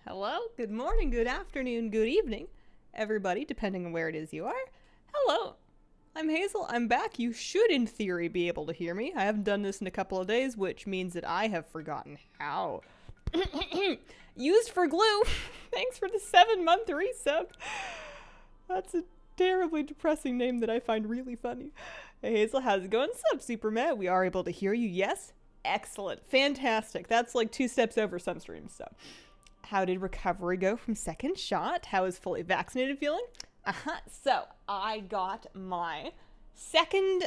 Hello, good morning, good afternoon, good evening, everybody, depending on where it is you are. Hello, I'm Hazel. I'm back. You should, in theory, be able to hear me. I haven't done this in a couple of days, which means that I have forgotten how. Used for glue. Thanks for the 7-month resub. That's a terribly depressing name that I find really funny. Hey, Hazel, how's it going? Sup, Superman? We are able to hear you, yes? Excellent. Fantastic. That's like 2 steps over some streams, so. How did recovery go from second shot? How is fully vaccinated feeling? So I got my second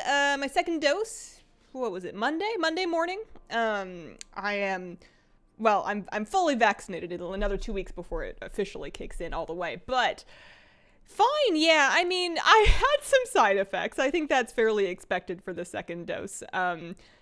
dose. What was it? Monday morning. I'm fully vaccinated. It'll another 2 weeks before it officially kicks in all the way, but fine. Yeah. I mean, I had some side effects. I think that's fairly expected for the second dose.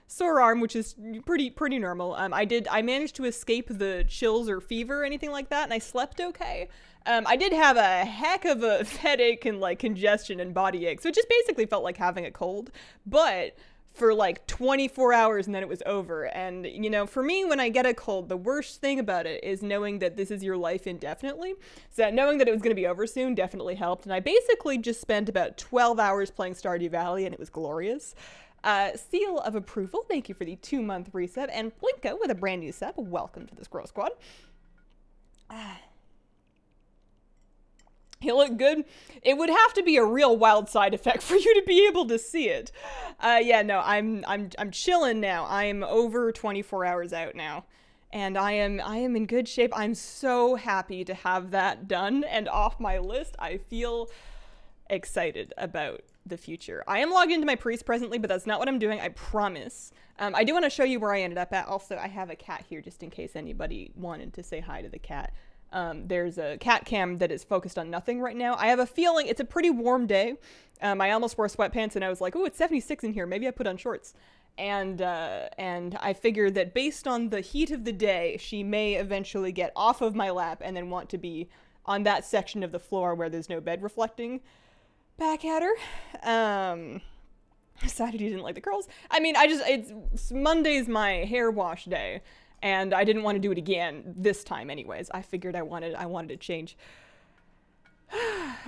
Sore arm, which is pretty normal. I managed to escape the chills or fever or anything like that, and I slept okay. I did have a heck of a headache and like congestion and body aches, so it just basically felt like having a cold, but for like 24 hours and then it was over. And you know, for me, when I get a cold, the worst thing about it is knowing that this is your life indefinitely. So knowing that it was going to be over soon definitely helped. And I basically just spent about 12 hours playing Stardew Valley, and it was glorious. Seal of approval, thank you for the 2-month resub, and Blinko with a brand new sub. Welcome to the Squirrel Squad. You look good. It would have to be a real wild side effect for you to be able to see it. Yeah, no, I'm chilling now. I'm over 24 hours out now, and I am in good shape. I'm so happy to have that done and off my list. I feel excited about the future. I am logged into my priest presently, but that's not what I'm doing, I promise. I do want to show you where I ended up at. Also, I have a cat here just in case anybody wanted to say hi to the cat. There's a cat cam that is focused on nothing right now. I have a feeling it's a pretty warm day. I almost wore sweatpants and I was like, oh, it's 76 in here. Maybe I put on shorts. And I figured that based on the heat of the day, she may eventually get off of my lap and then want to be on that section of the floor where there's no bed reflecting back at her. Decided he didn't like the curls. I mean, Monday's my hair wash day, and I didn't want to do it again this time anyways. I figured I wanted to change.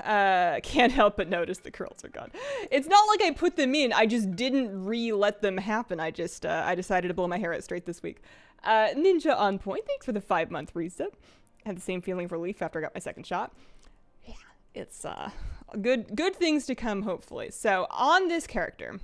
Can't help but notice the curls are gone. It's not like I put them in, I just didn't let them happen. I decided to blow my hair out straight this week. Ninja on point, thanks for the 5-month resub. Had the same feeling of relief after I got my second shot. Yeah, it's good things to come, hopefully. So on this character,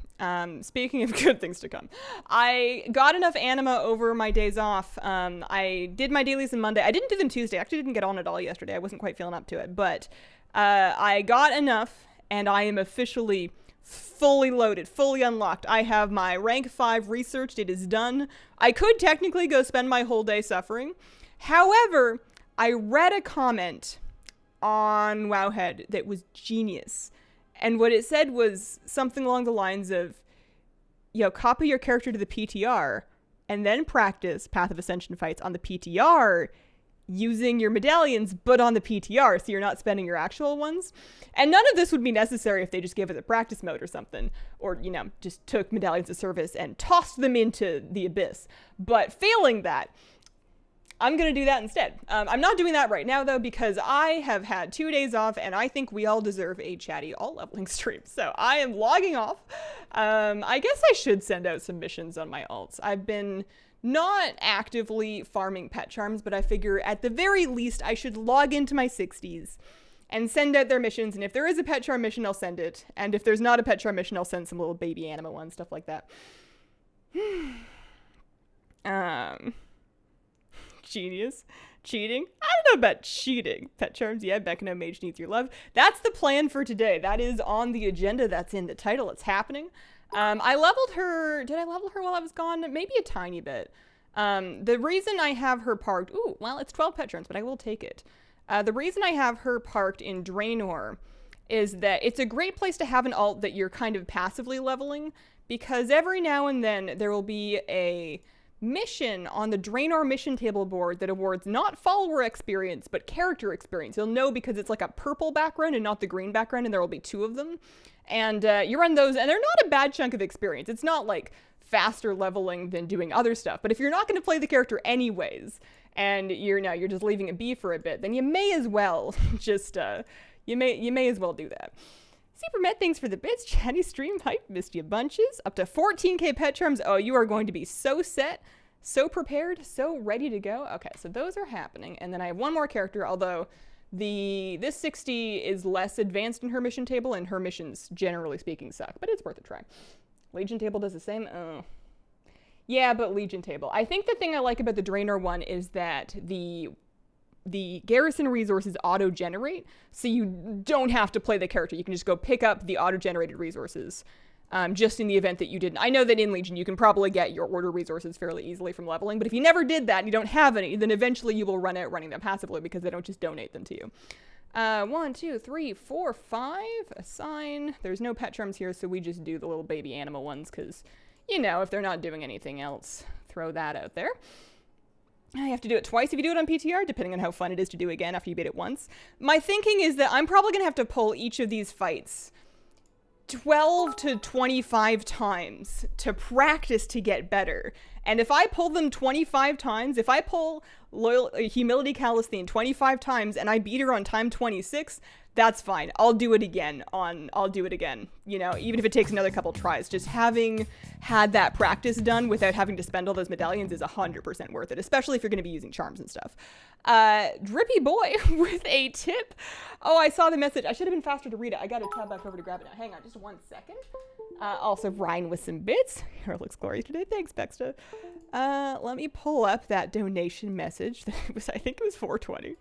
speaking of good things to come, I got enough anima over my days off. I did my dailies on Monday. I didn't do them Tuesday. I actually didn't get on at all yesterday. I wasn't quite feeling up to it, but I got enough, and I am officially fully loaded, fully unlocked. I have my rank 5 researched. It is done. I could technically go spend my whole day suffering. However, I read a comment on Wowhead that was genius. And what it said was something along the lines of, copy your character to the PTR and then practice Path of Ascension fights on the PTR using your medallions, but on the PTR, so you're not spending your actual ones. And none of this would be necessary if they just gave it a practice mode or something, or, just took medallions of service and tossed them into the abyss. But failing that, I'm going to do that instead. I'm not doing that right now, though, because I have had 2 days off, and I think we all deserve a chatty alt-leveling stream. So I am logging off. I guess I should send out some missions on my alts. I've been not actively farming pet charms, but I figure at the very least I should log into my 60s and send out their missions. And if there is a pet charm mission, I'll send it. And if there's not a pet charm mission, I'll send some little baby anima ones, stuff like that. Genius. Cheating? I don't know about cheating. Pet charms, yeah, Becano Mage needs your love. That's the plan for today. That is on the agenda. That's in the title. It's happening. I leveled her. Did I level her while I was gone? Maybe a tiny bit. The reason I have her parked... Ooh, well, it's 12 pet charms, but I will take it. The reason I have her parked in Draenor is that it's a great place to have an alt that you're kind of passively leveling, because every now and then there will be a mission on the Draenor mission table board that awards not follower experience, but character experience. You'll know because it's like a purple background and not the green background, and there will be 2 of them. And you run those, and they're not a bad chunk of experience. It's not like faster leveling than doing other stuff. But if you're not going to play the character anyways, and you're just leaving it be for a bit, then you may as well just you may as well do that. Super Met, thanks for the bits. Chatty stream hype, missed you bunches. Up to 14k pet charms. Oh, you are going to be so set, so prepared, so ready to go. Okay, so those are happening, and then I have one more character, although this 60 is less advanced in her mission table, and her missions, generally speaking, suck, but it's worth a try. Legion table does the same. Oh. Yeah, but Legion table. I think the thing I like about the Draenor one is that the garrison resources auto-generate, so you don't have to play the character. You can just go pick up the auto-generated resources, just in the event that you didn't. I know that in Legion you can probably get your order resources fairly easily from leveling, but if you never did that and you don't have any, then eventually you will run out running them passively because they don't just donate them to you. 1, 2, 3, 4, 5. Assign. There's no pet charms here, so we just do the little baby animal ones because, you know, if they're not doing anything else, throw that out there. You have to do it twice if you do it on PTR, depending on how fun it is to do again after you beat it once. My thinking is that I'm probably going to have to pull each of these fights 12 to 25 times to practice to get better. And if I pull them 25 times, if I pull Humility Calistine 25 times and I beat her on time 26, that's fine. I'll do it again. You know, even if it takes another couple tries. Just having had that practice done without having to spend all those medallions is 100% worth it, especially if you're going to be using charms and stuff. Drippy Boy with a tip. Oh, I saw the message. I should have been faster to read it. I got to tab back over to grab it now. Hang on just 1 second. Also, Ryan with some bits. Hair looks glorious today. Thanks, Bexta. Let me pull up that donation message. I think it was 420.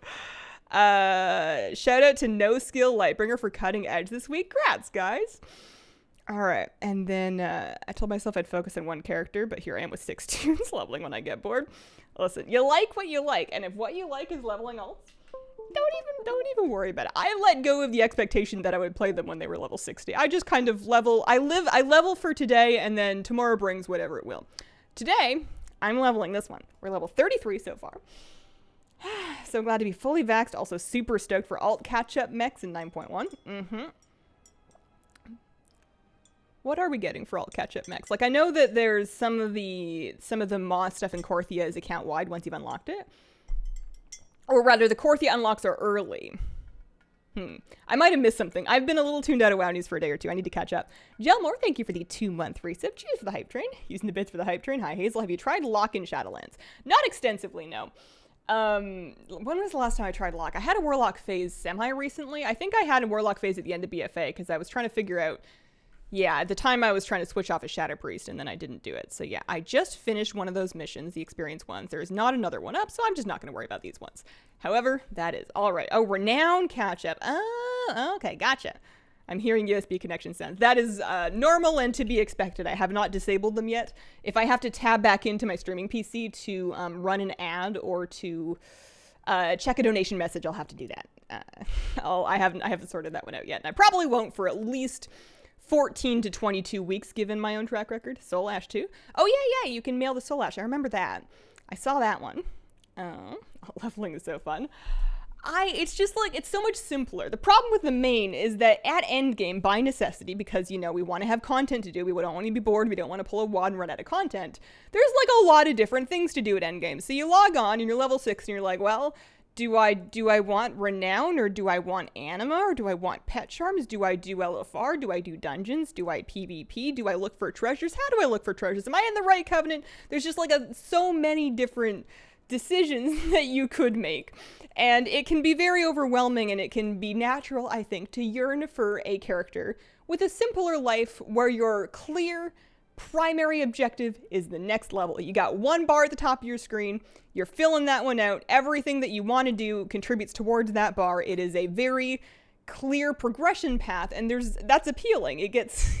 Shout out to No Skill Lightbringer for cutting edge this week. Grats, guys. All right, and then I told myself I'd focus on one character, but here I am with 6 tunes leveling when I get bored. Listen, you like what you like, and if what you like is leveling alts, don't even worry about it. I let go of the expectation that I would play them when they were level 60. I just kind of level. I level for today, and then tomorrow brings whatever it will. Today, I'm leveling this one. We're level 33 so far. So glad to be fully vaxxed. Also super stoked for alt catch-up mechs in 9.1. What are we getting for alt catch-up mechs? Like, I know that there's some of the Moth stuff in Korthia is account-wide once you've unlocked it. Or rather, the Korthia unlocks are early. I might have missed something. I've been a little tuned out of WoW News for a day or two. I need to catch up. Jelmore, thank you for the 2-month resub. Cheers for the hype train. Using the bits for the hype train. Hi, Hazel. Have you tried Lock in Shadowlands? Not extensively, no. When was the last time I tried Lock? I had a Warlock phase semi-recently. I think I had a Warlock phase at the end of BFA because I was trying to figure out... Yeah, at the time I was trying to switch off a Shadow Priest and then I didn't do it. So yeah, I just finished one of those missions, the experience ones. There is not another one up, so I'm just not going to worry about these ones. However, that is all right. Oh, Renown catch-up. Oh, okay, gotcha. I'm hearing USB connection sounds. That is normal and to be expected. I have not disabled them yet. If I have to tab back into my streaming PC to run an ad or to check a donation message, I'll have to do that. I haven't sorted that one out yet. And I probably won't for at least 14 to 22 weeks given my own track record. Soul Ash 2. Oh, yeah, you can mail the Soul Ash. I remember that. I saw that one. Oh, leveling is so fun. It's just like, it's so much simpler. The problem with the main is that at endgame, by necessity, because, you know, we want to have content to do, we don't want to be bored, we don't want to pull a wad and run out of content, there's like a lot of different things to do at endgame. So you log on and you're level 6 and you're like, well, do I want Renown, or do I want Anima, or do I want Pet Charms? Do I do LFR? Do I do dungeons? Do I PvP? Do I look for treasures? How do I look for treasures? Am I in the right covenant? There's just like so many different decisions that you could make. And it can be very overwhelming, and it can be natural, I think, to yearn for a character with a simpler life where your clear primary objective is the next level. You got one bar at the top of your screen, you're filling that one out, everything that you want to do contributes towards that bar. It is a very clear progression path, and that's appealing. It gets,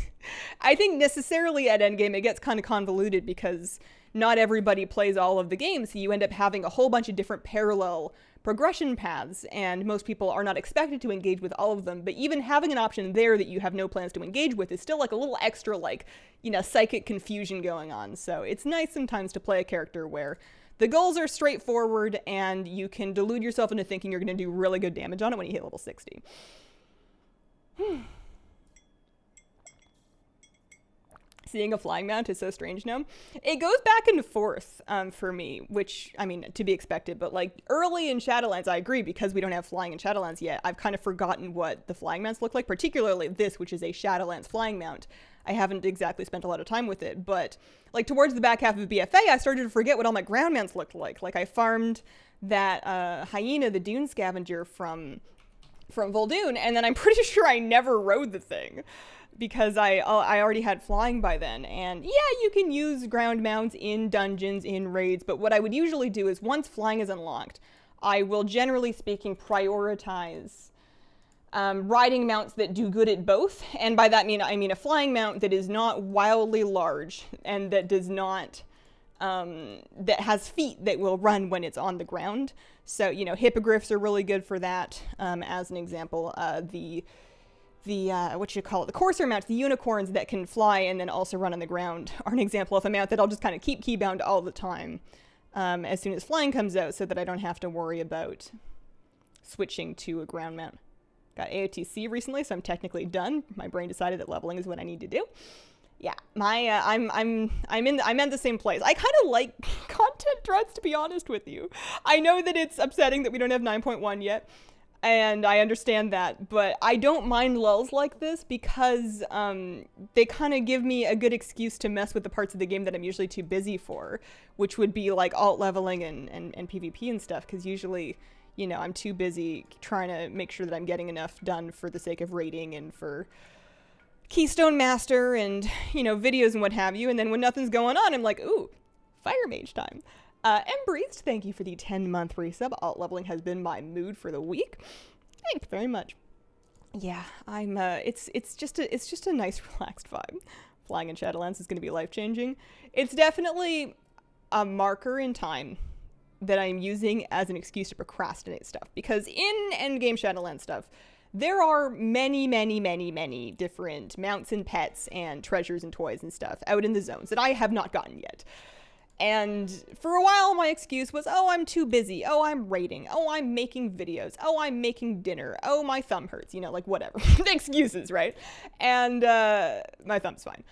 I think necessarily at endgame, it gets kind of convoluted because not everybody plays all of the games, so you end up having a whole bunch of different parallel progression paths, and most people are not expected to engage with all of them, but even having an option there that you have no plans to engage with is still like a little extra, like, you know, psychic confusion going on. So it's nice sometimes to play a character where the goals are straightforward and you can delude yourself into thinking you're going to do really good damage on it when you hit level 60. Seeing a flying mount is so strange now. It goes back and forth for me, which, I mean, to be expected. But, like, early in Shadowlands, I agree, because we don't have flying in Shadowlands yet, I've kind of forgotten what the flying mounts look like, particularly this, which is a Shadowlands flying mount. I haven't exactly spent a lot of time with it, but, like, towards the back half of BFA, I started to forget what all my ground mounts looked like. Like, I farmed that hyena, the dune scavenger from Vol'dun, and then I'm pretty sure I never rode the thing, because I already had flying by then. And yeah, you can use ground mounts in dungeons, in raids, but what I would usually do is once flying is unlocked, I will, generally speaking, prioritize riding mounts that do good at both. And by that I mean a flying mount that is not wildly large and that does not, that has feet that will run when it's on the ground. So, you know, hippogriffs are really good for that. As an example, the the courser mounts, the unicorns that can fly and then also run on the ground, are an example of a mount that I'll just kind of keep keybound all the time as soon as flying comes out, so that I don't have to worry about switching to a ground mount. Got AOTC recently, so I'm technically done. My brain decided that leveling is what I need to do. Yeah, I'm in the same place. I kind of like content drugs, to be honest with you. I know that it's upsetting that we don't have 9.1 yet, and I understand that, but I don't mind lulls like this because they kind of give me a good excuse to mess with the parts of the game that I'm usually too busy for, which would be like alt leveling and PvP and stuff, because usually, you know, I'm too busy trying to make sure that I'm getting enough done for the sake of raiding and for Keystone Master and, you know, videos and what have you, and then when nothing's going on, I'm like, ooh, Fire Mage time. Embreezed, thank you for the 10-month resub. Alt leveling has been my mood for the week. Thanks very much. Yeah, I'm, it's just a nice, relaxed vibe. Flying in Shadowlands is going to be life-changing. It's definitely a marker in time that I'm using as an excuse to procrastinate stuff, because in endgame Shadowlands stuff, there are many, many, many, many different mounts and pets and treasures and toys and stuff out in the zones that I have not gotten yet. And for a while, my excuse was, oh, I'm too busy. Oh, I'm raiding. Oh, I'm making videos. Oh, I'm making dinner. Oh, my thumb hurts. You know, like, whatever. The excuses, right? And my thumb's fine.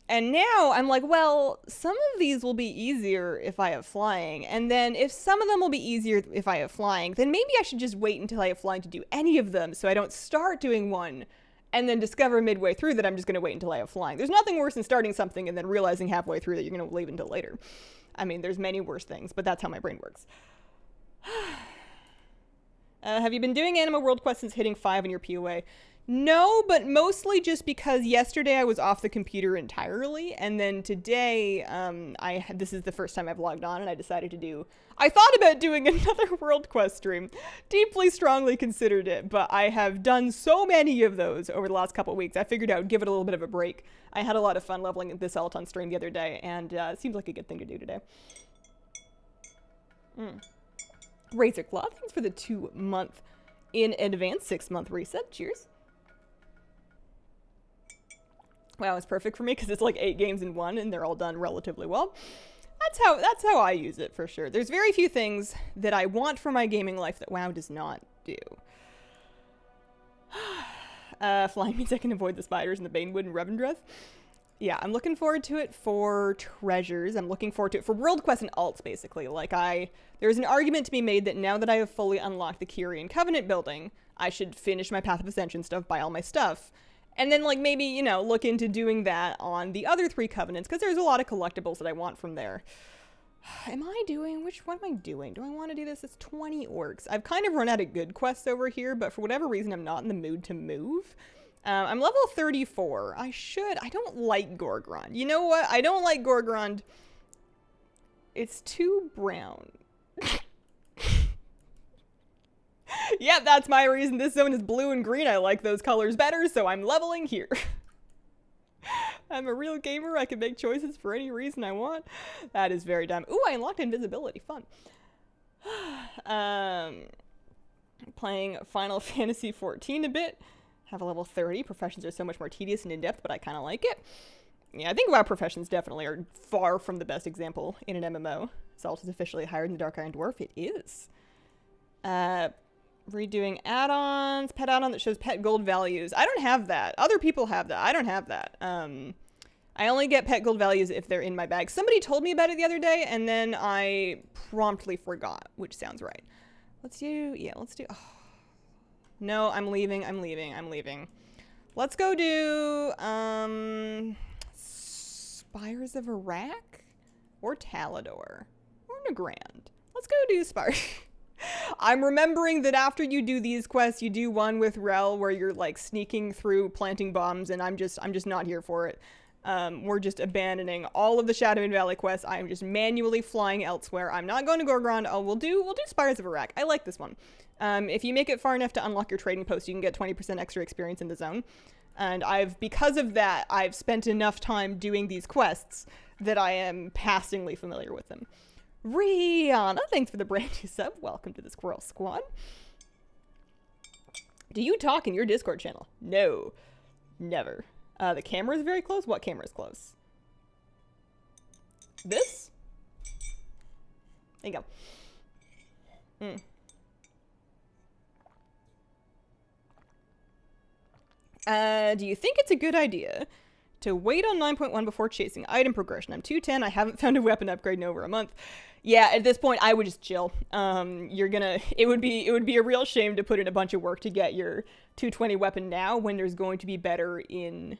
And now I'm like, well, some of these will be easier if I have flying. And then if some of them will be easier if I have flying, then maybe I should just wait until I have flying to do any of them, so I don't start doing one and then discover midway through that I'm just going to wait until I have flying. There's nothing worse than starting something and then realizing halfway through that you're going to leave until later. I mean, there's many worse things, but that's how my brain works. Have you been doing Anima World Quest since hitting 5 in your POA? No, but mostly just because yesterday I was off the computer entirely, and then today, this is the first time I've logged on, and I decided to I thought about doing another World Quest stream. Deeply, strongly considered it, but I have done so many of those over the last couple of weeks, I figured I would give it a little bit of a break. I had a lot of fun leveling this alt on stream the other day, and it seems like a good thing to do today. Razor Claw, thanks for the 2-month in advance 6-month reset. Cheers. Wow, it's perfect for me because it's like 8 games in one and they're all done relatively well. That's how I use it for sure. There's very few things that I want for my gaming life that WoW does not do. Flying means I can avoid the spiders and the Banewood and Revendreth. Yeah, I'm looking forward to it for treasures. I'm looking forward to it for World Quests and alts, basically. There's an argument to be made that now that I have fully unlocked the Kyrian Covenant building, I should finish my Path of Ascension stuff, buy all my stuff, and then, like, maybe, you know, look into doing that on the other 3 covenants, because there's a lot of collectibles that I want from there. What am I doing? Do I want to do this? It's 20 orcs. I've kind of run out of good quests over here, but for whatever reason, I'm not in the mood to move. I'm level 34. I don't like Gorgrond. You know what? I don't like Gorgrond. It's too brown. Yeah, that's my reason. This zone is blue and green. I like those colors better, so I'm leveling here. I'm a real gamer. I can make choices for any reason I want. That is very dumb. Ooh, I unlocked invisibility. Fun. Playing Final Fantasy XIV a bit. Have a level 30. Professions are so much more tedious and in-depth, but I kind of like it. Yeah, I think WoW professions definitely are far from the best example in an MMO. Salt is officially higher than the Dark Iron Dwarf. It is. Redoing add-ons, pet add-on that shows pet gold values. I don't have that. Other people have that. I don't have that. I only get pet gold values if they're in my bag. Somebody told me about it the other day, and then I promptly forgot, which sounds right. Let's do, oh. No, I'm leaving. Let's go do, Spires of Iraq? Or Talador? Or Nagrand? Let's go do Spires. I'm remembering that after you do these quests, you do one with Rel where you're like sneaking through planting bombs, and I'm just not here for it. We're just abandoning all of the Shadowmoon Valley quests. I'm just manually flying elsewhere. I'm not going to Gorgrond. Oh, we'll do Spires of Iraq. I like this one. If you make it far enough to unlock your trading post, you can get 20% extra experience in the zone. And because of that, I've spent enough time doing these quests that I am passingly familiar with them. Rihanna, thanks for the brand new sub. Welcome to the Squirrel Squad. Do you talk in your Discord channel? No, never. The camera is very close. What camera is close? This? There you go. Do you think it's a good idea to wait on 9.1 before chasing item progression? I'm 210. I haven't found a weapon upgrade in over a month. Yeah, at this point, I would just chill. It would be a real shame to put in a bunch of work to get your 220 weapon now when there's going to be better in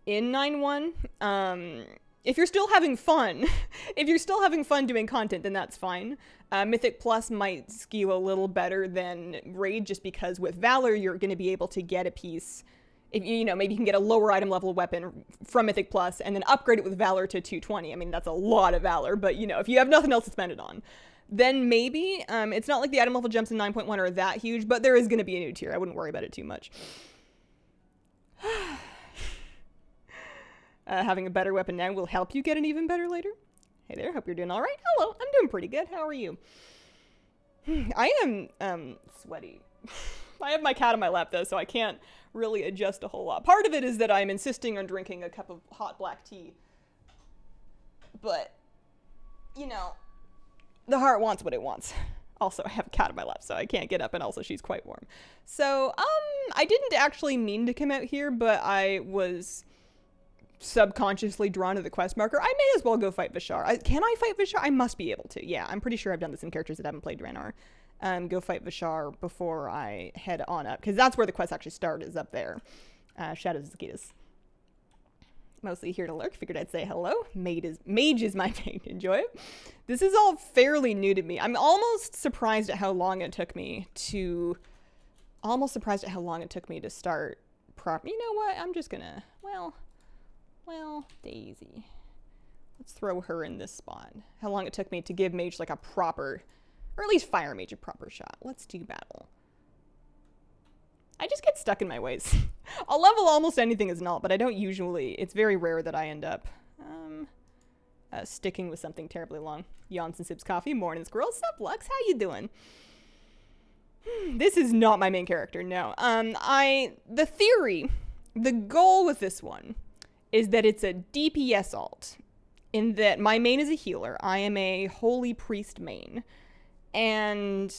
9.1. If you're still having fun, doing content, then that's fine. Mythic Plus might skew a little better than Raid, just because with Valor, you're going to be able to get a piece. If maybe you can get a lower item level weapon from Mythic Plus and then upgrade it with Valor to 220. I mean, that's a lot of Valor, but if you have nothing else to spend it on, then maybe. It's not like the item level jumps in 9.1 are that huge, but there is going to be a new tier. I wouldn't worry about it too much. Having a better weapon now will help you get an even better later. Hey there, hope you're doing all right. Hello, I'm doing pretty good. How are you? I am sweaty. I have my cat on my lap though, so I can't really adjust a whole lot. Part of it is that I'm insisting on drinking a cup of hot black tea. But, the heart wants what it wants. Also, I have a cat on my lap, so I can't get up, and also she's quite warm. So, I didn't actually mean to come out here, but I was subconsciously drawn to the quest marker. I may as well go fight Vishar. Can I fight Vishar? I must be able to. Yeah, I'm pretty sure I've done this in characters that haven't played Draenor. Go fight Vishar before I head on up, because that's where the quest actually started, is up there. Shadows of Zacchaeus. Mostly here to lurk. Figured I'd say hello. Mage is my main. Enjoy it. This is all fairly new to me. I'm almost surprised at how long it took me to start prop. You know what? I'm just gonna, well, Daisy. Let's throw her in this spot. How long it took me to give Mage like a proper, or at least Fire Mage a proper shot. Let's do battle. I just get stuck in my ways. I'll level almost anything as null, but I don't usually. It's very rare that I end up sticking with something terribly long. Janssen sips coffee. Morning, squirrel. Sup, Lux? How you doing? This is not my main character, no. The goal with this one is that it's a DPS alt, in that my main is a healer. I am a Holy Priest main. And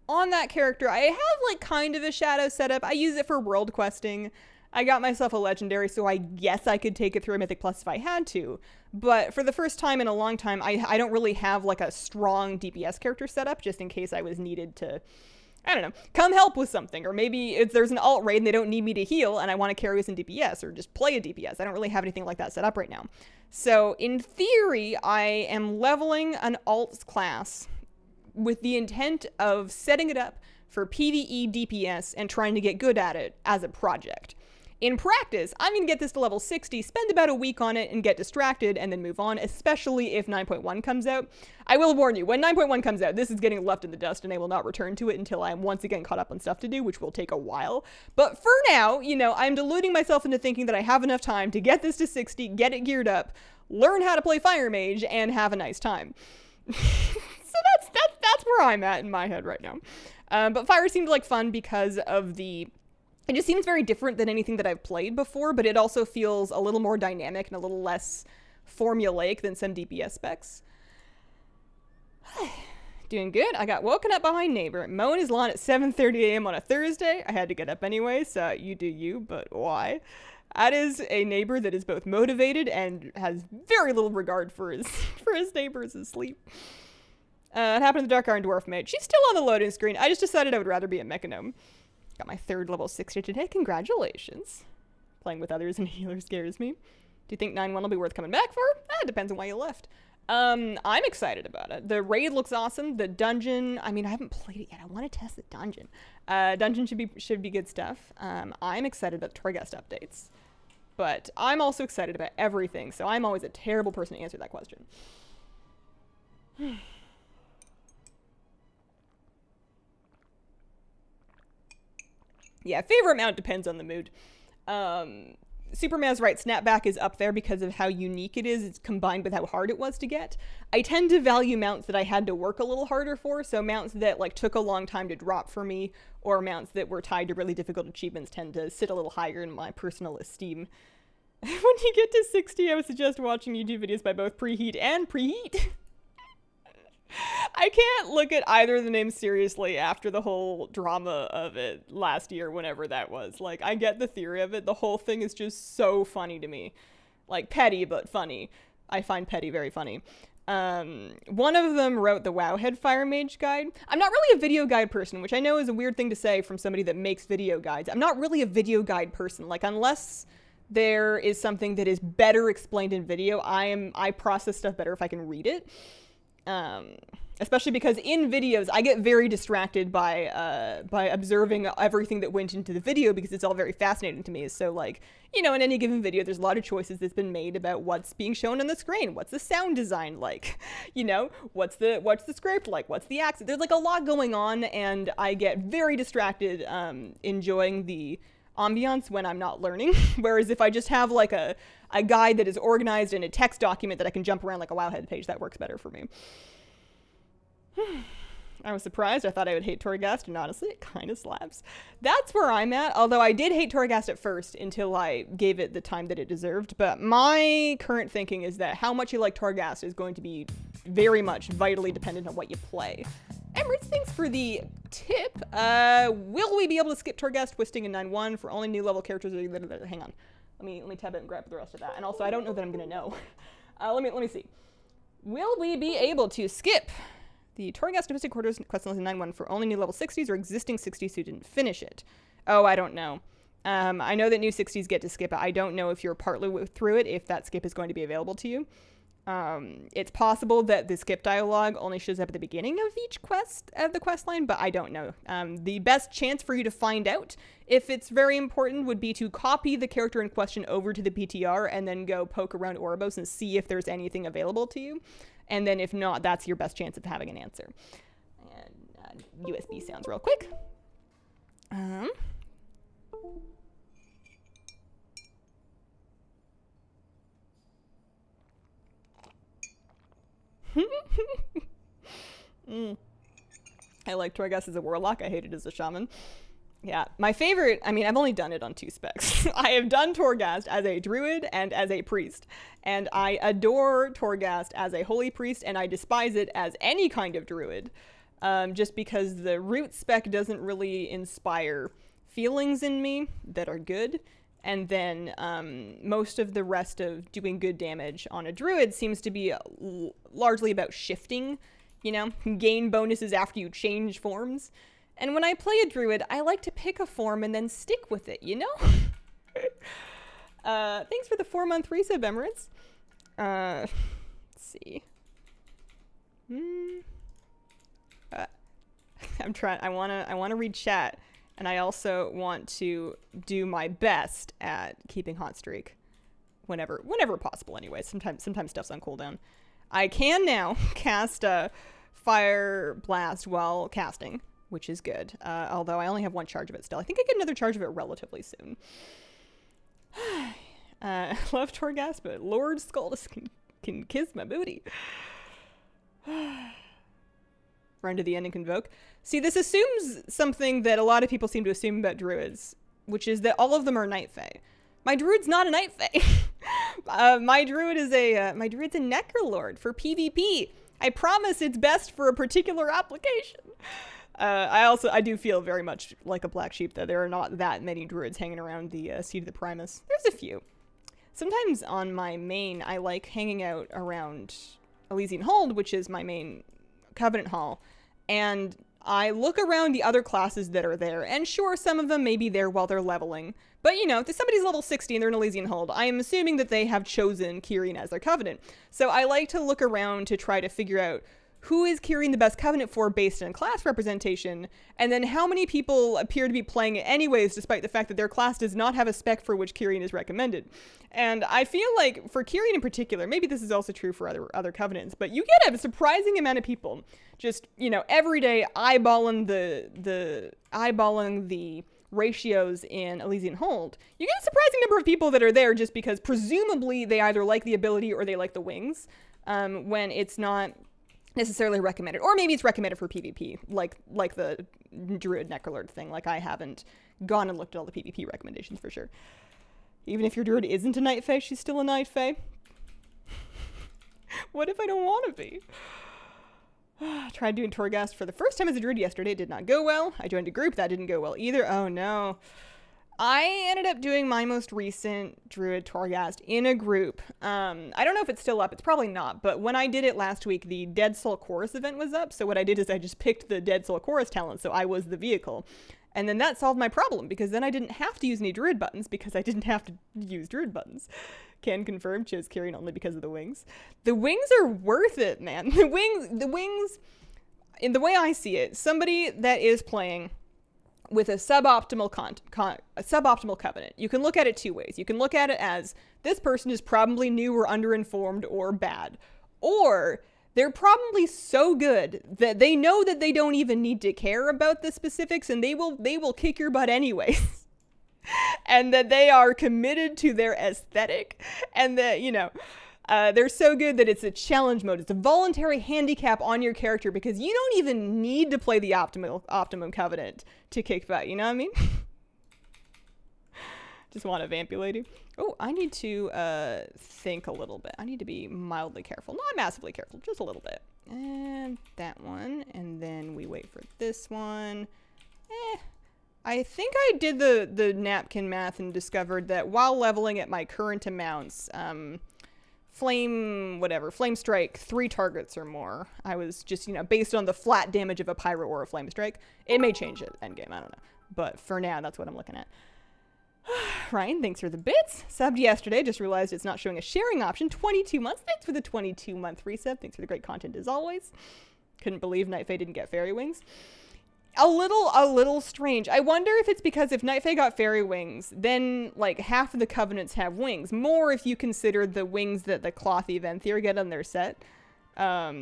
on that character, I have like kind of a shadow setup. I use it for world questing. I got myself a legendary, so I guess I could take it through a Mythic Plus if I had to. But for the first time in a long time, I don't really have like a strong DPS character setup, just in case I was needed to, I don't know, come help with something. Or maybe if there's an alt raid and they don't need me to heal and I want to carry some DPS or just play a DPS. I don't really have anything like that set up right now. So in theory, I am leveling an alt class with the intent of setting it up for PvE DPS and trying to get good at it as a project. In practice, I'm going to get this to level 60, spend about a week on it, and get distracted, and then move on, especially if 9.1 comes out. I will warn you, when 9.1 comes out, this is getting left in the dust, and I will not return to it until I am once again caught up on stuff to do, which will take a while. But for now, I'm deluding myself into thinking that I have enough time to get this to 60, get it geared up, learn how to play Fire Mage, and have a nice time. So that's where I'm at in my head right now. But Fire seemed like fun because of it just seems very different than anything that I've played before, but it also feels a little more dynamic and a little less formulaic than some DPS specs. Doing good. I got woken up by my neighbor mowing his lawn at 7:30 a.m. on a Thursday. I had to get up anyway, so you do you, but why? That is a neighbor that is both motivated and has very little regard for his for his neighbors' sleep. It happened to the Dark Iron Dwarf mate. She's still on the loading screen. I just decided I would rather be a Mechanome. Got my 3rd level 60 today. Congratulations. Playing with others and healer scares me. Do you think 9-1 will be worth coming back for? It depends on why you left. I'm excited about it. The raid looks awesome. The dungeon, I mean, I haven't played it yet. I want to test the dungeon. Dungeon should be good stuff. I'm excited about the Torghast updates. But I'm also excited about everything, so I'm always a terrible person to answer that question. Yeah, favorite mount depends on the mood. Superman's right, Snapback is up there because of how unique it is. It's combined with how hard it was to get. I tend to value mounts that I had to work a little harder for, so mounts that like took a long time to drop for me, or mounts that were tied to really difficult achievements tend to sit a little higher in my personal esteem. When you get to 60, I would suggest watching YouTube videos by both Preheat and Preheat. I can't look at either of the names seriously after the whole drama of it last year, whenever that was. Like, I get the theory of it. The whole thing is just so funny to me. Like, petty, but funny. I find petty very funny. One of them wrote the Wowhead Fire Mage guide. I'm not really a video guide person, which I know is a weird thing to say from somebody that makes video guides. I'm not really a video guide person. Like, unless there is something that is better explained in video, I process stuff better if I can read it. Especially because in videos, I get very distracted by observing everything that went into the video because it's all very fascinating to me. So like, you know, in any given video, there's a lot of choices that's been made about what's being shown on the screen. What's the sound design like? You know, what's the script like? What's the accent? There's like a lot going on, and I get very distracted enjoying the ambiance when I'm not learning. Whereas if I just have like a guide that is organized in a text document that I can jump around like a Wowhead page, that works better for me. I was surprised. I thought I would hate Torghast, and honestly, it kind of slaps. That's where I'm at, although I did hate Torghast at first until I gave it the time that it deserved. But my current thinking is that how much you like Torghast is going to be very much vitally dependent on what you play. Emirates, thanks for the tip. Will we be able to skip Torghast twisting in 9-1 for only new level characters? Hang on. Let me tab it and grab the rest of that. And also, I don't know that I'm going to know. Let me see. Will we be able to skip the Torghast Twisted Quarters quest in 9-1 for only new level 60s or existing 60s who didn't finish it? Oh, I don't know. I know that new 60s get to skip it. I don't know if you're partly through it, if that skip is going to be available to you. It's possible that the skip dialogue only shows up at the beginning of each quest of the quest line, but I don't know. The best chance for you to find out if it's very important would be to copy the character in question over to the PTR and then go poke around Oribos and see if there's anything available to you. And then if not, that's your best chance of having an answer. And USB sounds real quick. I like Torghast as a warlock. I hate it as a shaman. Yeah, my favorite, I mean, I've only done it on 2 specs. I have done Torghast as a druid and as a priest. And I adore Torghast as a holy priest, and I despise it as any kind of druid. Just because the root spec doesn't really inspire feelings in me that are good. And then most of the rest of doing good damage on a druid seems to be largely about shifting, you know, gain bonuses after you change forms. And when I play a druid, I like to pick a form and then stick with it, you know? Thanks for the 4-month resub, Emirates. Let's see. I wanna read chat, and I also want to do my best at keeping hot streak whenever possible anyway. Sometimes stuff's on cooldown. I can now cast Fire Blast while casting, which is good. Although I only have 1 charge of it still. I think I get another charge of it relatively soon. Love Torghast, but Lord Skuldus can kiss my booty. Run to the end and convoke. See, this assumes something that a lot of people seem to assume about druids, which is that all of them are Night Fae. My druid's not a Night Fae. My druid's a Necrolord for PvP. I promise it's best for a particular application. I do feel very much like a black sheep, though. There are not that many druids hanging around the Seat of the Primus. There's a few. Sometimes on my main, I like hanging out around Elysian Hold, which is my main Covenant Hall, and I look around the other classes that are there, and sure, some of them may be there while they're leveling, but you know, if somebody's level 60 and they're in Elysian Hold, I am assuming that they have chosen Kyrian as their Covenant. So I like to look around to try to figure out who is Kyrian the best Covenant for based on class representation, and then how many people appear to be playing it anyways, despite the fact that their class does not have a spec for which Kyrian is recommended. And I feel like, for Kyrian in particular, maybe this is also true for other Covenants, but you get a surprising amount of people just, you know, every day eyeballing the ratios in Elysian Hold. You get a surprising number of people that are there just because presumably they either like the ability or they like the wings, when it's not necessarily recommended, or maybe it's recommended for PvP, like the Druid Necrolord thing. Like, I haven't gone and looked at all the PvP recommendations for sure. Even if your Druid isn't a Night Fae, she's still a Night Fae. What if I don't want to be? Tried doing Torghast for the first time as a Druid yesterday. It did not go well. I joined a group. That didn't go well either. Oh no. I ended up doing my most recent Druid Torghast in a group. I don't know if it's still up. It's probably not. But when I did it last week, the Dead Soul Chorus event was up. So what I did is I just picked the Dead Soul Chorus talent. So I was the vehicle. And then that solved my problem, because then I didn't have to use any Druid buttons, because I didn't have to use Druid buttons. Can confirm, chose Kyrian only because of the wings. The wings are worth it, man. The wings, in the way I see it, somebody that is playing with a suboptimal Covenant, you can look at it two ways. You can look at it as, this person is probably new or underinformed or bad. Or they're probably so good that they know that they don't even need to care about the specifics, and they will kick your butt anyways. And that they are committed to their aesthetic, and that, you know, they're so good that it's a challenge mode. It's a voluntary handicap on your character, because you don't even need to play the optimum Covenant to kick butt, you know what I mean? Just want to vamp you, lady. Oh, I need to think a little bit. I need to be mildly careful. Not massively careful, just a little bit. And that one, and then we wait for this one. I think I did the napkin math and discovered that while leveling at my current amounts, Flame Strike, 3 targets or more. I was just, you know, based on the flat damage of a Pyro or a Flame Strike. It may change at endgame, I don't know. But for now, that's what I'm looking at. Ryan, thanks for the bits. Subbed yesterday, just realized it's not showing a sharing option. 22 months, thanks for the 22-month resub. Thanks for the great content as always. Couldn't believe Night Fae didn't get Fairy Wings. A little strange. I wonder if it's because if Night Fae got Fairy Wings, then like half of the Covenants have wings. More if you consider the wings that the Clothy Venthyr get on their set. Why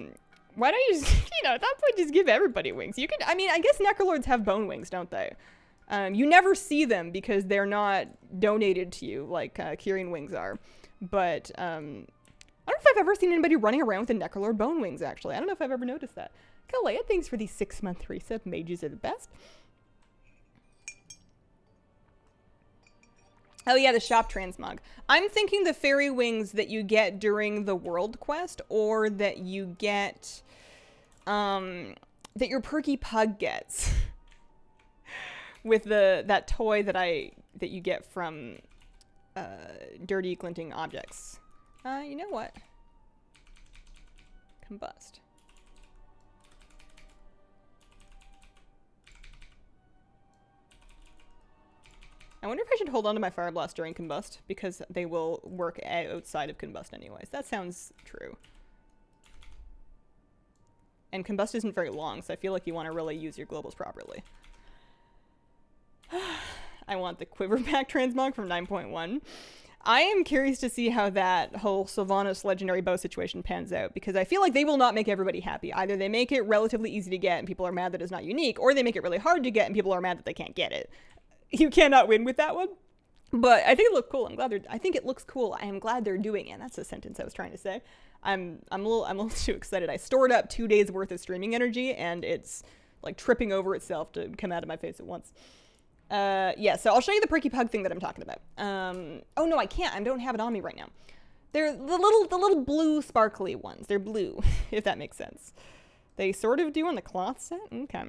don't you just, you know, at that point just give everybody wings. You can, I mean, I guess Necrolords have bone wings, don't they? You never see them because they're not donated to you like Kyrian wings are. But I don't know if I've ever seen anybody running around with a Necrolord bone wings, actually. I don't know if I've ever noticed that. Kalea, thanks for the 6-month resub. Mages are the best. Oh yeah, the shop transmog. I'm thinking the fairy wings that you get during the world quest, or that you get, that your perky pug gets. With that toy that you get from dirty glinting objects. You know what? Combust. I wonder if I should hold on to my Fire Blast during Combust, because they will work outside of Combust anyways. That sounds true. And Combust isn't very long, so I feel like you want to really use your globals properly. I want the Quiverback transmog from 9.1. I am curious to see how that whole Sylvanas legendary bow situation pans out, because I feel like they will not make everybody happy. Either they make it relatively easy to get and people are mad that it's not unique, or they make it really hard to get and people are mad that they can't get it. You cannot win with that one. But I think it looked cool. I think it looks cool. I am glad they're doing it. That's the sentence I was trying to say. I'm a little too excited. I stored up 2 days worth of streaming energy, and it's like tripping over itself to come out of my face at once. Yeah, so I'll show you the Perky Pug thing that I'm talking about. Oh no, I can't. I don't have it on me right now. They're the little blue sparkly ones. They're blue, if that makes sense. They sort of do on the cloth set. Okay.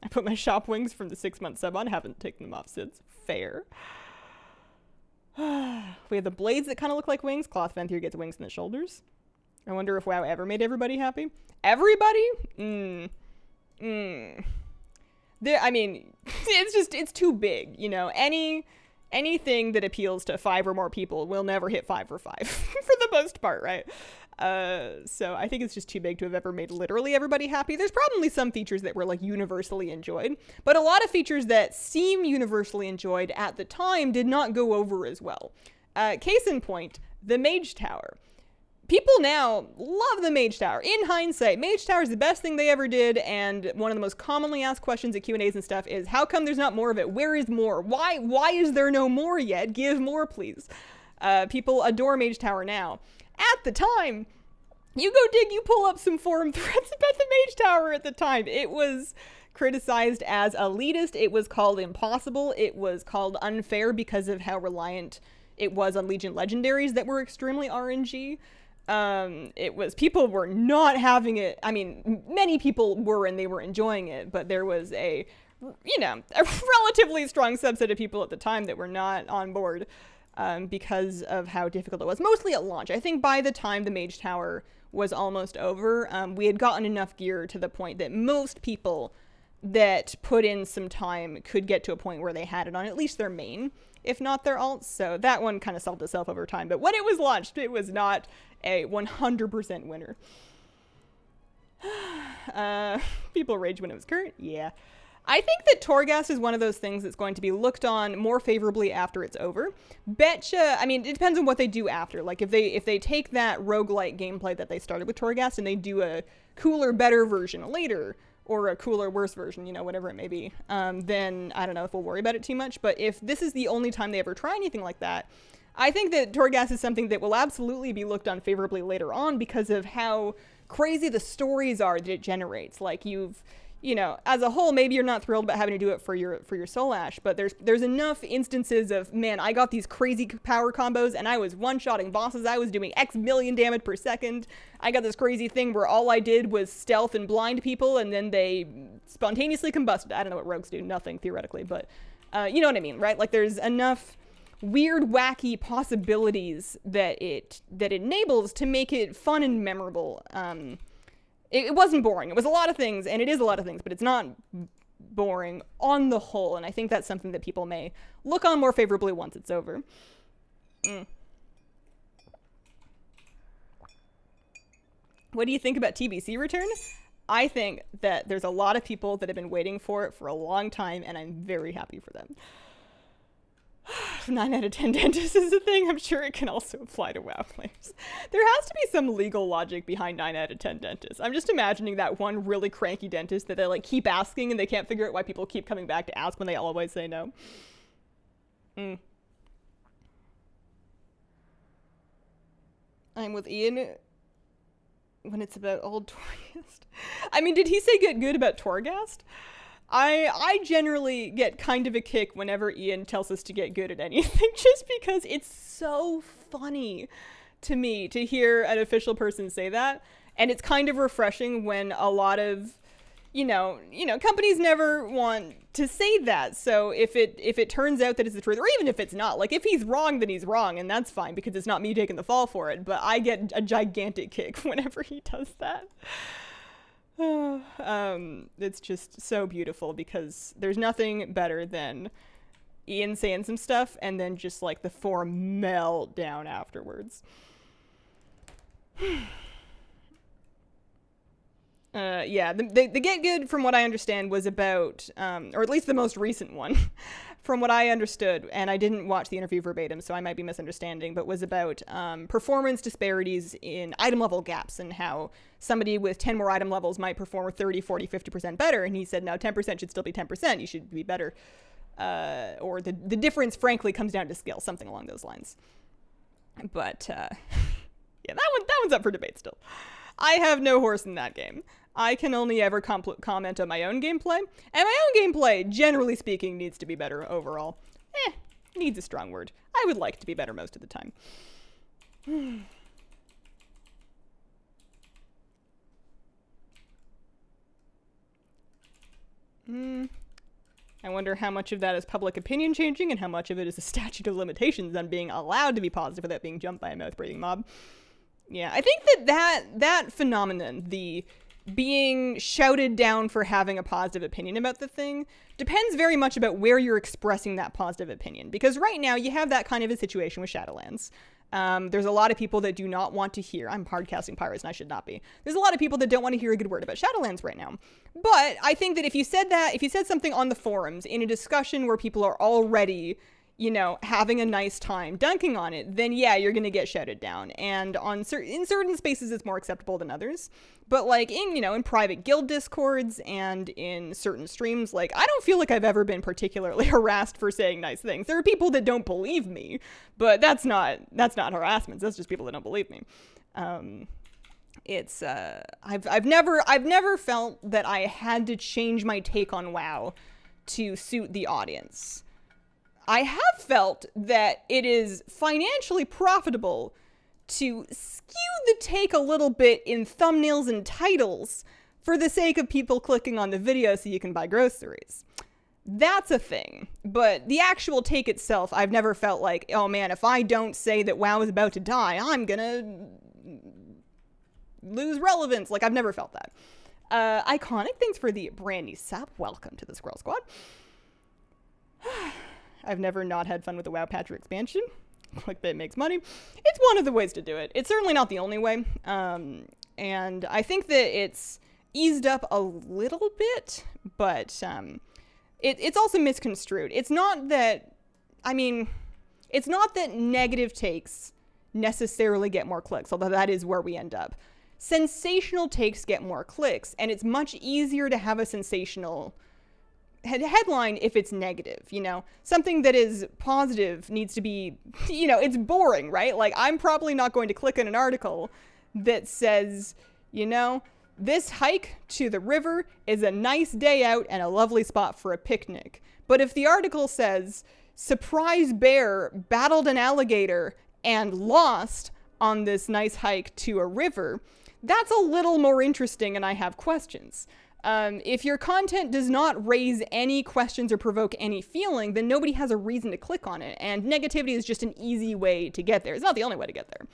I put my shop wings from the 6-month sub on. Haven't taken them off since. Fair. We have the blades that kind of look like wings. Cloth Venthyr gets wings in the shoulders. I wonder if WoW ever made everybody happy. Everybody? I mean, it's too big, you know. Anything that appeals to 5 or more people will never hit 5 for 5 for the most part, right? So I think it's just too big to have ever made literally everybody happy. There's probably some features that were like universally enjoyed, but a lot of features that seem universally enjoyed at the time did not go over as well. Case in point, the Mage Tower. People now love the Mage Tower. In hindsight, Mage Tower is the best thing they ever did, and one of the most commonly asked questions at Q&As and stuff is, how come there's not more of it? Where is more? Why is there no more yet? Give more, please. People adore Mage Tower now. At the time, you pull up some forum threads about the Mage Tower at the time. It was criticized as elitist. It was called impossible. It was called unfair because of how reliant it was on Legion legendaries that were extremely RNG. People were not having it. I mean, many people were and they were enjoying it, but there was a relatively strong subset of people at the time that were not on board because of how difficult it was, mostly at launch. I think by the time the Mage Tower was almost over, we had gotten enough gear to the point that most people that put in some time could get to a point where they had it on at least their main, if not their alts. So that one kind of solved itself over time. But when it was launched, it was not a 100% winner. People rage when it was current. Yeah. I think that Torghast is one of those things that's going to be looked on more favorably after it's over. Betcha, I mean, it depends on what they do after. Like, if they take that roguelike gameplay that they started with Torghast and they do a cooler, better version later, or a cooler, worse version, you know, whatever it may be, then I don't know if we'll worry about it too much. But if this is the only time they ever try anything like that, I think that Torghast is something that will absolutely be looked on favorably later on because of how crazy the stories are that it generates. Like, you know, as a whole, maybe you're not thrilled about having to do it for your Soul Ash, but there's enough instances of, man, I got these crazy power combos and I was one-shotting bosses. I was doing X million damage per second. I got this crazy thing where all I did was stealth and blind people and then they spontaneously combusted. I don't know what rogues do, nothing theoretically, but you know what I mean, right? Like, there's enough weird, wacky possibilities that it enables to make it fun and memorable. It wasn't boring. It was a lot of things, and it is a lot of things, but it's not boring on the whole, and I think that's something that people may look on more favorably once it's over. What do you think about TBC return? I think that there's a lot of people that have been waiting for it for a long time, and I'm very happy for them. 9 out of 10 dentists is a thing. I'm sure it can also apply to WoW players. There has to be some legal logic behind 9 out of 10 dentists. I'm just imagining that one really cranky dentist that they like keep asking and they can't figure out why people keep coming back to ask when they always say no. I'm with Ian when it's about old Torghast. I mean, did he say get good about Torghast? I generally get kind of a kick whenever Ian tells us to get good at anything, just because it's so funny to me to hear an official person say that. And it's kind of refreshing when a lot of, you know, companies never want to say that. So if it turns out that it's the truth, or even if it's not, like, if he's wrong, then he's wrong, and that's fine because it's not me taking the fall for it. But I get a gigantic kick whenever he does that. It's just so beautiful because there's nothing better than Ian saying some stuff and then just like the forum meltdown afterwards. Yeah, the Get Good, from what I understand, was about, or at least the most recent one, from what I understood, and I didn't watch the interview verbatim, so I might be misunderstanding, but was about performance disparities in item level gaps and how somebody with 10 more item levels might perform 30, 40, 50% better, and he said, no, 10% should still be 10%, you should be better. Or the difference, frankly, comes down to skill, something along those lines. But, yeah, that one's up for debate still. I have no horse in that game. I can only ever comment on my own gameplay, and my own gameplay, generally speaking, needs to be better overall. Needs a strong word. I would like to be better most of the time. I wonder how much of that is public opinion changing and how much of it is a statute of limitations on being allowed to be positive without being jumped by a mouth-breathing mob. Yeah, I think that phenomenon, the being shouted down for having a positive opinion about the thing, depends very much about where you're expressing that positive opinion. Because right now, you have that kind of a situation with Shadowlands. There's a lot of people that do not want to hear, I'm hardcasting Pirates and I should not be. There's a lot of people that don't want to hear a good word about Shadowlands right now. But I think that if you said something on the forums in a discussion where people are already, having a nice time dunking on it, then yeah, you're going to get shouted down. And in certain spaces, it's more acceptable than others. But like in private guild discords and in certain streams, like I don't feel like I've ever been particularly harassed for saying nice things. There are people that don't believe me, but that's not harassment. That's just people that don't believe me. I've never felt that I had to change my take on WoW to suit the audience. I have felt that it is financially profitable to skew the take a little bit in thumbnails and titles for the sake of people clicking on the video so you can buy groceries. That's a thing. But the actual take itself, I've never felt like, oh man, if I don't say that WoW is about to die, I'm gonna lose relevance. Like, I've never felt that. Iconic, thanks for the brand new sub. Welcome to the Squirrel Squad. I've never not had fun with the WoW patch or expansion. Clickbait makes money. It's one of the ways to do it. It's certainly not the only way. And I think that it's eased up a little bit, but it's also misconstrued. It's not that negative takes necessarily get more clicks, although that is where we end up. Sensational takes get more clicks, and it's much easier to have a sensational headline if it's negative, something that is positive needs to be, it's boring, right? Like, I'm probably not going to click on an article that says, this hike to the river is a nice day out and a lovely spot for a picnic. But if the article says, surprise bear battled an alligator and lost on this nice hike to a river, that's a little more interesting and I have questions. If your content does not raise any questions or provoke any feeling, then nobody has a reason to click on it. And negativity is just an easy way to get there. It's not the only way to get there.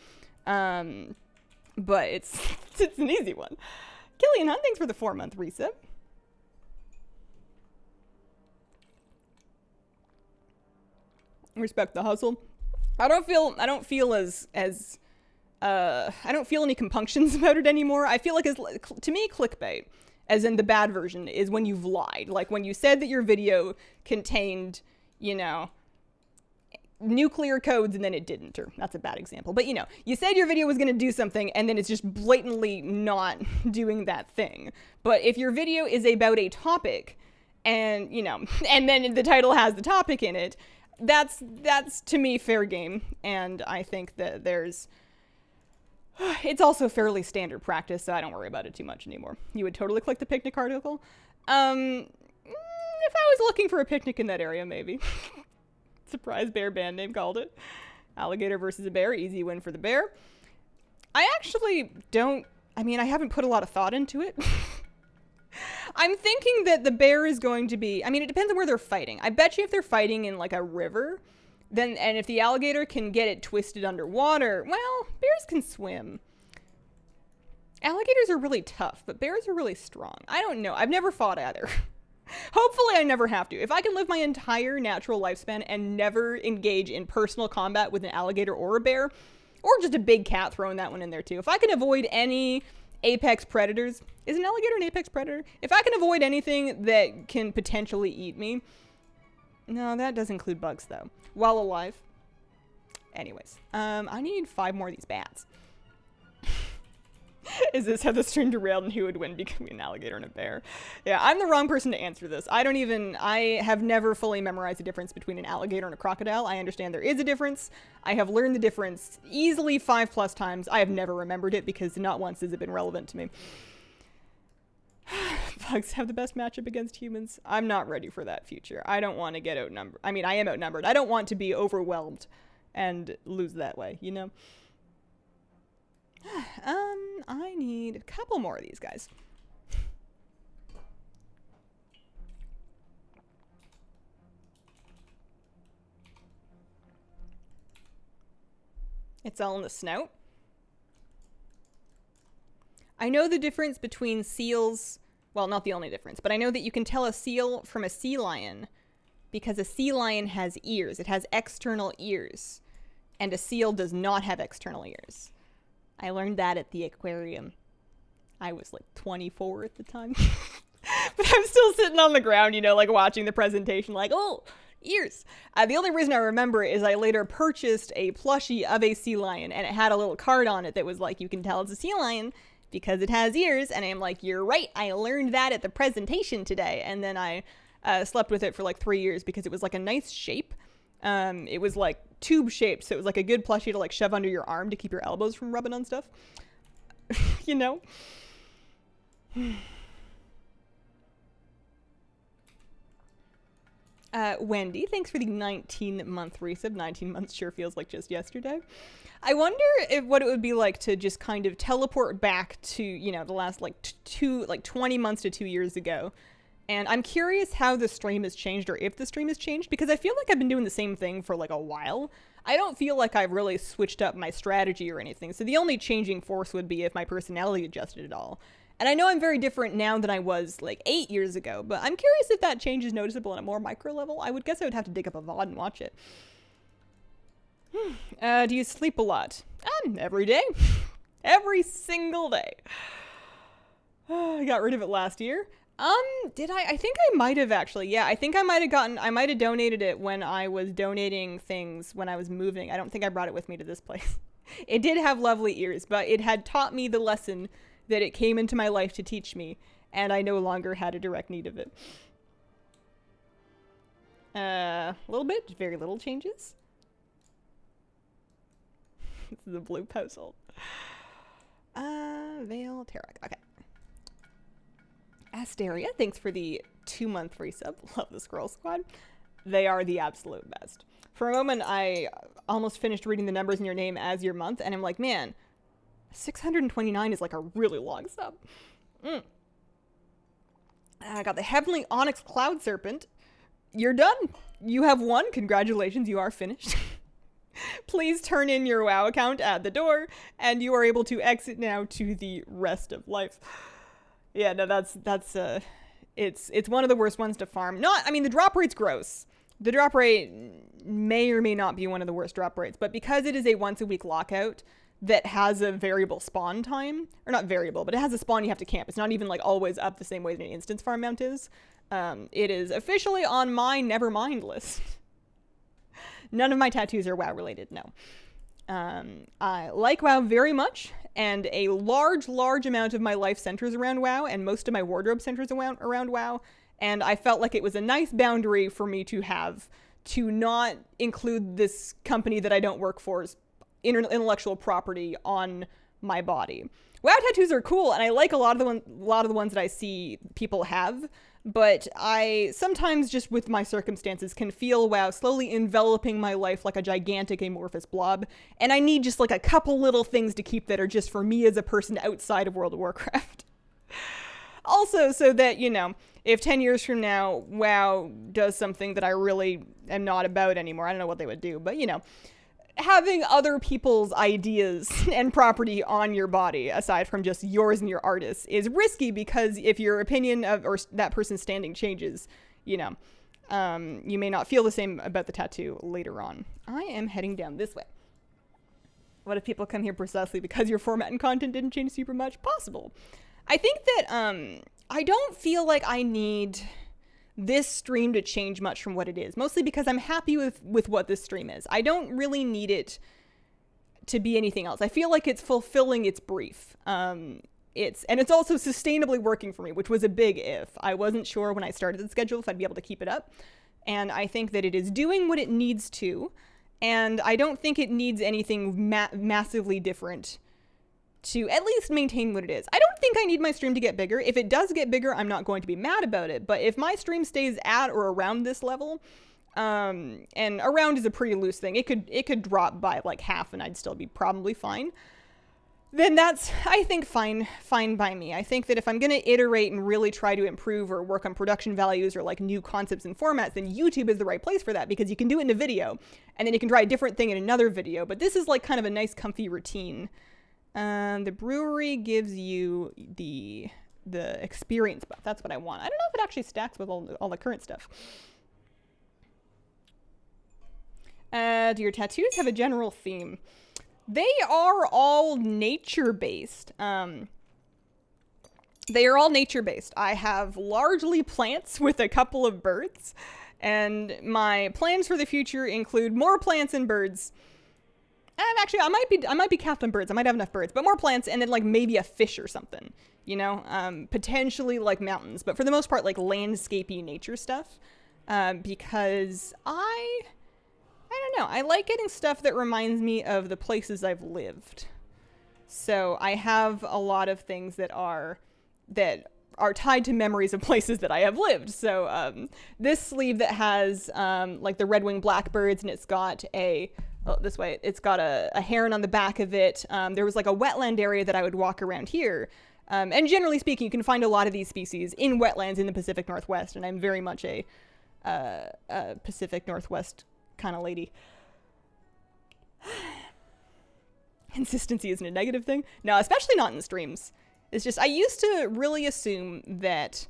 But it's an easy one. Killian Hunt, thanks for the 4-month reset. Respect the hustle. I don't feel any compunctions about it anymore. I feel like to me, clickbait, as in the bad version, is when you've lied. Like when you said that your video contained, nuclear codes and then it didn't, or that's a bad example. But you said your video was going to do something and then it's just blatantly not doing that thing. But if your video is about a topic and, and then the title has the topic in it, that's to me fair game. And I think that it's also fairly standard practice, so I don't worry about it too much anymore. You would totally click the picnic article. If I was looking for a picnic in that area, maybe. Surprise bear band name called it. Alligator versus a bear, easy win for the bear. I actually I haven't put a lot of thought into it. I'm thinking that the bear is going to be, it depends on where they're fighting. I bet you if they're fighting in like a river, and if the alligator can get it twisted underwater, well, bears can swim. Alligators are really tough, but bears are really strong. I don't know. I've never fought either. Hopefully I never have to. If I can live my entire natural lifespan and never engage in personal combat with an alligator or a bear, or just a big cat, throwing that one in there too. If I can avoid any apex predators, is an alligator an apex predator? If I can avoid anything that can potentially eat me, no, that does include bugs though. While alive. Anyways, I need 5 more of these bats. Is this how the stream derailed and who would win between an alligator and a bear? Yeah, I'm the wrong person to answer this. I have never fully memorized the difference between an alligator and a crocodile. I understand there is a difference. I have learned the difference easily 5+ times. I have never remembered it because not once has it been relevant to me. Bugs have the best matchup against humans. I'm not ready for that future. I don't want to get outnumbered. I am outnumbered. I don't want to be overwhelmed and lose that way, I need a couple more of these guys. It's all in the snout. I know the difference between seals. Well, not the only difference, but I know that you can tell a seal from a sea lion because a sea lion has ears. It has external ears. And a seal does not have external ears. I learned that at the aquarium. I was like 24 at the time. But I'm still sitting on the ground, you know, like watching the presentation, like, oh, ears. The only reason I remember is I later purchased a plushie of a sea lion, and it had a little card on it that was like, you can tell it's a sea lion because it has ears. And I'm like, you're right, I learned that at the presentation today. And then I slept with it for like 3 years because it was like a nice shape. It was like tube shaped, so it was like a good plushie to like shove under your arm to keep your elbows from rubbing on stuff. You know? Wendy, thanks for the 19-month resub. 19 months sure feels like just yesterday. I wonder if what it would be like to just kind of teleport back to, you know, the last like 20 months to 2 years ago. And I'm curious how the stream has changed, or if the stream has changed, because I feel like I've been doing the same thing for like a while. I don't feel like I've really switched up my strategy or anything. So the only changing force would be if my personality adjusted at all. And I know I'm very different now than I was like 8 years ago, but I'm curious if that change is noticeable on a more micro level. I would guess I would have to dig up a VOD and watch it. Do you sleep a lot? Every day. Every single day. I got rid of it last year. Did I? I think I might have actually. Yeah, I think I might have donated it when I was donating things when I was moving. I don't think I brought it with me to this place. It did have lovely ears, but it had taught me the lesson that it came into my life to teach me, and I no longer had a direct need of it. A little bit, very little changes. This is a blue puzzle. Veil Tarak. Okay. Asteria, thanks for the 2-month resub. Love the Scroll Squad. They are the absolute best. For a moment, I almost finished reading the numbers in your name as your month, and I'm like, man, 629 is like a really long sub. I got the Heavenly Onyx Cloud Serpent. You're done. You have won. Congratulations, you are finished. Please turn in your WoW account at the door, and you are able to exit now to the rest of life. Yeah, no, it's one of the worst ones to farm. The drop rate's gross. The drop rate may or may not be one of the worst drop rates, but because it is a once a week lockout that has a variable spawn time, or not variable, but it has a spawn you have to camp. It's not even like always up the same way that an instance farm mount is. It is officially on my never mind list. None of my tattoos are WoW related, no. I like WoW very much, and a large amount of my life centers around WoW, and most of my wardrobe centers around WoW, and I felt like it was a nice boundary for me to have to not include this company that I don't work for's intellectual property on my body. WoW tattoos are cool, and I like a lot of the ones that I see people have, but I sometimes, just with my circumstances, can feel WoW slowly enveloping my life like a gigantic amorphous blob, and I need just like a couple little things to keep that are just for me as a person outside of World of Warcraft. Also, so that, you know, if 10 years from now WoW does something that I really am not about anymore, I don't know what they would do, but, you know, having other people's ideas and property on your body, aside from just yours and your artist's, is risky, because if your opinion of or that person's standing changes, you know, you may not feel the same about the tattoo later on. I am heading down this way. What if people come here precisely because your format and content didn't change super much? Possible. I think that I don't feel like I need this stream to change much from what it is, mostly because I'm happy with what this stream is. I don't really need it to be anything else. I feel like it's fulfilling its brief. It's also sustainably working for me, which was a big if. I wasn't sure when I started the schedule if I'd be able to keep it up, and I think that it is doing what it needs to, and I don't think it needs anything massively different to at least maintain what it is. I don't think I need my stream to get bigger. If it does get bigger, I'm not going to be mad about it. But if my stream stays at or around this level, and around is a pretty loose thing. It could drop by like half and I'd still be probably fine. then that's, I think, fine by me. I think that if I'm going to iterate and really try to improve or work on production values or like new concepts and formats, then YouTube is the right place for that, because you can do it in a video and then you can try a different thing in another video. But this is like kind of a nice comfy routine. The brewery gives you the experience buff. That's what I want. I don't know if it actually stacks with all the current stuff. Do your tattoos have a general theme? They are all nature-based. They are all nature-based. I have largely plants with a couple of birds, and my plans for the future include more plants and birds. Actually, I might be capped on birds. I might have enough birds, but more plants, and then like maybe a fish or something. You know, potentially like mountains, but for the most part, like landscapey nature stuff, because I don't know. I like getting stuff that reminds me of the places I've lived. So I have a lot of things that are tied to memories of places that I have lived. So this sleeve that has like the red-winged blackbirds, and it's got it's got a heron on the back of it. There was like a wetland area that I would walk around here. And generally speaking, you can find a lot of these species in wetlands in the Pacific Northwest, and I'm very much a Pacific Northwest kind of lady. Consistency isn't a negative thing. No, especially not in streams. It's just, I used to really assume that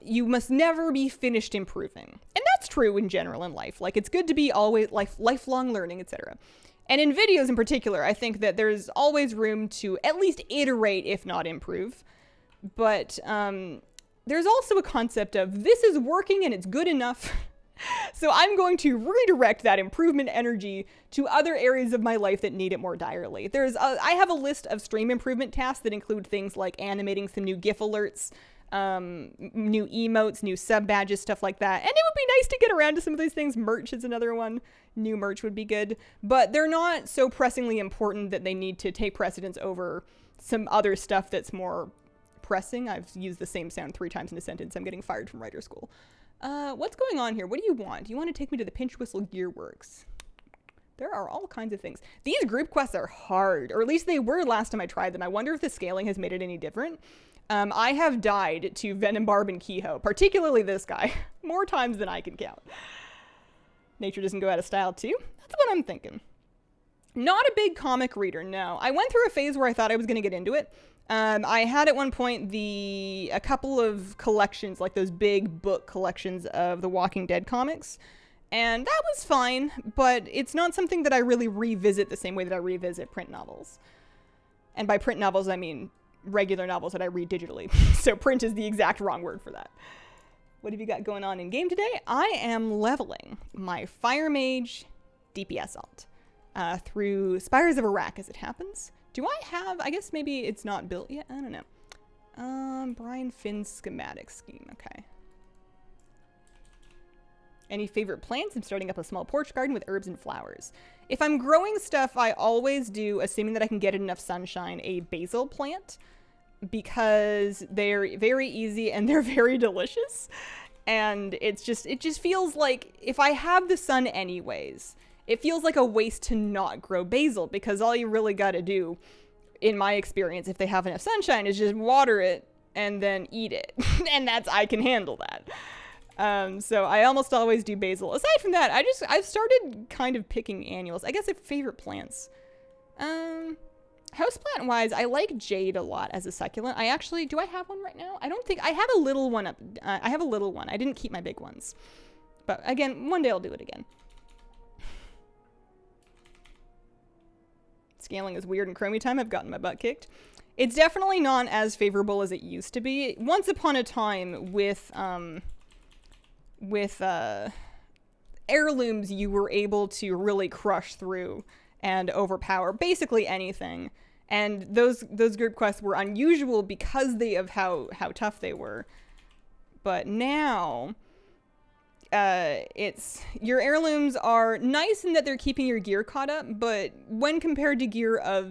you must never be finished improving. And that's true in general in life. Like, it's good to be always lifelong learning, etc. And in videos in particular, I think that there's always room to at least iterate, if not improve. But there's also a concept of this is working and it's good enough. So I'm going to redirect that improvement energy to other areas of my life that need it more direly. I have a list of stream improvement tasks that include things like animating some new GIF alerts, new emotes, new sub badges, stuff like that. And it would be nice to get around to some of these things. Merch is another one. New merch would be good. But they're not so pressingly important that they need to take precedence over some other stuff that's more pressing. I've used the same sound 3 times in a sentence. I'm getting fired from writer school. What's going on here? What do you want? Do you want to take me to the Pinch Whistle Gear Works? There are all kinds of things. These group quests are hard, or at least they were last time I tried them. I wonder if the scaling has made it any different. I have died to Venom Barb and Kehoe, particularly this guy, more times than I can count. Nature doesn't go out of style too? That's what I'm thinking. Not a big comic reader, no. I went through a phase where I thought I was going to get into it. I had at one point a couple of collections, like those big book collections of the Walking Dead comics, and that was fine, but it's not something that I really revisit the same way that I revisit print novels. And by print novels, I mean regular novels that I read digitally. So print is the exact wrong word for that. What have you got going on in game today? I am leveling my Fire Mage DPS alt through Spires of Iraq as it happens. Do I have, I guess maybe it's not built yet. I don't know. Brian Finn's schematic scheme. Okay. Any favorite plants? I'm starting up a small porch garden with herbs and flowers. If I'm growing stuff, I always do, assuming that I can get enough sunshine, a basil plant, because they're very easy and they're very delicious. And it just feels like if I have the sun anyways, it feels like a waste to not grow basil, because all you really got to do, in my experience, if they have enough sunshine, is just water it and then eat it. And I can handle that. So I almost always do basil. Aside from that, I've started kind of picking annuals. I guess favorite plants. Houseplant wise, I like jade a lot as a succulent. Do I have one right now? I don't think I have a little one I have a little one. I didn't keep my big ones. But again, one day I'll do it again. Scaling is weird in Chromie time. I've gotten my butt kicked. It's definitely not as favorable as it used to be. Once upon a time with heirlooms, you were able to really crush through and overpower basically anything. And those group quests were unusual because of how tough they were. But now your heirlooms are nice in that they're keeping your gear caught up, but when compared to gear of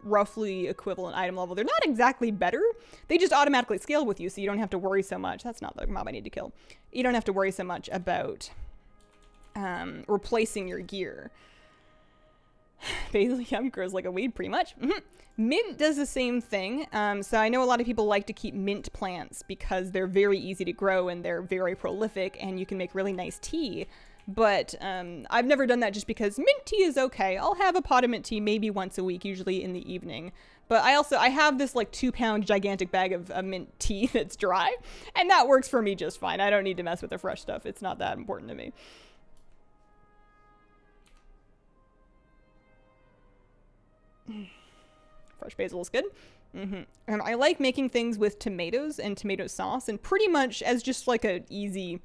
roughly equivalent item level, they're not exactly better. They just automatically scale with you, so you don't have to worry so much. That's not the mob I need to kill. You don't have to worry so much about replacing your gear. Basil yum grows like a weed, pretty much. Mint does the same thing. So I know a lot of people like to keep mint plants because they're very easy to grow and they're very prolific and you can make really nice tea. But I've never done that just because mint tea is okay. I'll have a pot of mint tea maybe once a week, usually in the evening. But I have this like 2-pound gigantic bag of mint tea that's dry, and that works for me just fine. I don't need to mess with the fresh stuff. It's not that important to me. Fresh basil is good. And I like making things with tomatoes and tomato sauce, and pretty much as just like a easy,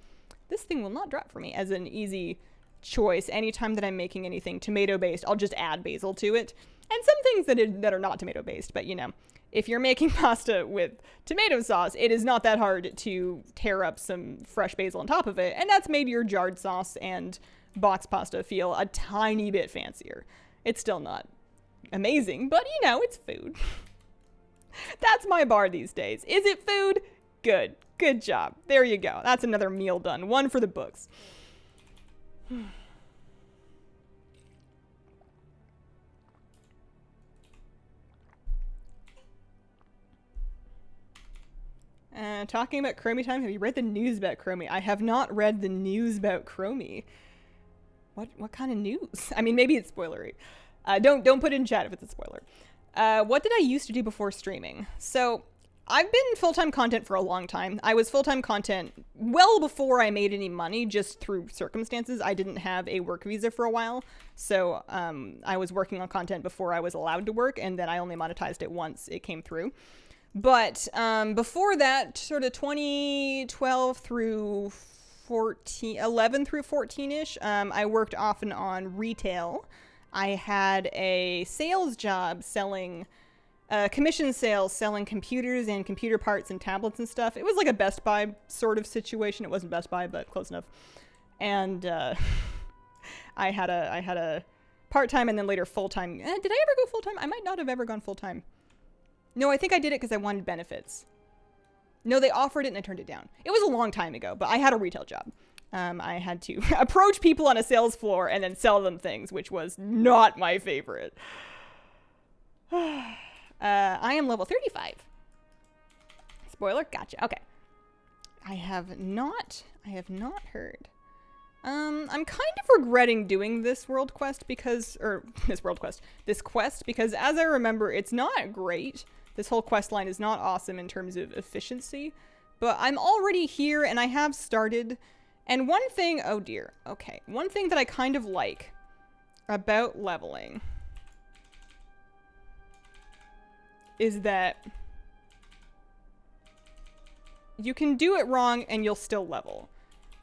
this thing will not drop for me, as an easy choice. Anytime that I'm making anything tomato based, I'll just add basil to it. And some things that are not tomato based, but you know, if you're making pasta with tomato sauce, it is not that hard to tear up some fresh basil on top of it, and that's made your jarred sauce and box pasta feel a tiny bit fancier. It's still not amazing, but you know, it's food. That's my bar these days. Is it food? Good. Good job. There you go. That's another meal done. One for the books. Talking about Chromie time, have you read the news about Chromie? I have not read the news about Chromie. What kind of news? I mean, maybe it's spoilery. Don't put it in chat if it's a spoiler. What did I used to do before streaming? So I've been full-time content for a long time. I was full-time content well before I made any money, just through circumstances. I didn't have a work visa for a while, so I was working on content before I was allowed to work, and then I only monetized it once it came through. But before that, sort of 2012 through 11 through 14-ish, I worked off and on retail. I had a sales job selling commission sales, selling computers and computer parts and tablets and stuff. It was like a Best Buy sort of situation. It wasn't Best Buy, but close enough. And I had a part-time and then later full-time. Did I ever go full-time? I might not have ever gone full-time. No, I think I did it because I wanted benefits. No, they offered it and I turned it down. It was a long time ago, but I had a retail job. I had to approach people on a sales floor and then sell them things, which was not my favorite. I am level 35. Spoiler? Gotcha. Okay. I have not heard. I'm kind of regretting doing this world quest because, this quest, because as I remember, it's not great. This whole quest line is not awesome in terms of efficiency, but I'm already here and I have started. And one thing, oh dear, okay. One thing that I kind of like about leveling is that you can do it wrong and you'll still level.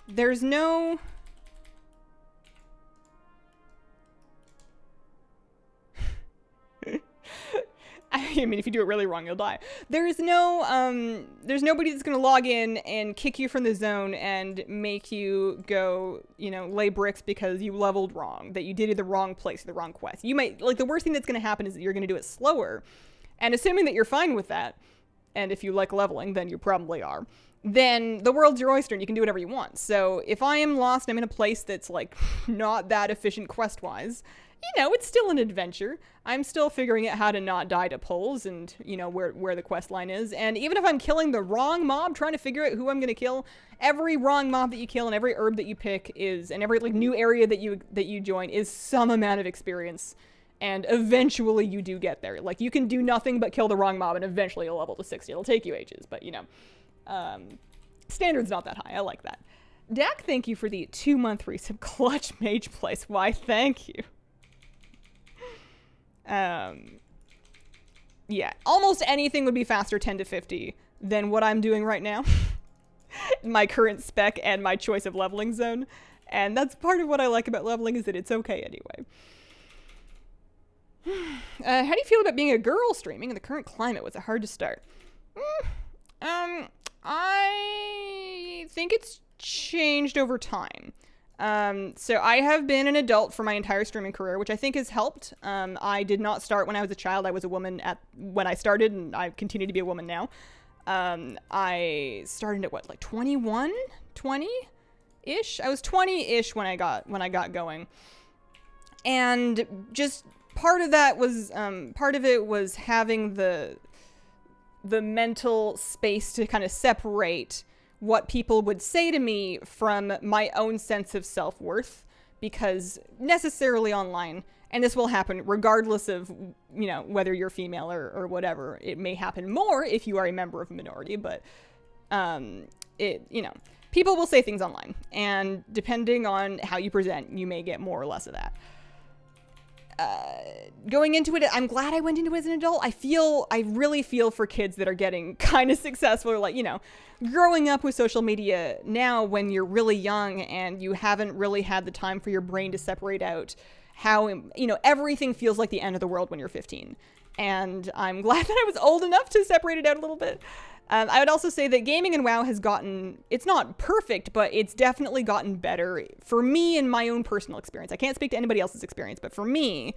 There's no... I mean, if you do it really wrong, you'll die. There's nobody that's gonna log in and kick you from the zone and make you go, you know, lay bricks because you leveled wrong, that you did it the wrong place, the wrong quest. You might, like, the worst thing that's gonna happen is that you're gonna do it slower. And assuming that you're fine with that, and if you like leveling, then you probably are, then the world's your oyster and you can do whatever you want. So if I am lost, I'm in a place that's, like, not that efficient quest-wise, you know, it's still an adventure. I'm still figuring out how to not die to pulls and, you know, where the quest line is. And even if I'm killing the wrong mob, trying to figure out who I'm going to kill, every wrong mob that you kill and every herb that you pick is, and every, like, new area that you join is some amount of experience. And eventually you do get there. Like, you can do nothing but kill the wrong mob and eventually you'll level to 60. It'll take you ages, but, you know, standard's not that high. I like that. Dak, thank you for the 2-month resub. Clutch Mage Place. Why, thank you. Yeah, almost anything would be faster 10 to 50 than what I'm doing right now. My current spec and my choice of leveling zone. And that's part of what I like about leveling, is that it's okay anyway. How do you feel about being a girl streaming in the current climate? Was it hard to start? I think it's changed over time. So I have been an adult for my entire streaming career, which I think has helped. I did not start when I was a child. I was a woman when I started, and I continue to be a woman now. I started at what, like 21, 20-ish? I was 20-ish when I got going. And just part of that was, part of it was having the mental space to kind of separate what people would say to me from my own sense of self-worth, because necessarily online, and this will happen regardless of, you know, whether you're female or whatever, it may happen more if you are a member of a minority, but you know, people will say things online, and depending on how you present, you may get more or less of that. Going into it, I'm glad I went into it as an adult. I really feel for kids that are getting kind of successful, or like, you know, growing up with social media now when you're really young and you haven't really had the time for your brain to separate out how, you know, everything feels like the end of the world when you're 15. And I'm glad that I was old enough to separate it out a little bit. I would also say that gaming in WoW has gotten, it's not perfect, but it's definitely gotten better for me in my own personal experience. I can't speak to anybody else's experience, but for me,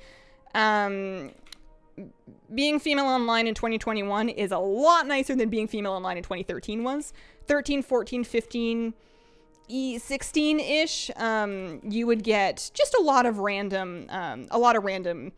being female online in 2021 is a lot nicer than being female online in 2013 was. 13, 14, 15, 16-ish, you would get just a lot of random,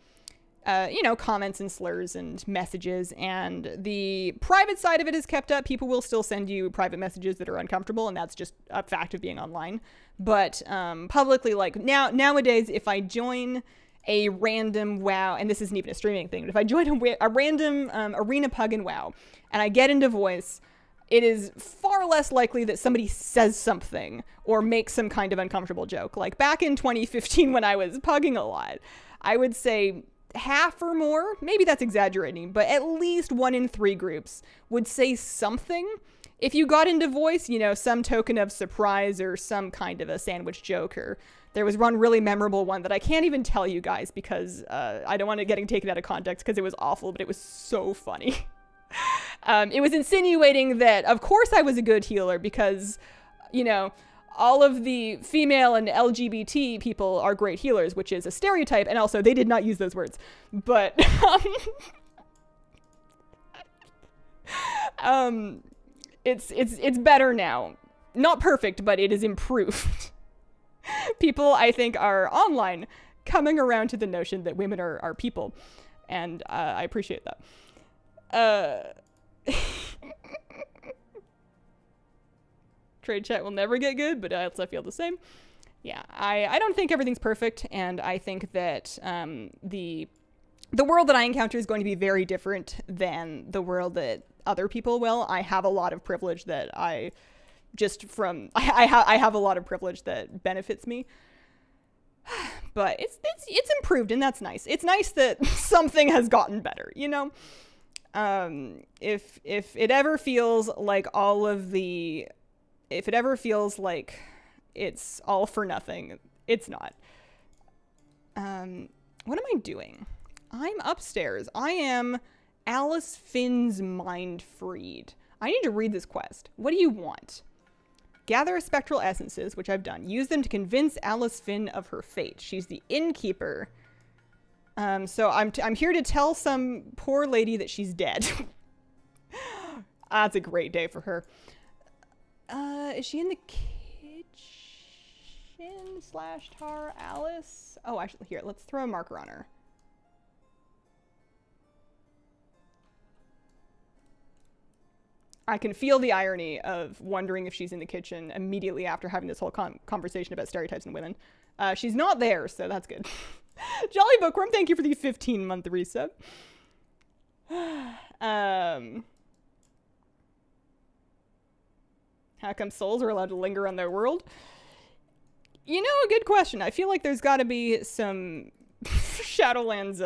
you know, comments and slurs and messages, and the private side of it is kept up. People will still send you private messages that are uncomfortable, and that's just a fact of being online. But publicly, like nowadays, if I join a random WoW, and this isn't even a streaming thing, but if I join a random arena pug in WoW, and I get into voice, it is far less likely that somebody says something or makes some kind of uncomfortable joke. Like back in 2015 when I was pugging a lot, I would say half or more, maybe that's exaggerating, but at least 1 in 3 groups would say something. If you got into voice, you know, some token of surprise or some kind of a sandwich joke, or there was one really memorable one that I can't even tell you guys because I don't want it getting taken out of context because it was awful, but it was so funny. It was insinuating that, of course, I was a good healer because, you know, all of the female and LGBT people are great healers, which is a stereotype, and also they did not use those words. But it's better now. Not perfect, but it is improved. People, I think, are online coming around to the notion that women are people, and I appreciate that. Trade chat will never get good, but I also feel the same. Yeah, I don't think everything's perfect, and I think that the world that I encounter is going to be very different than the world that other people will. I have a lot of privilege that I have a lot of privilege that benefits me. But it's improved, and that's nice. It's nice that something has gotten better, you know? If it ever feels like if it ever feels like it's all for nothing, it's not. What am I doing? I'm upstairs. I am Alice Finn's Mind Freed. I need to read this quest. What do you want? Gather spectral essences, which I've done. Use them to convince Alice Finn of her fate. She's the innkeeper. So I'm here to tell some poor lady that she's dead. That's a great day for her. Is she in the kitchen / tar, Alice? Oh, actually, here, let's throw a marker on her. I can feel the irony of wondering if she's in the kitchen immediately after having this whole conversation about stereotypes in women. She's not there, so that's good. Jolly Bookworm, thank you for the 15-month resub. How come souls are allowed to linger on their world? You know, a good question. I feel like there's got to be some Shadowlands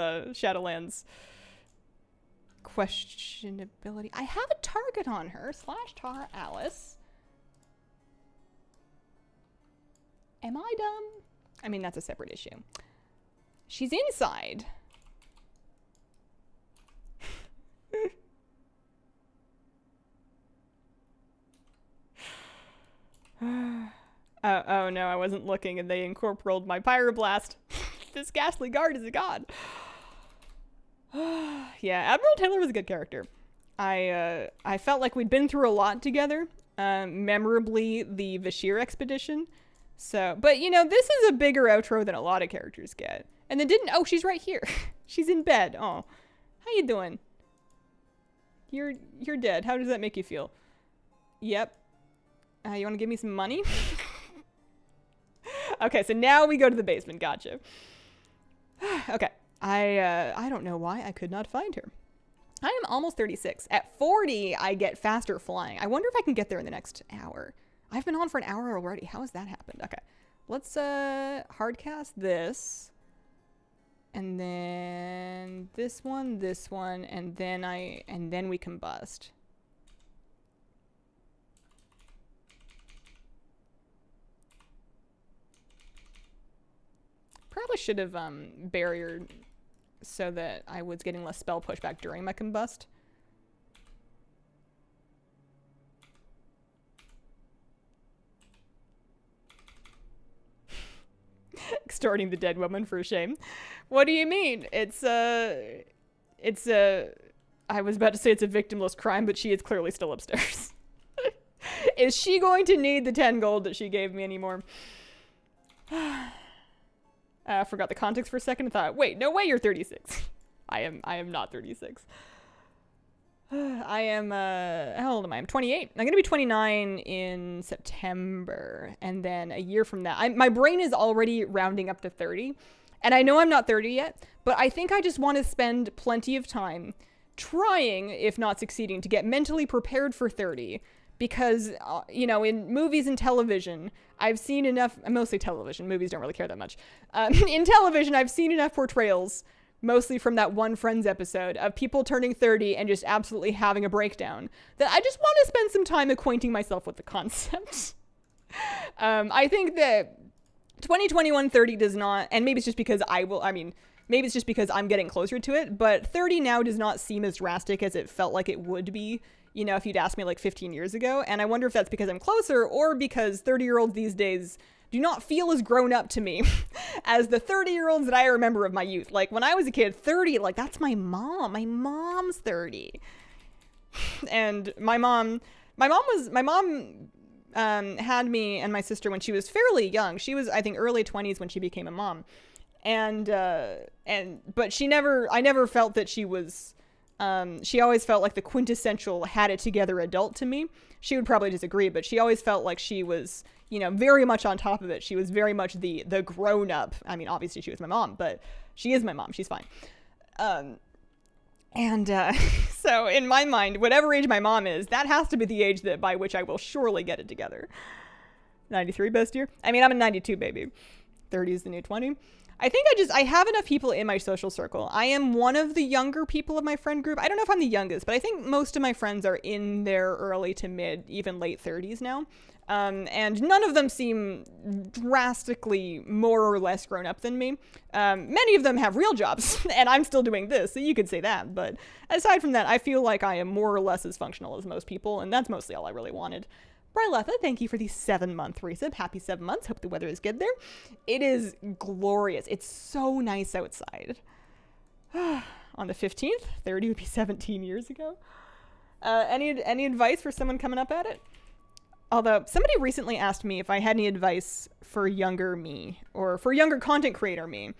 questionability. I have a target on her, / tar Alice. Am I dumb? I mean, that's a separate issue. She's inside. Oh no, I wasn't looking and they incorporated my pyroblast. This ghastly guard is a god. Yeah, Admiral Taylor was a good character. I felt like we'd been through a lot together. Memorably, the Vashir expedition. So, but you know, this is a bigger outro than a lot of characters get. And then oh, she's right here. She's in bed. Oh, how you doing? You're dead. How does that make you feel? Yep. You want to give me some money? Okay, so now we go to the basement. Gotcha. Okay. I don't know why I could not find her. I am almost 36. At 40, I get faster flying. I wonder if I can get there in the next hour. I've been on for an hour already. How has that happened? Okay. Let's hardcast this. And then this one, and then we combust. Probably should have barriered so that I was getting less spell pushback during my combust. Extorting the dead woman for shame. What do you mean? It's I was about to say it's a victimless crime, but she is clearly still upstairs. Is she going to need the 10 gold that she gave me anymore? Forgot the context for a second and thought, wait, no way you're 36. I am not 36. I am, how old am I? I'm 28. I'm going to be 29 in September. And then a year from that, my brain is already rounding up to 30. And I know I'm not 30 yet, but I think I just want to spend plenty of time trying, if not succeeding, to get mentally prepared for 30. Because, you know, in movies and television, I've seen enough, mostly television, movies don't really care that much. In television, I've seen enough portrayals, mostly from that one Friends episode, of people turning 30 and just absolutely having a breakdown, that I just want to spend some time acquainting myself with the concept. I think that 2021 30 does not, and maybe it's just because maybe it's just because I'm getting closer to it, but 30 now does not seem as drastic as it felt like it would be, you know, if you'd asked me like 15 years ago. And I wonder if that's because I'm closer or because 30-year-olds these days do not feel as grown up to me as the 30-year-olds that I remember of my youth. Like when I was a kid, 30, like that's my mom. My mom's 30. And my mom had me and my sister when she was fairly young. She was, I think, early 20s when she became a mom. But I never felt that she was, she always felt like the quintessential had it together adult to me. She would probably disagree, but she always felt like she was, you know, very much on top of it. She was very much the grown up. I mean, obviously she was my mom, but she is my mom. She's fine. So in my mind, whatever age my mom is, that has to be the age that by which I will surely get it together. 93 best year. I mean, I'm a 92 baby. 30 is the new 20. I think I have enough people in my social circle. I am one of the younger people of my friend group. I don't know if I'm the youngest, but I think most of my friends are in their early to mid, even late 30s now. And none of them seem drastically more or less grown up than me. Many of them have real jobs, and I'm still doing this, so you could say that. But aside from that, I feel like I am more or less as functional as most people, and that's mostly all I really wanted. Bryletha, thank you for the 7-month resub. Happy 7 months. Hope the weather is good there. It is glorious. It's so nice outside. On the 15th, 30 would be 17 years ago. Any advice for someone coming up at it? Although somebody recently asked me if I had any advice for younger me or for younger content creator me.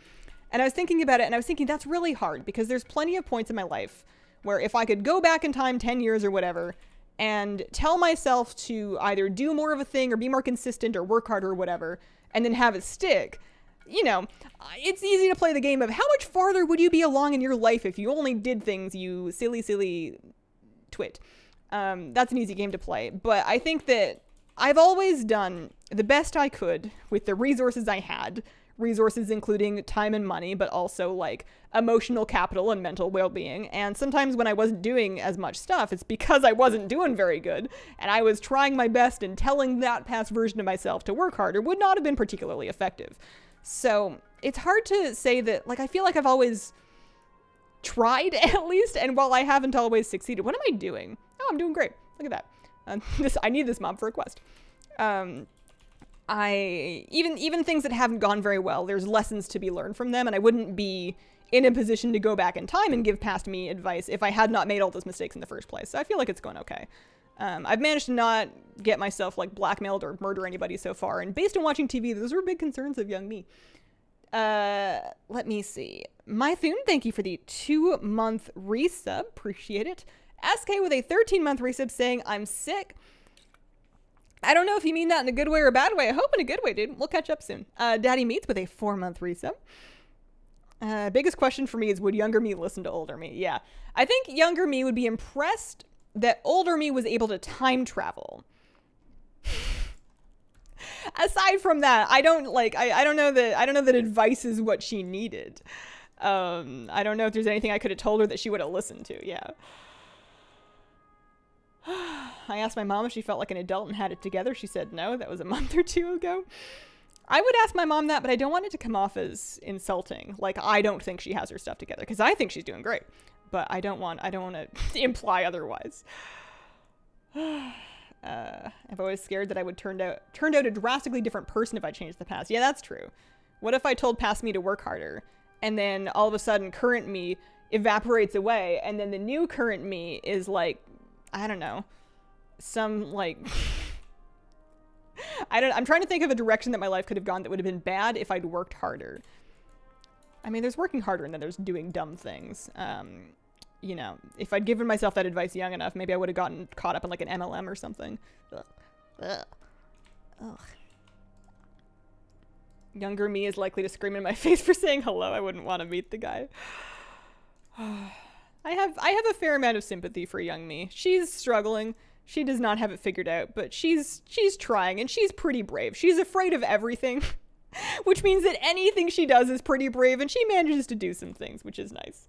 And I was thinking about it and I was thinking that's really hard because there's plenty of points in my life where if I could go back in time 10 years or whatever and tell myself to either do more of a thing or be more consistent or work harder or whatever, and then have it stick, you know, it's easy to play the game of how much farther would you be along in your life if you only did things, you silly twit. That's an easy game to play, but I think that I've always done the best I could with the resources I had, resources including time and money, but also like emotional capital and mental well-being. And sometimes when I wasn't doing as much stuff, it's because I wasn't doing very good and I was trying my best, and telling that past version of myself to work harder would not have been particularly effective. So it's hard to say that, like, I feel like I've always tried at least, and while I haven't always succeeded. What am I doing? Oh, I'm doing great. Look at that. I need this mob for a quest. Even things that haven't gone very well, there's lessons to be learned from them, and I wouldn't be in a position to go back in time and give past me advice if I had not made all those mistakes in the first place. So I feel like it's going okay. I've managed to not get myself like blackmailed or murder anybody so far, and based on watching TV, those were big concerns of young me. Let me see. Mythune, thank you for the 2-month resub. Appreciate it. SK with a 13-month resub saying, I'm sick. I don't know if you mean that in a good way or a bad way. I hope in a good way, dude. We'll catch up soon. Daddy Meets with a 4-month resub. Biggest question for me is, would younger me listen to older me? Yeah. I think younger me would be impressed that older me was able to time travel. Aside from that, I don't know that advice is what she needed. I don't know if there's anything I could have told her that she would have listened to. Yeah. I asked my mom if she felt like an adult and had it together. She said no. That was a month or 2 ago. I would ask my mom that, but I don't want it to come off as insulting. Like, I don't think she has her stuff together, because I think she's doing great. But I don't want to imply otherwise. I've always scared that I would turned out a drastically different person if I changed the past. Yeah, that's true. What if I told past me to work harder, and then all of a sudden current me evaporates away, and then the new current me is like, I don't know, some like I'm trying to think of a direction that my life could have gone that would have been bad if I'd worked harder. I mean, there's working harder and then there's doing dumb things. You know, if I'd given myself that advice young enough, maybe I would have gotten caught up in like an MLM or something. Ugh. Ugh. Ugh. Younger me is likely to scream in my face for saying hello. I wouldn't want to meet the guy. I have a fair amount of sympathy for young me. She's struggling. She does not have it figured out, but she's trying, and she's pretty brave. She's afraid of everything, which means that anything she does is pretty brave, and she manages to do some things, which is nice.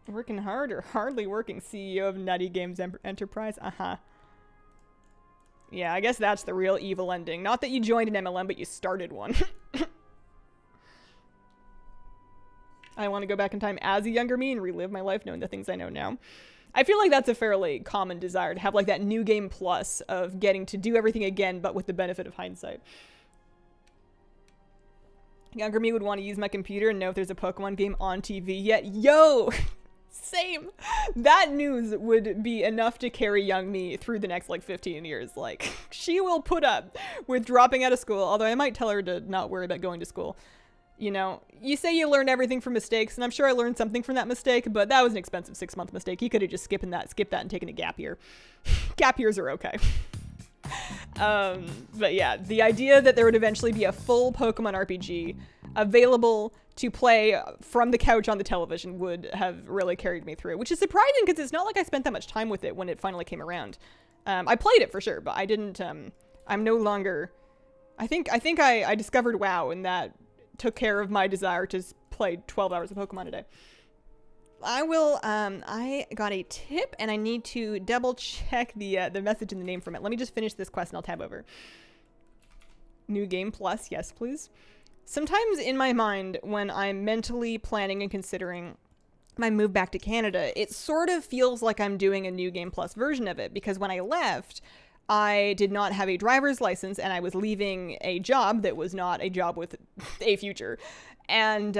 Working hard or hardly working, CEO of Nutty Games Enterprise? Uh-huh. Yeah, I guess that's the real evil ending. Not that you joined an MLM, but you started one. I want to go back in time as a younger me and relive my life knowing the things I know now. I feel like that's a fairly common desire, to have like that new game plus of getting to do everything again, but with the benefit of hindsight. Younger me would want to use my computer and know if there's a Pokemon game on TV yet. Yo! Same. That news would be enough to carry young me through the next like 15 years. Like, she will put up with dropping out of school, although I might tell her to not worry about going to school. You know, you say you learn everything from mistakes, and I'm sure I learned something from that mistake, but that was an expensive 6-month mistake. You could have just skipped that and taken a gap year. Gap years are okay. But yeah, the idea that there would eventually be a full Pokemon RPG available to play from the couch on the television would have really carried me through, which is surprising because it's not like I spent that much time with it when it finally came around. I played it for sure, but I didn't, I'm no longer, I think I discovered WoW, and that took care of my desire to play 12 hours of Pokemon a day. I got a tip and I need to double check the message and the name from it. Let me just finish this quest and I'll tab over. New game plus, yes please. Sometimes in my mind, when I'm mentally planning and considering my move back to Canada, it sort of feels like I'm doing a new game plus version of it, because when I left, I did not have a driver's license and I was leaving a job that was not a job with a future. And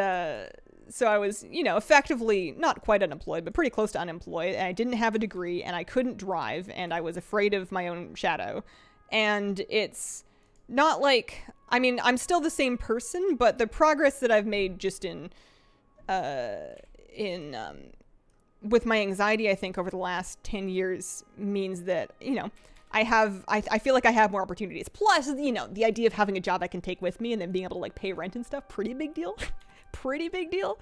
so I was, you know, effectively not quite unemployed, but pretty close to unemployed. And I didn't have a degree and I couldn't drive and I was afraid of my own shadow. And it's not like, I mean, I'm still the same person, but the progress that I've made just with my anxiety, I think over the last 10 years means that, you know, I feel like I have more opportunities. Plus, you know, the idea of having a job I can take with me and then being able to like pay rent and stuff, pretty big deal. Pretty big deal.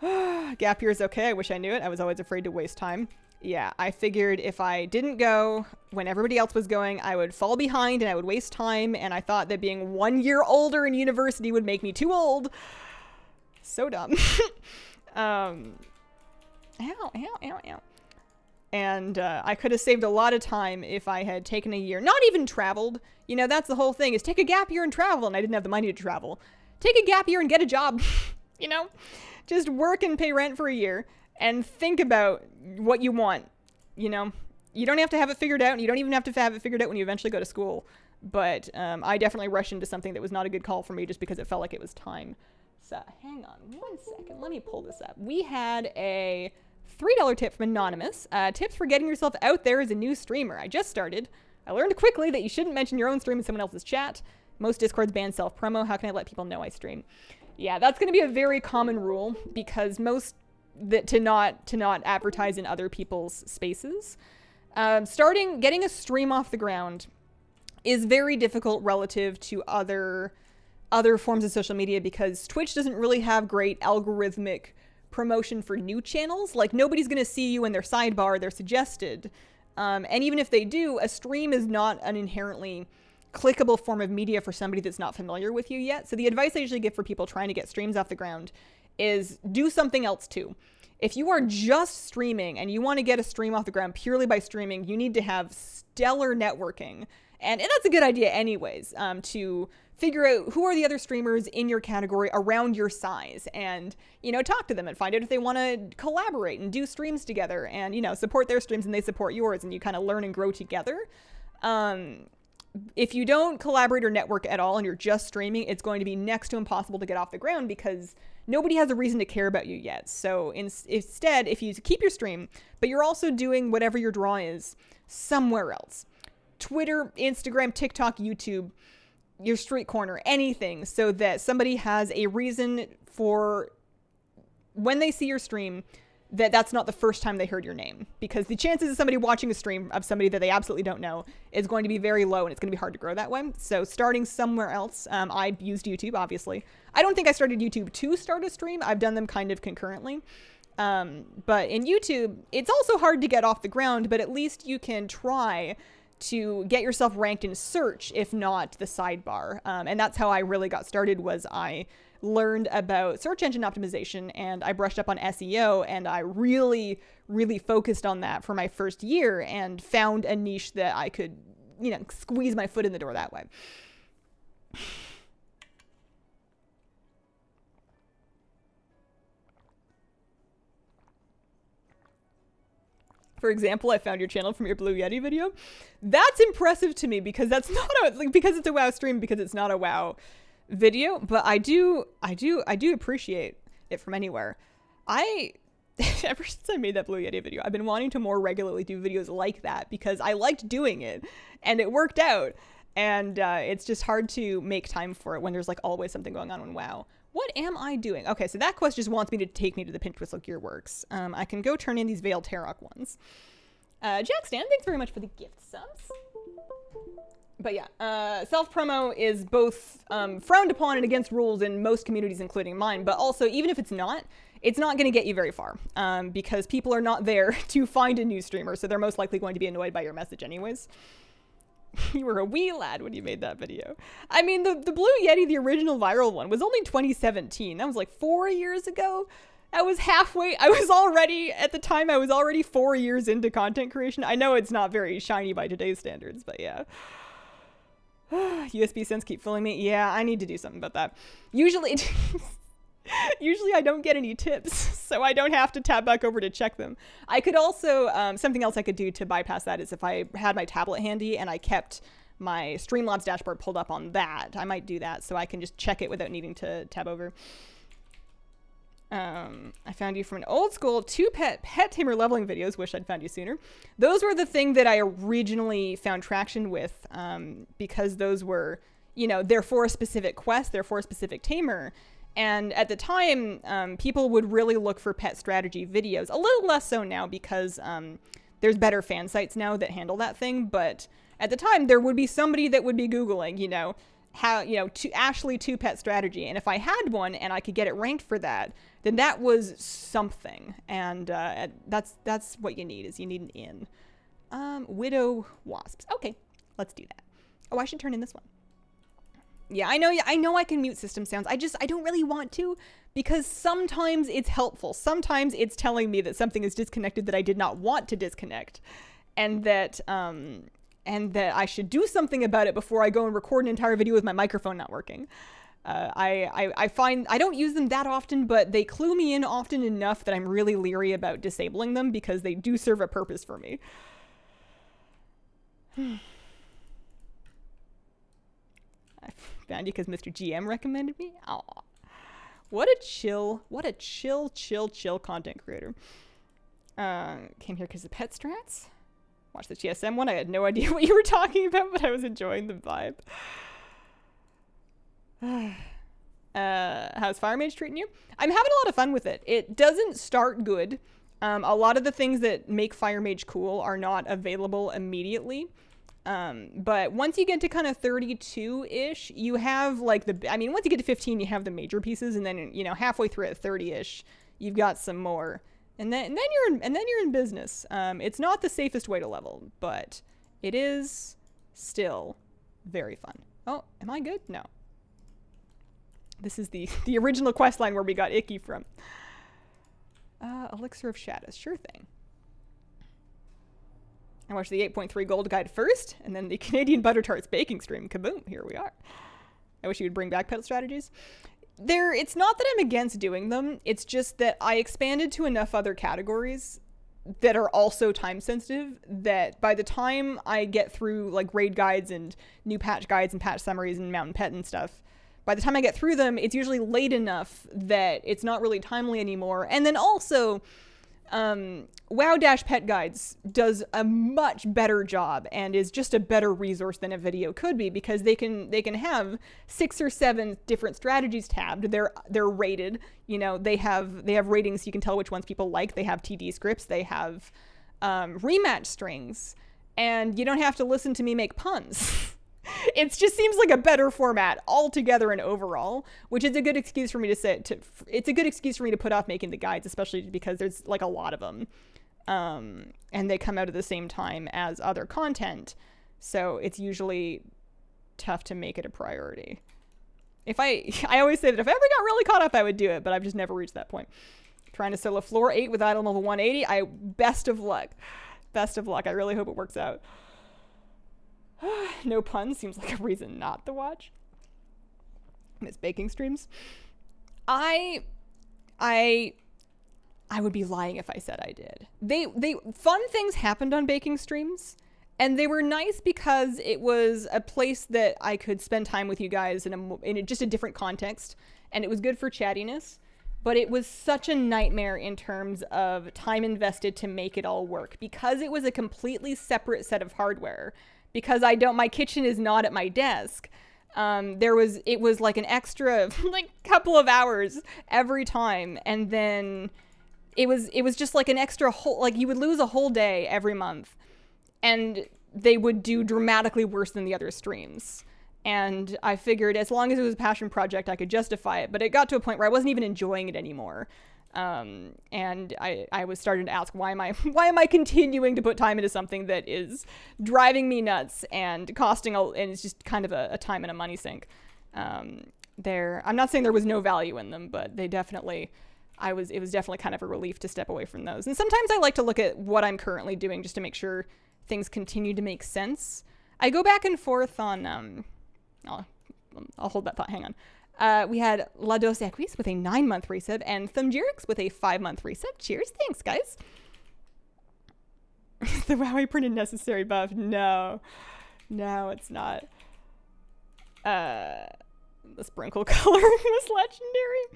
Gap year is okay. I wish I knew it. I was always afraid to waste time. Yeah, I figured if I didn't go when everybody else was going, I would fall behind and I would waste time. And I thought that being 1 year older in university would make me too old. So dumb. Ow. And I could have saved a lot of time if I had taken a year, not even traveled. You know, that's the whole thing, is take a gap year and travel. And I didn't have the money to travel. Take a gap year and get a job, you know, just work and pay rent for a year and think about what you want. You know, you don't have to have it figured out, and you don't even have to have it figured out when you eventually go to school. But I definitely rushed into something that was not a good call for me just because it felt like it was time. So hang on 1 second. Let me pull this up. We had a $3 tip from Anonymous. Tips for getting yourself out there as a new streamer. I just started. I learned quickly that you shouldn't mention your own stream in someone else's chat. Most Discords ban self-promo. How can I let people know I stream? Yeah, that's going to be a very common rule because to not advertise in other people's spaces. Getting a stream off the ground is very difficult relative to other forms of social media because Twitch doesn't really have great algorithmic promotion for new channels. Like, nobody's going to see you in their sidebar, they're suggested. And even if they do, a stream is not an inherently clickable form of media for somebody that's not familiar with you yet. So the advice I usually give for people trying to get streams off the ground is do something else too. If you are just streaming and you want to get a stream off the ground purely by streaming, you need to have stellar networking. And that's a good idea anyways, to figure out who are the other streamers in your category around your size and, talk to them and find out if they want to collaborate and do streams together and, support their streams and they support yours and you kind of learn and grow together. If you don't collaborate or network at all and you're just streaming, it's going to be next to impossible to get off the ground because nobody has a reason to care about you yet. So instead, if you keep your stream, but you're also doing whatever your draw is somewhere else, Twitter, Instagram, TikTok, YouTube, your street corner, anything, so that somebody has a reason for when they see your stream that's not the first time they heard your name, because the chances of somebody watching a stream of somebody that they absolutely don't know is going to be very low and it's going to be hard to grow that way. So starting somewhere else, I used YouTube, obviously. I don't think I started YouTube to start a stream. I've done them kind of concurrently. But in YouTube, it's also hard to get off the ground, but at least you can try to get yourself ranked in search, if not the sidebar. And that's how I really got started. Was I learned about search engine optimization and I brushed up on SEO, and I really, really focused on that for my first year and found a niche that I could, squeeze my foot in the door that way. For example, I found your channel from your Blue Yeti video. That's impressive to me because that's not because it's a WoW stream, because it's not a WoW video, but I do appreciate it from anywhere. Ever since I made that Blue Yeti video, I've been wanting to more regularly do videos like that because I liked doing it and it worked out. And it's just hard to make time for it when there's always something going on WoW. What am I doing? Okay, so that quest just wants me to take me to the Pinch Whistle Gearworks. I can go turn in these Veiled Tarok ones. Jack Stan, thanks very much for the gift subs. But yeah, self-promo is both frowned upon and against rules in most communities, including mine. But also, even if it's not going to get you very far because people are not there to find a new streamer. So they're most likely going to be annoyed by your message anyways. You were a wee lad when you made that video. I mean, the Blue Yeti, the original viral one, was only 2017. That was 4 years ago. I was halfway. At the time, I was already 4 years into content creation. I know it's not very shiny by today's standards, but yeah. USB sends keep fooling me. Yeah, I need to do something about that. Usually I don't get any tips, so I don't have to tab back over to check them. I could also, something else I could do to bypass that is if I had my tablet handy and I kept my Streamlabs dashboard pulled up on that, I might do that so I can just check it without needing to tab over. I found you from an old school pet tamer leveling videos. Wish I'd found you sooner. Those were the thing that I originally found traction with, because those were, they're for a specific quest, they're for a specific tamer. And at the time, people would really look for pet strategy videos. A little less so now because there's better fan sites now that handle that thing. But at the time, there would be somebody that would be Googling, how, Ashley 2 pet strategy. And if I had one and I could get it ranked for that, then that was something. And that's what you need, is you need an in. Widow wasps. Okay, let's do that. Oh, I should turn in this one. Yeah, I know I can mute system sounds. I don't really want to, because sometimes it's helpful. Sometimes it's telling me that something is disconnected that I did not want to disconnect, and that I should do something about it before I go and record an entire video with my microphone not working. I find I don't use them that often, but they clue me in often enough that I'm really leery about disabling them because they do serve a purpose for me. I found you because Mr. GM recommended me. Aw. What a chill content creator. Came here because of pet strats. Watch the TSM one. I had no idea what you were talking about, but I was enjoying the vibe. How's Fire Mage treating you? I'm having a lot of fun with it. It doesn't start good. A lot of the things that make Fire Mage cool are not available immediately. But once you get to kind of 32-ish, you have like once you get to 15, you have the major pieces, and then, halfway through at 30-ish, you've got some more. And then you're in business. It's not the safest way to level, but it is still very fun. Oh, am I good? No. This is the original quest line where we got Icky from. Elixir of Shadows, sure thing. I watched the 8.3 gold guide first, and then the Canadian Butter Tarts baking stream. Kaboom, here we are. I wish you would bring back pet strategies. It's not that I'm against doing them, it's just that I expanded to enough other categories that are also time sensitive that by the time I get through like raid guides and new patch guides and patch summaries and mountain pet and stuff, by the time I get through them, it's usually late enough that it's not really timely anymore. And then also, WoW-Pet Guides does a much better job and is just a better resource than a video could be, because they can have 6 or 7 different strategies tabbed. They're rated. They have ratings. You can tell which ones people like. They have TD scripts. They have rematch strings, and you don't have to listen to me make puns. It just seems like a better format altogether and overall, which is a good excuse for me it's a good excuse for me to put off making the guides, especially because there's like a lot of them. And they come out at the same time as other content. So it's usually tough to make it a priority. I always say that if I ever got really caught up, I would do it, but I've just never reached that point. Trying to solo floor 8 with item level 180. Best of luck. Best of luck. I really hope it works out. No puns seems like a reason not to watch. Miss baking streams. I would be lying if I said I did. They fun things happened on baking streams, and they were nice because it was a place that I could spend time with you guys in just a different context, and it was good for chattiness. But it was such a nightmare in terms of time invested to make it all work, because it was a completely separate set of hardware. Because my kitchen is not at my desk. It was like an extra couple of hours every time. And then it was just like an extra you would lose a whole day every month, and they would do dramatically worse than the other streams. And I figured as long as it was a passion project, I could justify it. But it got to a point where I wasn't even enjoying it anymore. And I was starting to ask, why am I continuing to put time into something that is driving me nuts and costing and it's just kind of a time and a money sink. I'm not saying there was no value in them, but it was definitely kind of a relief to step away from those. And sometimes I like to look at what I'm currently doing just to make sure things continue to make sense. I go back and forth on, I'll hold that thought. Hang on. We had La Dos Equis with a 9-month resub and Thumjerix with a 5-month resub. Cheers. Thanks, guys. The WoW printed necessary buff. No, it's not. The sprinkle color was legendary.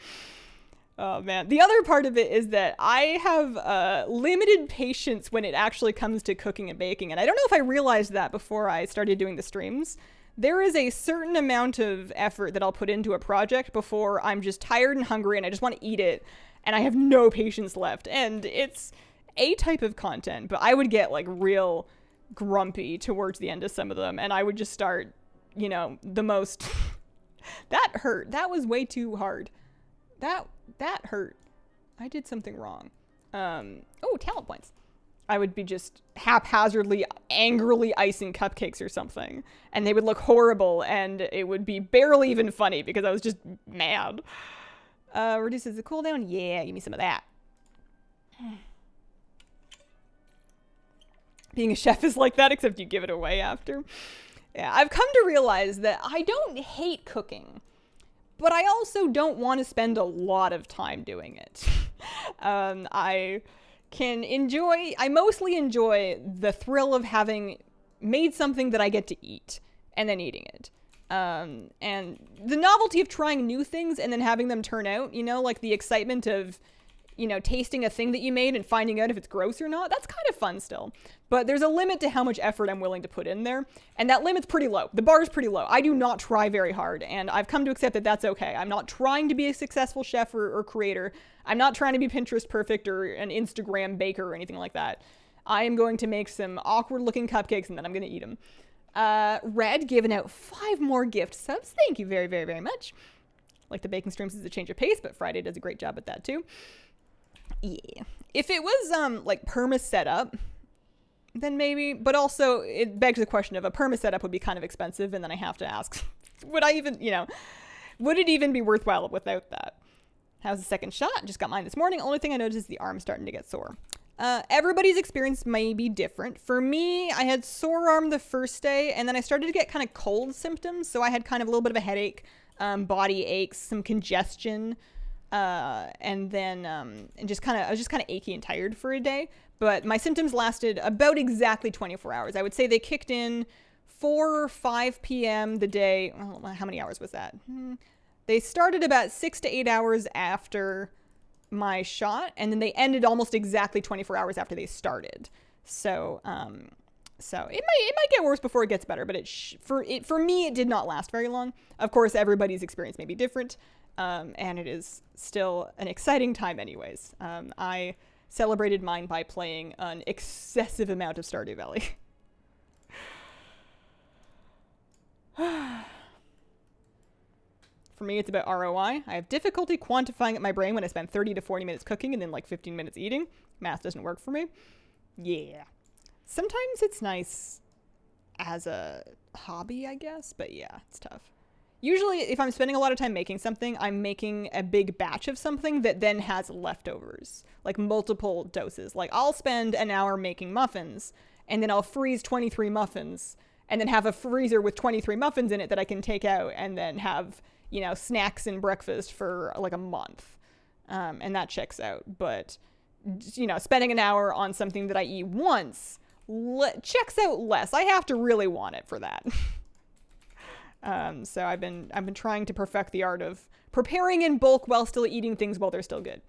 Oh, man. The other part of it is that I have limited patience when it actually comes to cooking and baking. And I don't know if I realized that before I started doing the streams. There is a certain amount of effort that I'll put into a project before I'm just tired and hungry and I just want to eat it and I have no patience left. And it's a type of content, but I would get real grumpy towards the end of some of them, and I would just start, the most... That hurt. That was way too hard. That hurt. I did something wrong. Talent points. I would be just haphazardly, angrily icing cupcakes or something. And they would look horrible, and it would be barely even funny because I was just mad. Reduces the cooldown? Yeah, give me some of that. Being a chef is like that, except you give it away after. Yeah, I've come to realize that I don't hate cooking, but I also don't want to spend a lot of time doing it. I mostly enjoy the thrill of having made something that I get to eat and then eating it. And the novelty of trying new things and then having them turn out, like the excitement of, tasting a thing that you made and finding out if it's gross or not. That's kind of fun still. But there's a limit to how much effort I'm willing to put in there. And that limit's pretty low. The bar is pretty low. I do not try very hard. And I've come to accept that that's okay. I'm not trying to be a successful chef or creator. I'm not trying to be Pinterest perfect or an Instagram baker or anything like that. I am going to make some awkward looking cupcakes and then I'm going to eat them. Red giving out 5 more gift subs. Thank you very, very, very much. Like the baking streams is a change of pace, but Friday does a great job at that too. Yeah. If it was like perma setup, then maybe, but also it begs the question of a perma setup would be kind of expensive, and then I have to ask, would I even, would it even be worthwhile without that? How's the second shot? Just got mine this morning. Only thing I noticed is the arm starting to get sore. Everybody's experience may be different. For me, I had sore arm the first day, and then I started to get kind of cold symptoms. So I had kind of a little bit of a headache, body aches, some congestion, and then I was just kind of achy and tired for a day. But my symptoms lasted about exactly 24 hours. I would say they kicked in 4 or 5 p.m. the day. Oh, how many hours was that? They started about 6 to 8 hours after my shot, and then they ended almost exactly 24 hours after they started. So it might get worse before it gets better, but for me it did not last very long. Of course, everybody's experience may be different, and it is still an exciting time anyways. I celebrated mine by playing an excessive amount of Stardew Valley. For me, it's about ROI. I have difficulty quantifying it in my brain when I spend 30 to 40 minutes cooking and then like 15 minutes eating. Math doesn't work for me. Yeah. Sometimes it's nice as a hobby, I guess, but yeah, it's tough. Usually, if I'm spending a lot of time making something, I'm making a big batch of something that then has leftovers, like multiple doses. Like, I'll spend an hour making muffins, and then I'll freeze 23 muffins, and then have a freezer with 23 muffins in it that I can take out and then have, snacks and breakfast for like a month. And that checks out. But, spending an hour on something that I eat once checks out less. I have to really want it for that. So I've been trying to perfect the art of preparing in bulk while still eating things while they're still good.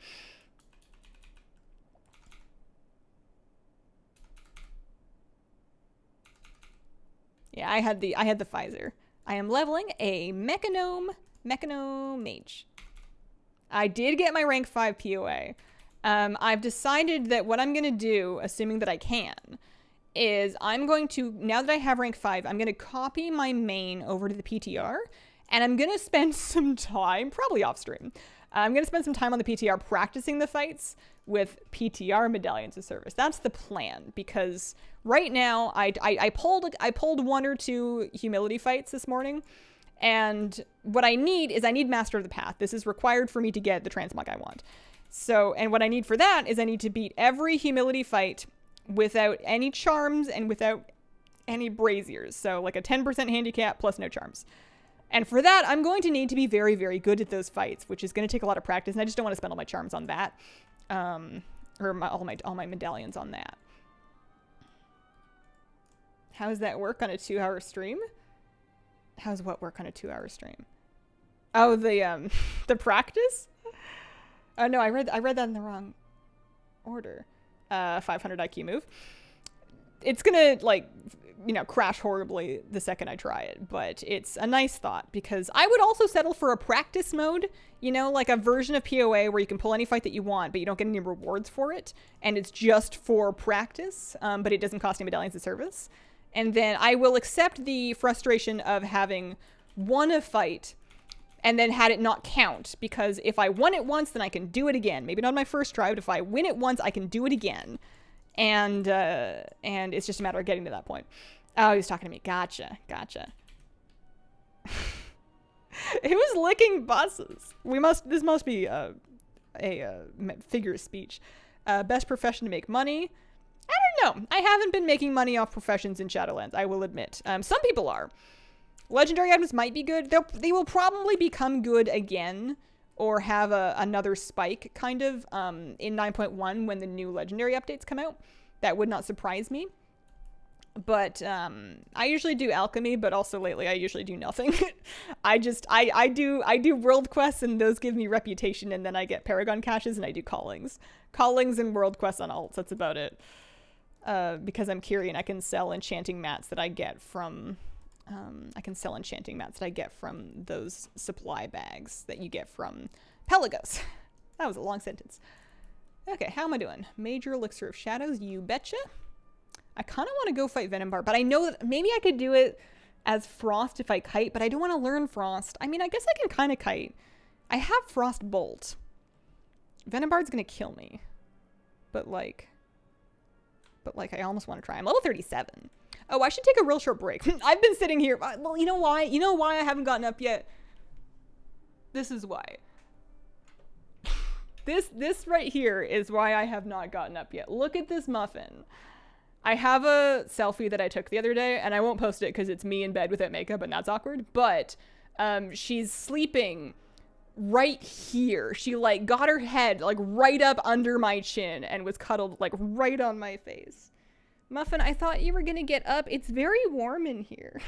Yeah, I had the Pfizer. I am leveling a Mechanome Mage. I did get my rank 5 POA. I've decided that what I'm going to do, assuming that I can, is I'm going to, now that I have rank 5, I'm going to copy my main over to the PTR, and I'm going to spend some time, probably off stream, I'm going to spend some time on the PTR practicing the fights with PTR medallions of service. That's the plan, because right now I pulled 1 or 2 humility fights this morning, and what I need Master of the Path. This is required for me to get the transmog I want. So, and what I need for that is I need to beat every humility fight without any charms and without any braziers. So like a 10% handicap plus no charms. And for that, I'm going to need to be very, very good at those fights, which is going to take a lot of practice. And I just don't want to spend all my charms on that. Or all my medallions on that. How does that work on a 2-hour stream? How does what work on a 2-hour stream? Oh, the practice? Oh no, I read that in the wrong order. 500 IQ move. It's gonna crash horribly the second I try it, but it's a nice thought, because I would also settle for a practice mode, like a version of POA where you can pull any fight that you want, but you don't get any rewards for it, and it's just for practice, but it doesn't cost any medallions of service. And then I will accept the frustration of having won a fight and then had it not count, because if I won it once, then I can do it again. Maybe not my first try, but if I win it once, I can do it again. And it's just a matter of getting to that point. Oh, he was talking to me. Gotcha. It was licking buses. This must be a figure of speech. Best profession to make money. I don't know. I haven't been making money off professions in Shadowlands, I will admit. Some people are. Legendary items might be good. They will probably become good again, or have another spike, kind of, in 9.1 when the new legendary updates come out. That would not surprise me. But I usually do alchemy, but also lately I usually do nothing. I do world quests, and those give me reputation, and then I get paragon caches, and I do callings and world quests on alts. That's about it. Because I'm Kyrian, I can sell enchanting mats that I get from those supply bags that you get from Pelagos. That was a long sentence. Okay, how am I doing? Major Elixir of Shadows, you betcha. I kind of want to go fight Venonbar, but I know that maybe I could do it as Frost if I kite, but I don't want to learn Frost. I mean, I guess I can kind of kite. I have Frost Bolt. Venonbard's going to kill me. But like, I almost want to try. I'm level 37. Oh, I should take a real short break. I've been sitting here. Well, you know why? You know why I haven't gotten up yet? This is why. This right here is why I have not gotten up yet. Look at this muffin. I have a selfie that I took the other day, and I won't post it because it's me in bed without makeup, and that's awkward. But she's sleeping right here. She like got her head like right up under my chin and was cuddled like right on my face. Muffin, I thought you were gonna get up. It's very warm in here.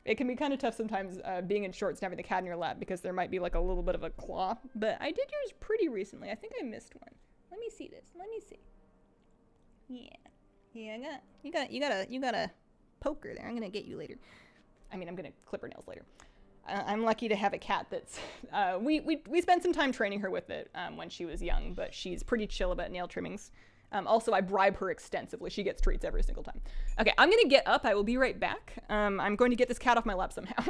It can be kind of tough sometimes being in shorts and having the cat in your lap because there might be like a little bit of a claw. But I did yours pretty recently. I think I missed one. Let me see this. Let me see. Yeah, you got a poker there. I'm gonna get you later. I mean, I'm gonna clip her nails later. I'm lucky to have a cat that's we spent some time training her with it when she was young, but she's pretty chill about nail trimmings. Also, I bribe her extensively. She gets treats every single time. Okay, I'm gonna get up. I will be right back. I'm going to get this cat off my lap somehow.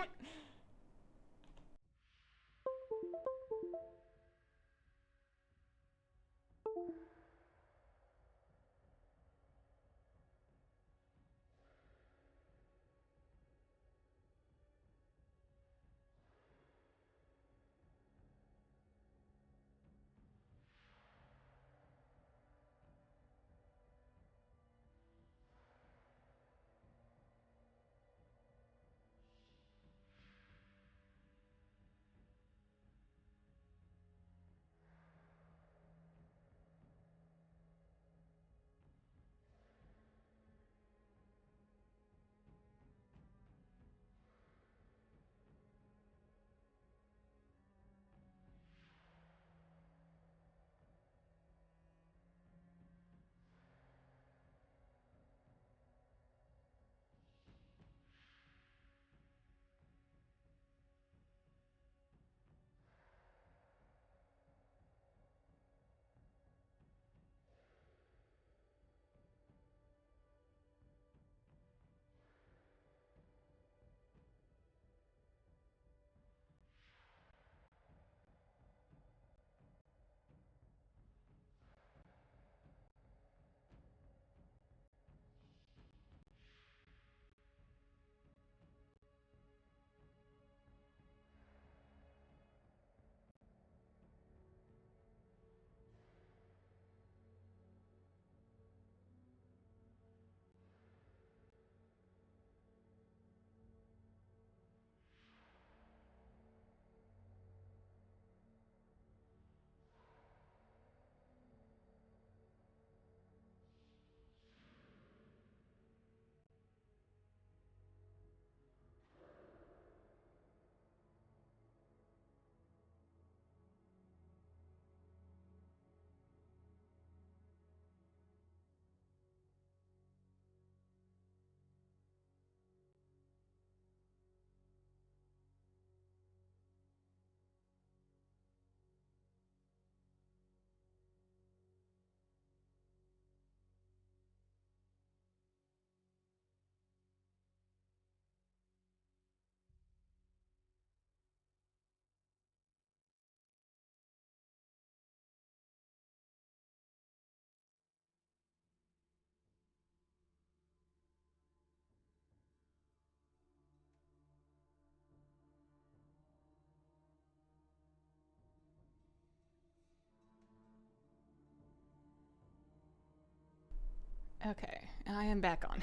Okay, I am back on.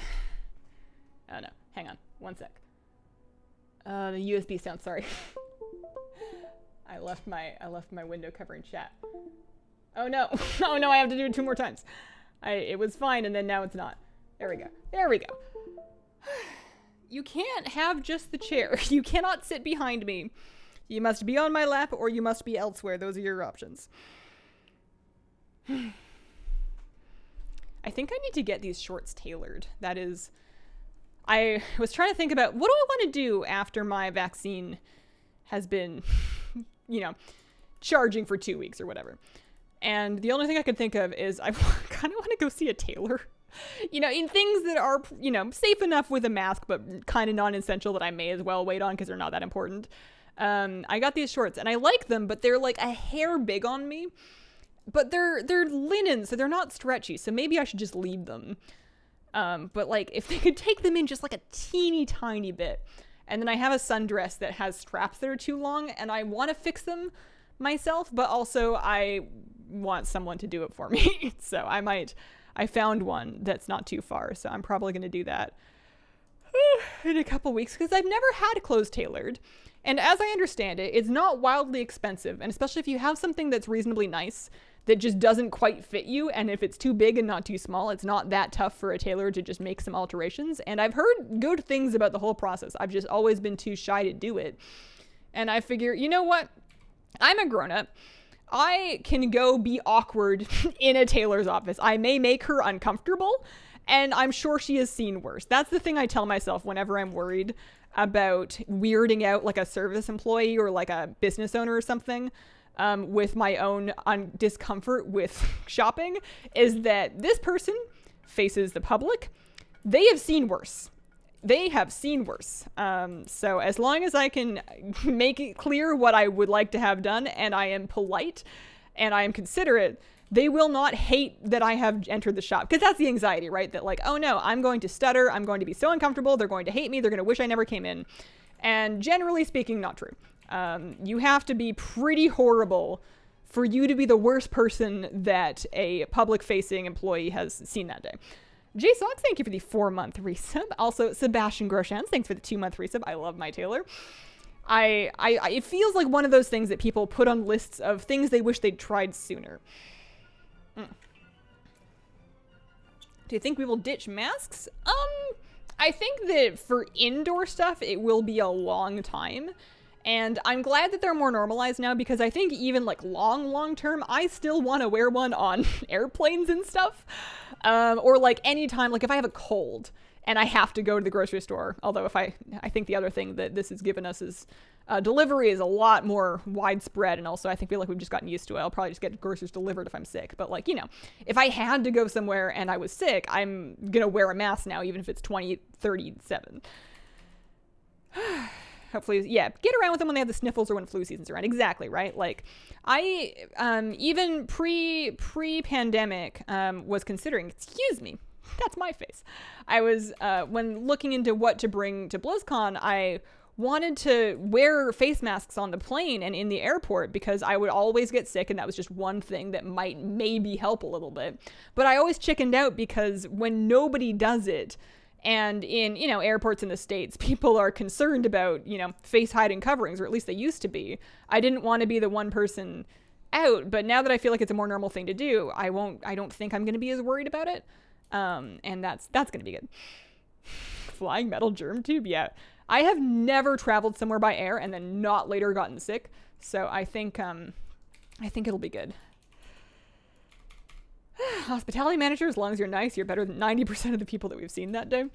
Oh no, hang on, one sec. The USB sound, sorry. I left my window cover in chat. Oh no, oh no, I have to do it 2 more times. It was fine, and then now it's not. There we go. There we go. You can't have just the chair. You cannot sit behind me. You must be on my lap or you must be elsewhere. Those are your options. I think I need to get these shorts tailored. That is... I was trying to think about, what do I want to do after my vaccine has been, charging for 2 weeks or whatever. And the only thing I could think of is I kind of want to go see a tailor. In things that are, safe enough with a mask, but kind of non-essential that I may as well wait on because they're not that important. I got these shorts and I like them, but they're like a hair big on me. But they're linen, so they're not stretchy. So maybe I should just leave them. But like if they could take them in just like a teeny tiny bit. And then I have a sundress that has straps that are too long and I want to fix them myself, but also I want someone to do it for me. So I found one that's not too far. So I'm probably going to do that in a couple weeks because I've never had clothes tailored. And as I understand it, it's not wildly expensive. And especially if you have something that's reasonably nice that just doesn't quite fit you. And if it's too big and not too small, it's not that tough for a tailor to just make some alterations. And I've heard good things about the whole process. I've just always been too shy to do it. And I figure, you know what? I'm a grown-up. I can go be awkward in a tailor's office. I may make her uncomfortable, and I'm sure she has seen worse. That's the thing I tell myself whenever I'm worried about weirding out like a service employee or like a business owner or something. With my own discomfort with shopping, is that this person faces the public. They have seen worse. So as long as I can make it clear what I would like to have done, and I am polite and I am considerate, they will not hate that I have entered the shop. Because that's the anxiety, right? That like, oh no, I'm going to stutter. I'm going to be so uncomfortable. They're going to hate me. They're going to wish I never came in. And generally speaking, not true. You have to be pretty horrible for you to be the worst person that a public-facing employee has seen that day. Jay Sox, thank you for the 4-month resub. Also, Sebastian Groshans, thanks for the 2-month resub. I love my tailor. It feels like one of those things that people put on lists of things they wish they'd tried sooner. Do you think we will ditch masks? I think that for indoor stuff, it will be a long time. And I'm glad that they're more normalized now because I think even like long term, I still want to wear one on airplanes and stuff. Or like anytime, like if I have a cold and I have to go to the grocery store. Although I think the other thing that this has given us is delivery is a lot more widespread. And also I feel like we've just gotten used to it. I'll probably just get groceries delivered if I'm sick. But like, if I had to go somewhere and I was sick, I'm going to wear a mask now, even if it's 2037. Hopefully, yeah, get around with them when they have the sniffles or when flu season's around. Exactly, right? Like, I, even pre-pandemic, was considering, excuse me, that's my face. I was, when looking into what to bring to BlizzCon, I wanted to wear face masks on the plane and in the airport because I would always get sick, and that was just one thing that might maybe help a little bit. But I always chickened out because when nobody does it, and in, airports in the States, people are concerned about, face hiding coverings, or at least they used to be. I didn't want to be the one person out, but now that I feel like it's a more normal thing to do, I don't think I'm going to be as worried about it. And that's going to be good. Flying metal germ tube, yeah. I have never traveled somewhere by air and then not later gotten sick, so I think it'll be good. Hospitality manager, as long as you're nice, you're better than 90% of the people that we've seen that day.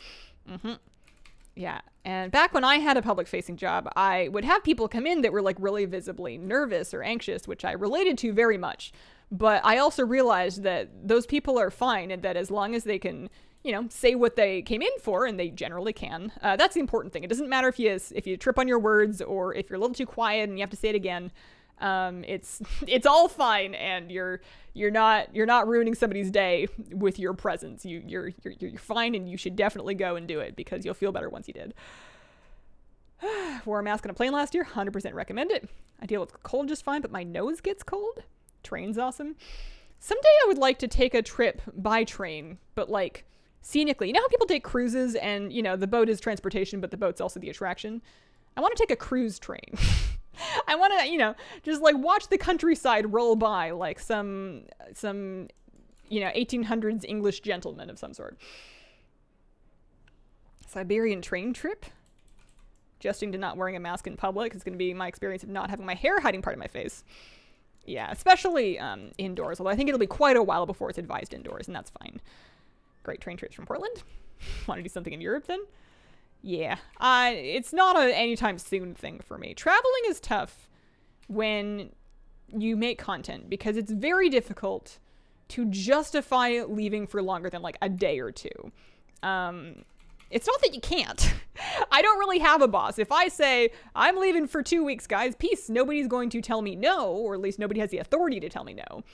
Yeah. And back when I had a public-facing job, I would have people come in that were like really visibly nervous or anxious, which I related to very much. But I also realized that those people are fine, and that as long as they can, say what they came in for, and they generally can, that's the important thing. It doesn't matter if you trip on your words or if you're a little too quiet and you have to say it again. It's all fine, and you're not ruining somebody's day with your presence. You're fine, and you should definitely go and do it because you'll feel better once you did. Wore a mask on a plane last year. 100% recommend it. I deal with cold just fine, but my nose gets cold. Train's awesome. Someday I would like to take a trip by train, but like scenically. You know how people take cruises and, the boat is transportation, but the boat's also the attraction? I want to take a cruise train. I want to, just like watch the countryside roll by, like some 1800s English gentleman of some sort. Siberian train trip. Adjusting to not wearing a mask in public is going to be my experience of not having my hair hiding part of my face. Yeah, especially indoors, although I think it'll be quite a while before it's advised indoors, and that's fine. Great train trips from Portland. Want to do something in Europe then? Yeah, it's not a anytime soon thing for me. Traveling is tough when you make content because it's very difficult to justify leaving for longer than like a day or two. It's not that you can't. I don't really have a boss. If I say, I'm leaving for 2 weeks, guys, peace, nobody's going to tell me no, or at least nobody has the authority to tell me no.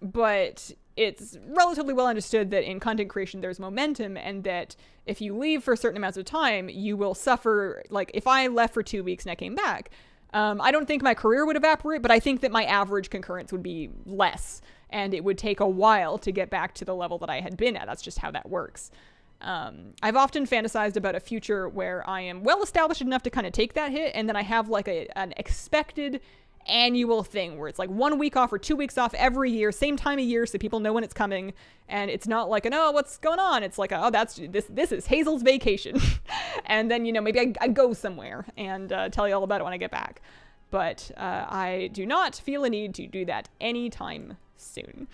But it's relatively well understood that in content creation there's momentum, and that if you leave for certain amounts of time, you will suffer. Like, if I left for 2 weeks and I came back, I don't think my career would evaporate, but I think that my average concurrence would be less, and it would take a while to get back to the level that I had been at. That's just how that works. I've often fantasized about a future where I am well established enough to kind of take that hit, and then I have like an expected annual thing where it's like 1 week off or 2 weeks off every year, same time of year, so people know when it's coming, and it's not like oh, what's going on? It's like, oh, that's this is Hazel's vacation. And then, maybe I go somewhere and tell you all about it when I get back. But I do not feel a need to do that anytime soon.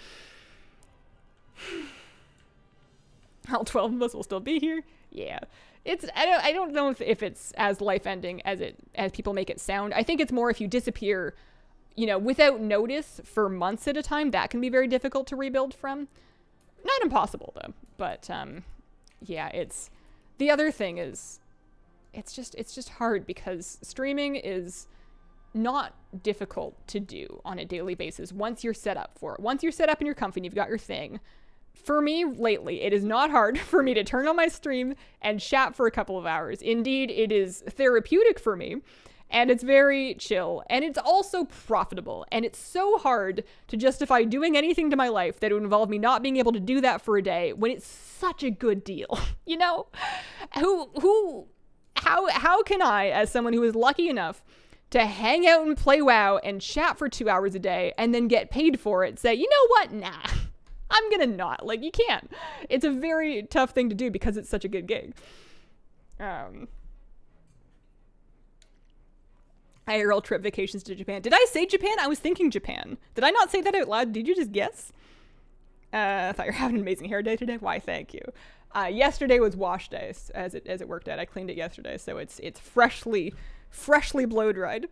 All 12 of us will still be here. Yeah. I don't know if it's as life-ending as people make it sound. I think it's more if you disappear, without notice for months at a time, that can be very difficult to rebuild from. Not impossible though. But yeah, the other thing is it's just hard because streaming is not difficult to do on a daily basis once you're set up for it. Once you're set up in your company, you've got your thing. For me, lately, it is not hard for me to turn on my stream and chat for a couple of hours. Indeed, it is therapeutic for me, and it's very chill, and it's also profitable, and it's so hard to justify doing anything to my life that would involve me not being able to do that for a day when it's such a good deal, How can I, as someone who is lucky enough to hang out and play WoW and chat for 2 hours a day and then get paid for it, say, you know what, nah. I'm gonna not. Like, you can't. It's a very tough thing to do because it's such a good gig. IRL trip vacations to Japan. Did I say Japan? I was thinking Japan. Did I not say that out loud? Did you just guess? I thought you were having an amazing hair day today. Why, thank you. Yesterday was wash day, as it worked out. I cleaned it yesterday, so it's freshly blow dried.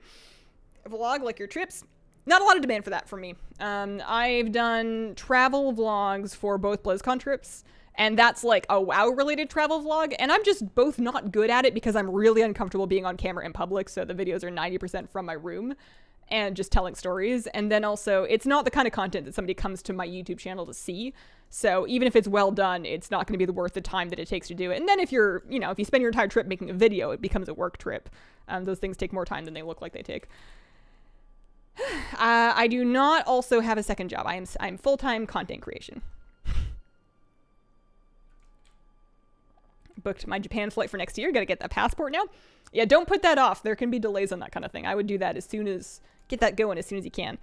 Vlog like your trips. Not a lot of demand for that from me. I've done travel vlogs for both BlizzCon trips, and that's like a WoW-related travel vlog, and I'm just both not good at it because I'm really uncomfortable being on camera in public, so the videos are 90% from my room and just telling stories, and then also, it's not the kind of content that somebody comes to my YouTube channel to see, so even if it's well done, it's not going to be worth the time that it takes to do it. And then if you spend your entire trip making a video, it becomes a work trip. Those things take more time than they look like they take. I do not also have a second job. I'm full-time content creation. Booked my Japan flight for next year. Gotta get that passport now. Yeah, don't put that off. There can be delays on that kind of thing. I would do that get that going as soon as you can.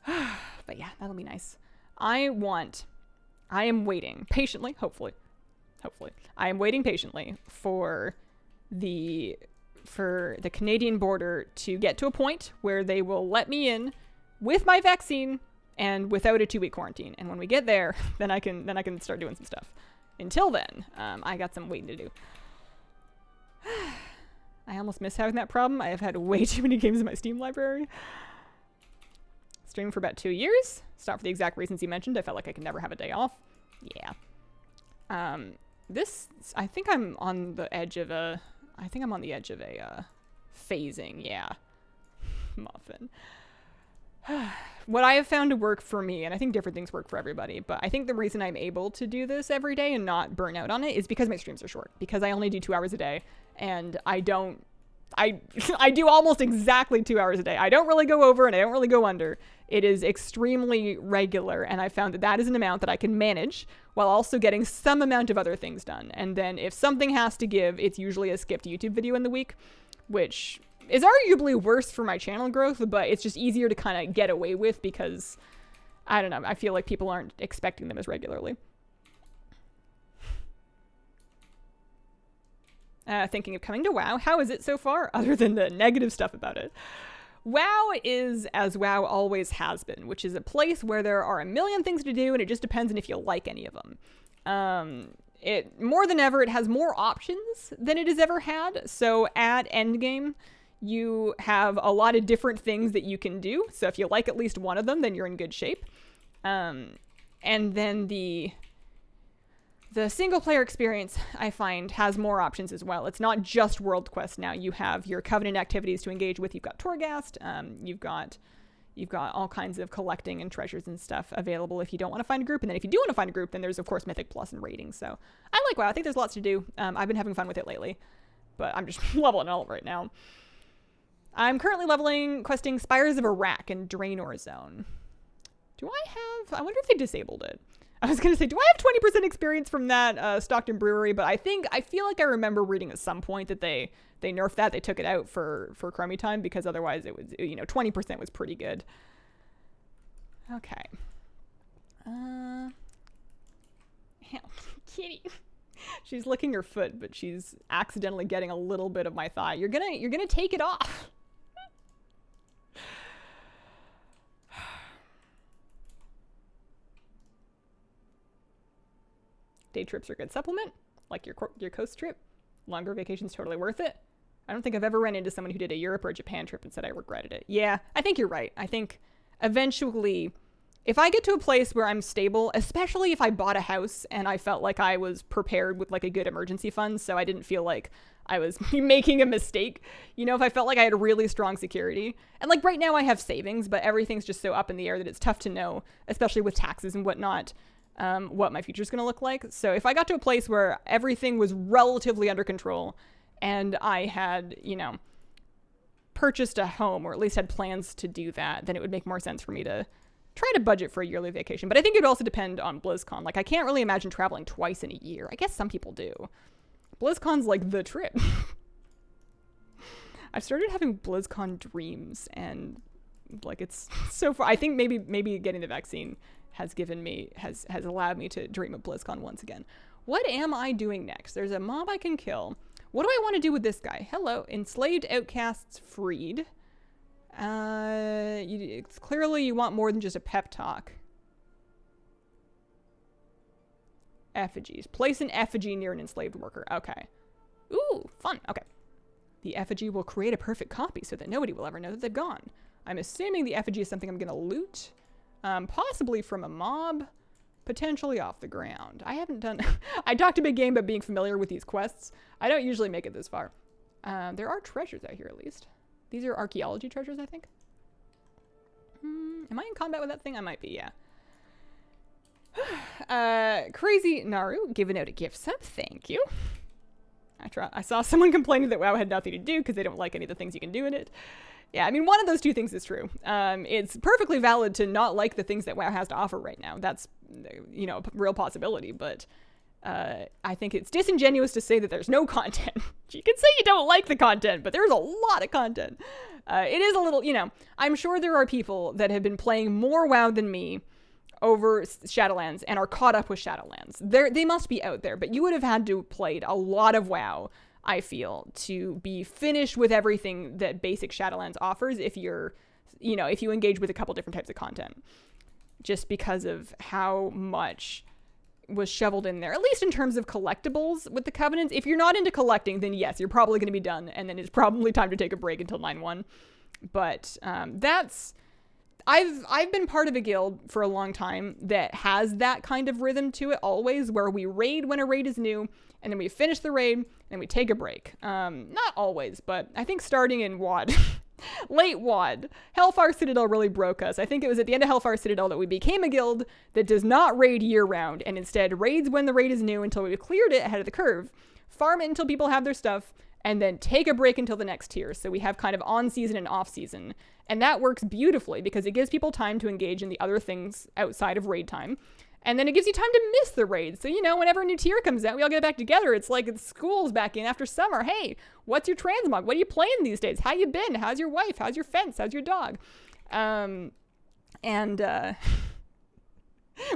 But yeah, that'll be nice. I am waiting patiently, hopefully. I am waiting patiently for the Canadian border to get to a point where they will let me in with my vaccine and without a 2-week quarantine. And when we get there, then I can start doing some stuff. Until then, I got some waiting to do. I almost miss having that problem. I have had way too many games in my Steam library. Streaming for about 2 years. Stopped for the exact reasons you mentioned. I felt like I could never have a day off. Yeah. I think I'm on the edge of a phasing, yeah. Muffin. What I have found to work for me, and I think different things work for everybody, but I think the reason I'm able to do this every day and not burn out on it is because my streams are short. Because I only do 2 hours a day, and I do almost exactly 2 hours a day. I don't really go over and I don't really go under. It is extremely regular, and I found that is an amount that I can manage while also getting some amount of other things done. And then if something has to give, it's usually a skipped YouTube video in the week, which is arguably worse for my channel growth, but it's just easier to kind of get away with because I don't know. I feel like people aren't expecting them as regularly. Thinking of coming to WoW. How is it so far, other than the negative stuff about it? WoW is as WoW always has been, which is a place where there are a million things to do, and it just depends on if you like any of them. It more than ever, it has more options than it has ever had. So at endgame, you have a lot of different things that you can do. So if you like at least one of them, then you're in good shape. And then the single player experience, I find, has more options as well. It's not just World Quest now. You have your Covenant activities to engage with. You've got Torghast. You've got all kinds of collecting and treasures and stuff available if you don't want to find a group. And then if you do want to find a group, then there's, of course, Mythic Plus and raiding. So I like WoW. I think there's lots to do. I've been having fun with it lately, but I'm just leveling up right now. I'm currently questing Spires of Iraq and Draenor Zone. I wonder if they disabled it. I was going to say, do I have 20% experience from that Stockton Brewery? But I feel like I remember reading at some point that they nerfed that. They took it out for crummy time, because otherwise it was, 20% was pretty good. Okay. Kitty. She's licking her foot, but she's accidentally getting a little bit of my thigh. You're gonna take it off. Day trips are a good supplement, like your coast trip. Longer vacation's totally worth it. I don't think I've ever run into someone who did a Europe or a Japan trip and said I regretted it. Yeah, I think you're right. I think eventually, if I get to a place where I'm stable, especially if I bought a house and I felt like I was prepared with like a good emergency fund, so I didn't feel like I was making a mistake, if I felt like I had a really strong security. And like right now I have savings, but everything's just so up in the air that it's tough to know, especially with taxes and whatnot, what my future is going to look like. So if I got to a place where everything was relatively under control and I had, purchased a home, or at least had plans to do that, then it would make more sense for me to try to budget for a yearly vacation. But I think it would also depend on BlizzCon. Like, I can't really imagine traveling twice in a year. I guess some people do. BlizzCon's like the trip. I've started having BlizzCon dreams, and like it's so far. I think maybe getting the vaccine has allowed me to dream of BlizzCon once again. What am I doing next? There's a mob I can kill. What do I want to do with this guy? Hello, enslaved outcasts freed. It's clearly you want more than just a pep talk. Effigies. Place an effigy near an enslaved worker. Okay. Ooh, fun. Okay. The effigy will create a perfect copy so that nobody will ever know that they've gone. I'm assuming the effigy is something I'm going to loot. Possibly from a mob. Potentially off the ground. I haven't done... I talked a big game about being familiar with these quests. I don't usually make it this far. There are treasures out here, at least. These are archaeology treasures, I think. Am I in combat with that thing? I might be, yeah. Crazy Naru giving out a gift sub. Thank you. I saw someone complaining that WoW had nothing to do because they don't like any of the things you can do in it. Yeah, I mean, one of those two things is true. It's perfectly valid to not like the things that WoW has to offer right now. That's, a real possibility, but I think it's disingenuous to say that there's no content. You can say you don't like the content, but there's a lot of content. It is a little, I'm sure there are people that have been playing more WoW than me over Shadowlands and are caught up with Shadowlands. They must be out there, but you would have had to have played a lot of WoW, I feel, to be finished with everything that basic Shadowlands offers if if you engage with a couple different types of content. Just because of how much was shoveled in there, at least in terms of collectibles with the Covenants. If you're not into collecting, then yes, you're probably going to be done, and then it's probably time to take a break until 9-1. But I've been part of a guild for a long time that has that kind of rhythm to it always, where we raid when a raid is new, and then we finish the raid, and we take a break. Not always, but I think starting in WoD, late WoD, Hellfire Citadel really broke us. I think it was at the end of Hellfire Citadel that we became a guild that does not raid year-round, and instead raids when the raid is new until we've cleared it ahead of the curve, farm it until people have their stuff, and then take a break until the next tier. So we have kind of on-season and off-season. And that works beautifully because it gives people time to engage in the other things outside of raid time. And then it gives you time to miss the raid. So, whenever a new tier comes out, we all get back together. It's like school's back in after summer. Hey, what's your transmog? What are you playing these days? How you been? How's your wife? How's your fence? How's your dog?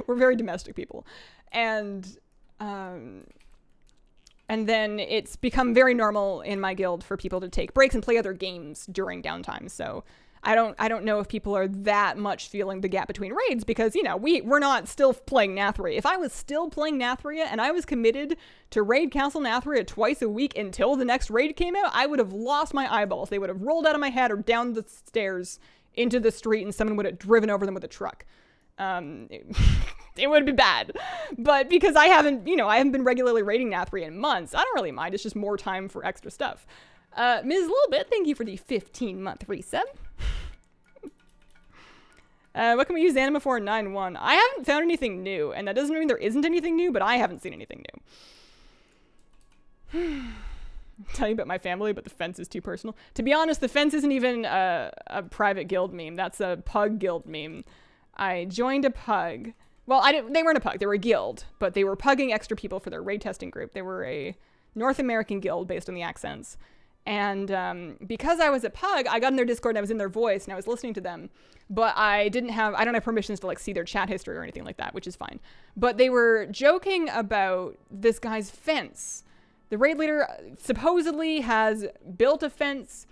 We're very domestic people. And then it's become very normal in my guild for people to take breaks and play other games during downtime. So I don't know if people are that much feeling the gap between raids because, you know, we're not still playing Nathria. If I was still playing Nathria and I was committed to raid Castle Nathria twice a week until the next raid came out, I would have lost my eyeballs. They would have rolled out of my head or down the stairs into the street and someone would have driven over them with a truck. It would be bad. But because I haven't been regularly raiding Nathria in months, I don't really mind. It's just more time for extra stuff. Ms. Littlebit, thank you for the 15-month resub. What can we use Anima for in 9.1? I haven't found anything new, and that doesn't mean there isn't anything new, but I haven't seen anything new. Tell you about my family, but the fence is too personal. To be honest, the fence isn't even a private guild meme. That's a pug guild meme. I joined a pug. Well, they weren't a pug. They were a guild, but they were pugging extra people for their raid testing group. They were a North American guild based on the accents. And because I was a pug, I got in their Discord and I was in their voice and I was listening to them. But I don't have permissions to like see their chat history or anything like that, which is fine. But they were joking about this guy's fence. The raid leader supposedly has built a fence,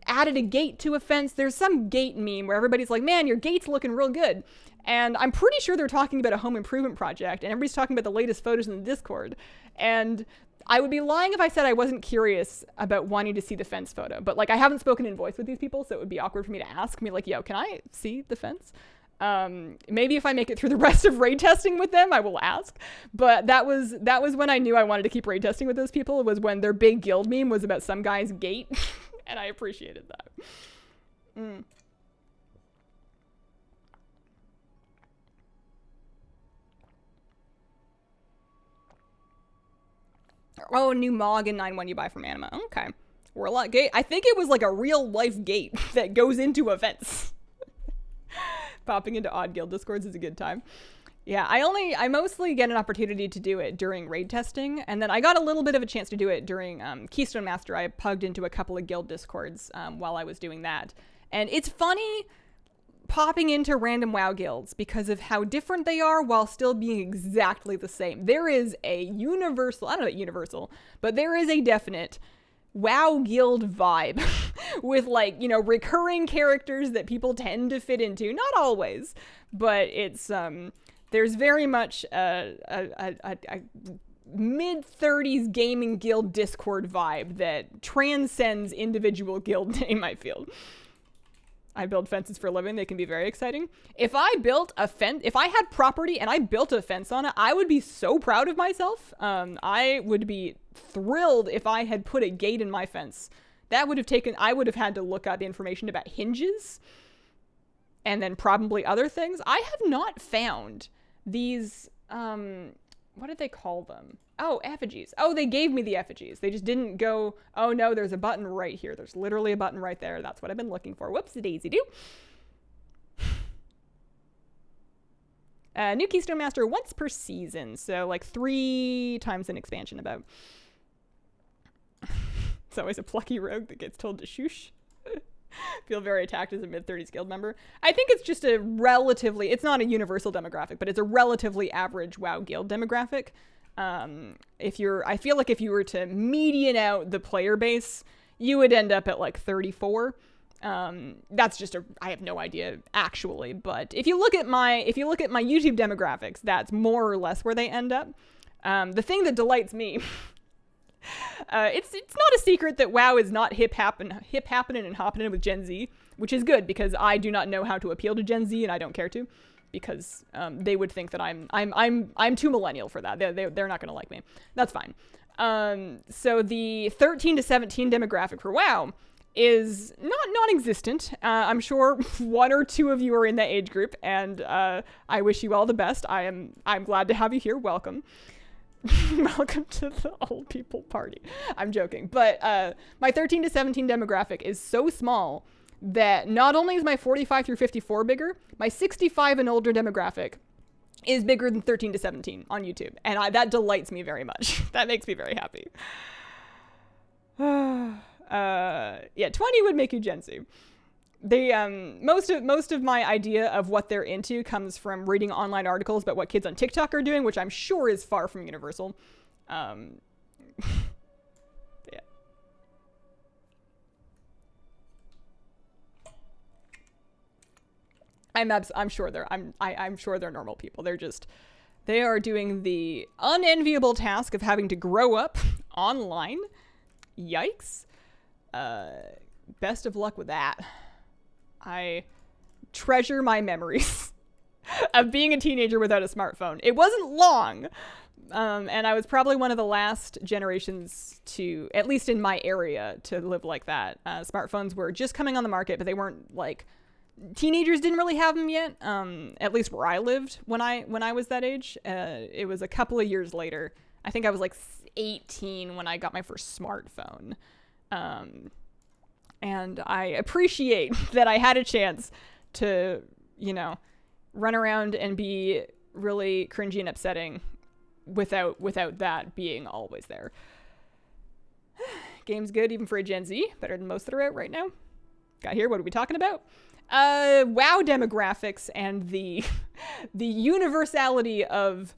added a gate to a fence. There's some gate meme where everybody's like, man, your gate's looking real good. And I'm pretty sure they're talking about a home improvement project and everybody's talking about the latest photos in the Discord. And I would be lying if I said I wasn't curious about wanting to see the fence photo. But like, I haven't spoken in voice with these people, so it would be awkward for me to ask me like, yo, can I see the fence? Maybe if I make it through the rest of raid testing with them, I will ask. But that was when I knew I wanted to keep raid testing with those people, was when their big guild meme was about some guy's gate. And I appreciated that. Oh, new Mog in 9.1 you buy from Anima. Okay. Warlock gate. I think it was like a real life gate that goes into a fence. Popping into odd guild discords is a good time. Yeah, I mostly get an opportunity to do it during raid testing, and then I got a little bit of a chance to do it during Keystone Master. I pugged into a couple of guild discords while I was doing that. And it's funny popping into random WoW guilds because of how different they are while still being exactly the same. There is a universal, I don't know about universal, but there is a definite WoW guild vibe with like, you know, recurring characters that people tend to fit into. Not always, but it's, there's very much a mid-30s gaming guild Discord vibe that transcends individual guild name, I feel. I build fences for a living. They can be very exciting. If I built a fence, if I had property and I built a fence on it, I would be so proud of myself. I would be thrilled if I had put a gate in my fence. That would have taken, I would have had to look up information about hinges and then probably other things. I have not found these, what did they call them? Oh, effigies. Oh, they gave me the effigies. They just didn't go, oh no, there's a button right here. There's literally a button right there. That's what I've been looking for. Whoops-a-daisy-doo. New Keystone Master once per season. So like 3 times an expansion about. It's always a plucky rogue that gets told to shoosh. Feel very attacked as a mid-30s guild member. I think it's just a relatively, it's not a universal demographic, but it's a relatively average WoW guild demographic. I feel like if you were to median out the player base, you would end up at like 34. That's just I have no idea actually, but if you look at my YouTube demographics, that's more or less where they end up. The thing that delights me, it's not a secret that WoW is not hip happening and hopping with Gen Z, which is good because I do not know how to appeal to Gen Z and I don't care to. Because they would think that I'm too millennial for that. They're not going to like me. That's fine. So the 13 to 17 demographic for WoW is not non-existent. I'm sure 1 or 2 of you are in that age group, and I wish you all the best. I'm glad to have you here. Welcome. Welcome to the old people party. I'm joking, but my 13 to 17 demographic is so small that not only is my 45 through 54 bigger, my 65 and older demographic is bigger than 13 to 17 on YouTube. And that delights me very much. That makes me very happy. Yeah, 20 would make you Gen Z. they most of my idea of what they're into comes from reading online articles about what kids on TikTok are doing, which I'm sure is far from universal. Yeah. I'm sure they're normal people. They are doing the unenviable task of having to grow up online. Yikes. Best of luck with that. I treasure my memories of being a teenager without a smartphone. It wasn't long. And I was probably one of the last generations to, at least in my area, to live like that. Smartphones were just coming on the market, but they weren't like, teenagers didn't really have them yet. At least where I lived when I was that age. It was a couple of years later. I think I was like 18 when I got my first smartphone. And I appreciate that I had a chance to, run around and be really cringy and upsetting without that being always there. Game's good even for a Gen Z, better than most that are out right now. Got here, what are we talking about? WoW demographics and the universality of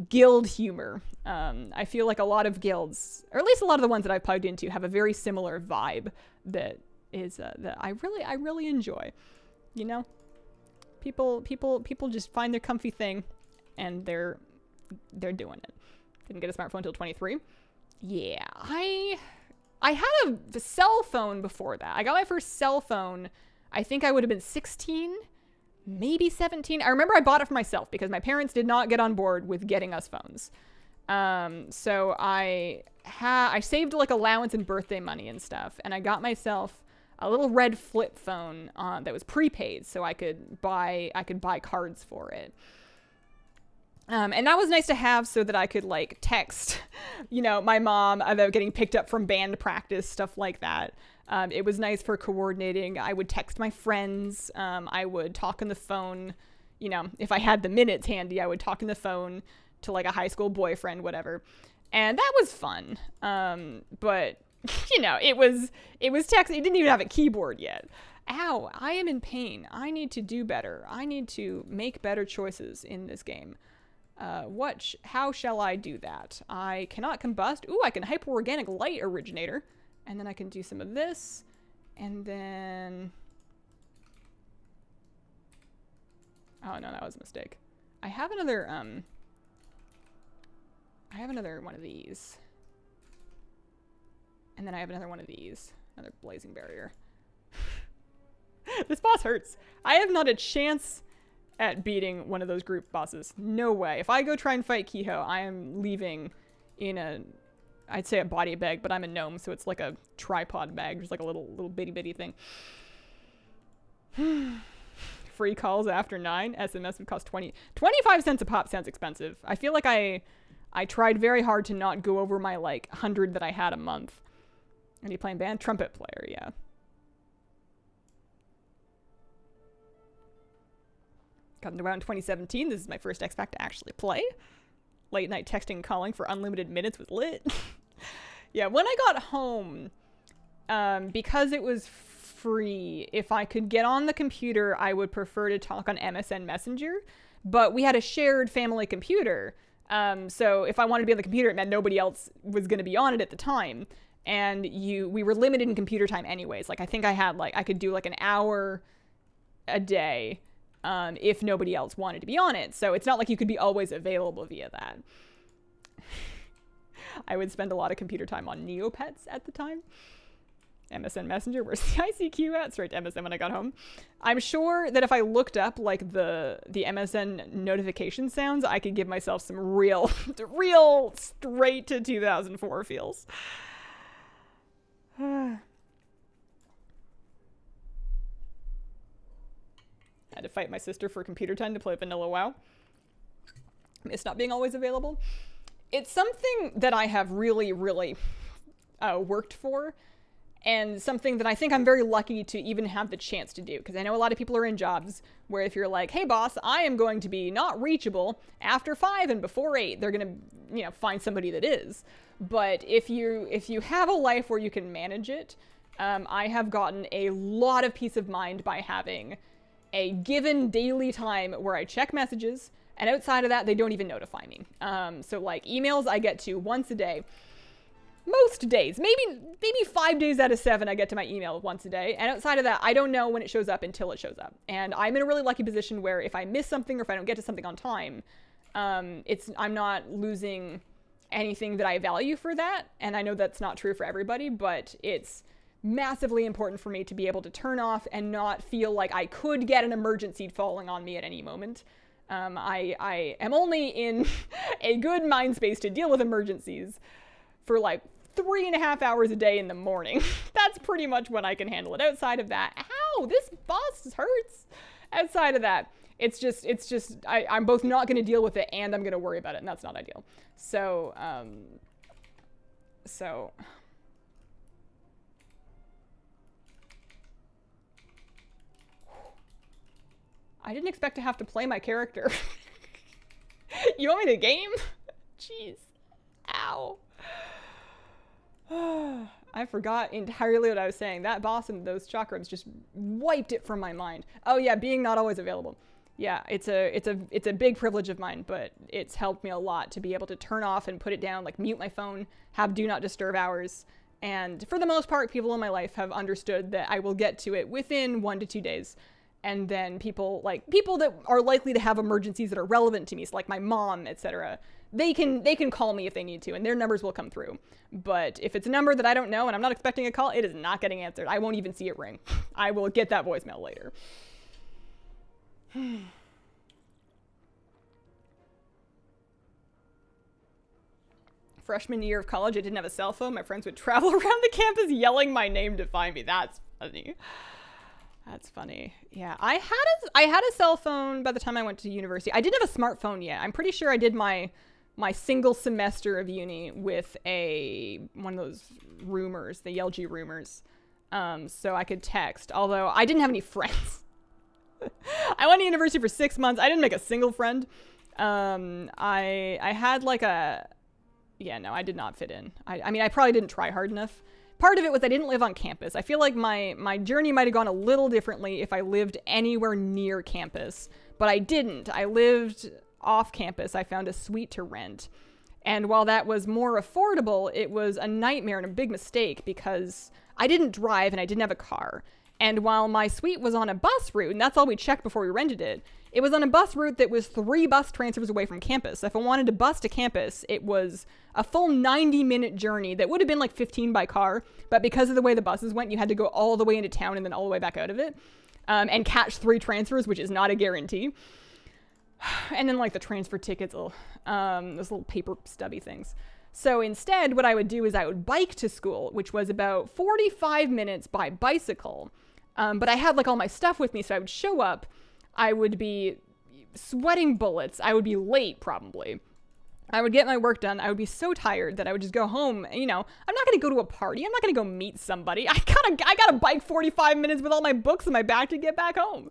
guild humor. I feel like a lot of guilds, or at least a lot of the ones that I've plugged into, have a very similar vibe that is that I really enjoy. People just find their comfy thing, and they're doing it. Didn't get a smartphone until 23. Yeah, I had a cell phone before that. I got my first cell phone, I think I would have been 16, maybe 17. I remember I bought it for myself because my parents did not get on board with getting us phones. So I saved like allowance and birthday money and stuff, and I got myself a little red flip phone that was prepaid, so I could buy cards for it. And that was nice to have so that I could like text, my mom about getting picked up from band practice, stuff like that. It was nice for coordinating. I would text my friends. I would talk on the phone. If I had the minutes handy, I would talk on the phone to like a high school boyfriend, whatever. And that was fun. But it was text. It didn't even have a keyboard yet. Ow, I am in pain. I need to do better. I need to make better choices in this game. How shall I do that? I cannot combust. Ooh, I can hyperorganic light originator. And then I can do some of this. And then... Oh, no, that was a mistake. I have another one of these. And then I have another one of these. Another blazing barrier. This boss hurts. I have not a chance at beating one of those group bosses. No way. If I go try and fight Kehoe, I am leaving in I'd say a body bag, but I'm a gnome, so it's like a tripod bag. Just like a little bitty thing. Free calls after 9. SMS would cost 25 cents a pop. Sounds expensive. I feel like I tried very hard to not go over my like 100 that I had a month. And you playing band? Trumpet player, yeah. Got into WoW in 2017. This is my first XPAC to actually play. Late night texting and calling for unlimited minutes was lit. Yeah, when I got home, because it was free, if I could get on the computer, I would prefer to talk on MSN Messenger. But we had a shared family computer. So if I wanted to be on the computer, it meant nobody else was going to be on it at the time. And we were limited in computer time anyways. Like, I think I could do like an hour a day. If nobody else wanted to be on it. So it's not like you could be always available via that. I would spend a lot of computer time on Neopets at the time. MSN Messenger, where's the ICQ at? Straight to MSN when I got home. I'm sure that if I looked up like the MSN notification sounds, I could give myself some real straight to 2004 feels. Had to fight my sister for computer time to play vanilla WoW. It's not being always available. It's something that I have really worked for, and something that I think I'm very lucky to even have the chance to do, because I know a lot of people are in jobs where if you're like, hey boss, I am going to be not reachable after 5 and before 8, they're gonna find somebody that is. But if you have a life where you can manage it, I have gotten a lot of peace of mind by having a given daily time where I check messages, and outside of that, they don't even notify me. So like emails I get to once a day. Most days, maybe 5 days out of 7, I get to my email once a day. And outside of that, I don't know when it shows up until it shows up. And I'm in a really lucky position where if I miss something or if I don't get to something on time, I'm not losing anything that I value for that. And I know that's not true for everybody, but it's massively important for me to be able to turn off and not feel like I could get an emergency falling on me at any moment. I am only in a good mind space to deal with emergencies for like 3.5 hours a day in the morning. That's pretty much when I can handle it. Outside of that, ow, this boss hurts. Outside of that, it's just I'm both not going to deal with it and I'm going to worry about it, and that's not ideal. So I didn't expect to have to play my character. You want me to game? Jeez. Ow. I forgot entirely what I was saying. That boss and those chakrams just wiped it from my mind. Oh yeah, being not always available. Yeah, it's a big privilege of mine, but it's helped me a lot to be able to turn off and put it down, like mute my phone, have do not disturb hours. And for the most part, people in my life have understood that I will get to it within 1 to 2 days. And then people that are likely to have emergencies that are relevant to me, so like my mom, etc., they can call me if they need to, and their numbers will come through. But if it's a number that I don't know and I'm not expecting a call, it is not getting answered. I won't even see it ring. I will get that voicemail later. Freshman year of college, I didn't have a cell phone. My friends would travel around the campus yelling my name to find me. That's funny. That's funny. Yeah, I had a cell phone by the time I went to university. I didn't have a smartphone yet. I'm pretty sure I did my single semester of uni with one of those roomers, the LG roomers, so I could text. Although I didn't have any friends. I went to university for 6 months. I didn't make a single friend. I had like I did not fit in. I mean, I probably didn't try hard enough. Part of it was I didn't live on campus. I feel like my journey might have gone a little differently if I lived anywhere near campus, but I didn't. I lived off campus. I found a suite to rent. And while that was more affordable, it was a nightmare and a big mistake because I didn't drive and I didn't have a car. And while my suite was on a bus route, and that's all we checked before we rented it, it was on a bus route that was 3 bus transfers away from campus. If I wanted to bus to campus, it was a full 90-minute journey that would have been like 15 by car. But because of the way the buses went, you had to go all the way into town and then all the way back out of it and catch 3 transfers, which is not a guarantee. And then like the transfer tickets, those little paper stubby things. So instead, what I would do is I would bike to school, which was about 45 minutes by bicycle. But I had like all my stuff with me, so I would show up. I would be sweating bullets. I would be late, probably. I would get my work done. I would be so tired that I would just go home. You know, I'm not going to go to a party. I'm not going to go meet somebody. I gotta bike 45 minutes with all my books in my back to get back home.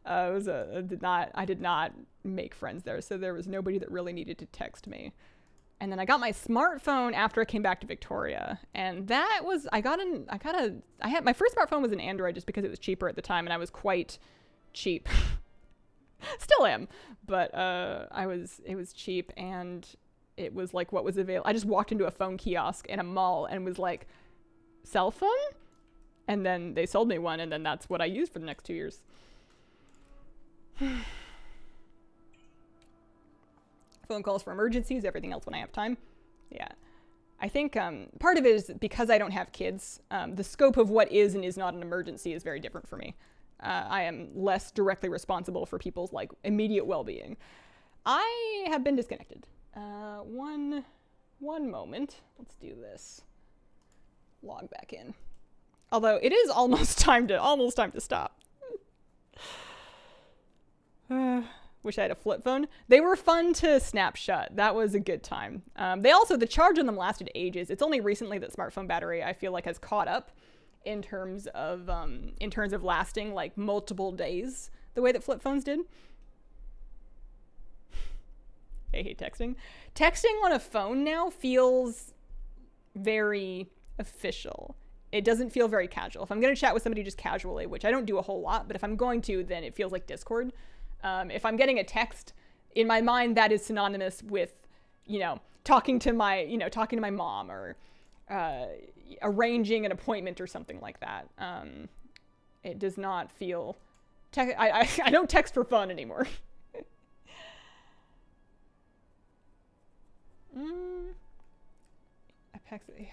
I did not make friends there, so there was nobody that really needed to text me. And then I got my smartphone after I came back to Victoria, and that was my first smartphone was an Android just because it was cheaper at the time, and I was quite cheap. Still am, but it was cheap, and it was like what was available. I just walked into a phone kiosk in a mall and was like, cell phone? And then they sold me one, and then that's what I used for the next 2 years. Phone calls for emergencies, everything else when I have time. Yeah. I think part of it is because I don't have kids, the scope of what is and is not an emergency is very different for me. I am less directly responsible for people's like immediate well-being. I have been disconnected. One moment. Let's do this. Log back in. Although it is almost time to stop. Wish I had a flip phone. They were fun to snapshot. That was a good time. The charge on them lasted ages. It's only recently that smartphone battery, I feel like, has caught up in terms of lasting like multiple days the way that flip phones did. I hate texting. Texting on a phone now feels very official. It doesn't feel very casual. If I'm going to chat with somebody just casually, which I don't do a whole lot, but if I'm going to, then it feels like Discord. If I'm getting a text, in my mind, that is synonymous with, you know, talking to my mom or arranging an appointment or something like that. It does not feel... I don't text for fun anymore.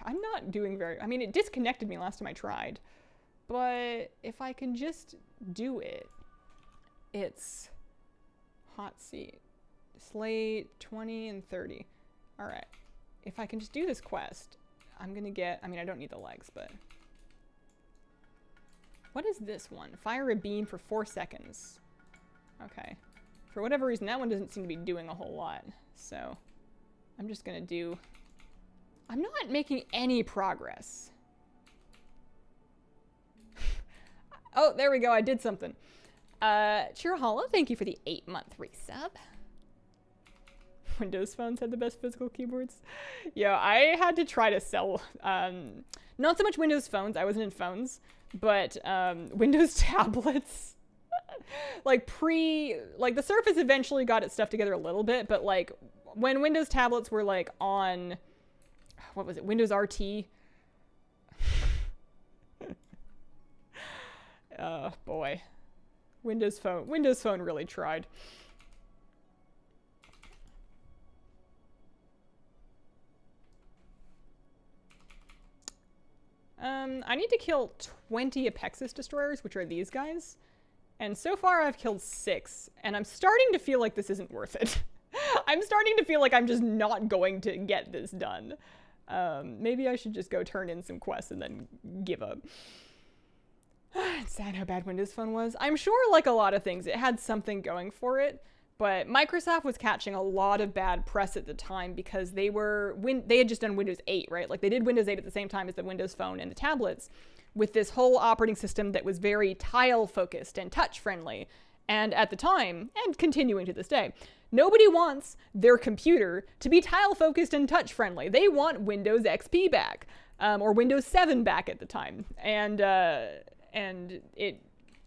I'm not doing very... I mean, it disconnected me last time I tried. But if I can just do it, it's hot seat. Slate 20 and 30. All right. If I can just do this quest, I'm going to get... I mean, I don't need the legs, but... What is this one? Fire a beam for 4 seconds. Okay. For whatever reason, that one doesn't seem to be doing a whole lot. So, I'm just going to do... I'm not making any progress. Oh, there we go. I did something. Cheer Hollow, thank you for the 8-month resub. Windows phones had the best physical keyboards. Yeah, I had to try to sell, not so much Windows phones, I wasn't in phones, but Windows tablets. Like the Surface eventually got its stuff together a little bit, but like when Windows tablets were like on, what was it, Windows RT? Oh boy. Windows Phone really tried. I need to kill 20 Apexis destroyers, which are these guys. And so far I've killed 6, and I'm starting to feel like this isn't worth it. I'm starting to feel like I'm just not going to get this done. Maybe I should just go turn in some quests and then give up. It's sad how bad Windows Phone was. I'm sure, like a lot of things, it had something going for it, but Microsoft was catching a lot of bad press at the time because they had just done Windows 8, right? Like they did Windows 8 at the same time as the Windows Phone and the tablets with this whole operating system that was very tile-focused and touch-friendly. And at the time, and continuing to this day, nobody wants their computer to be tile-focused and touch-friendly. They want Windows XP back, or Windows 7 back at the time. And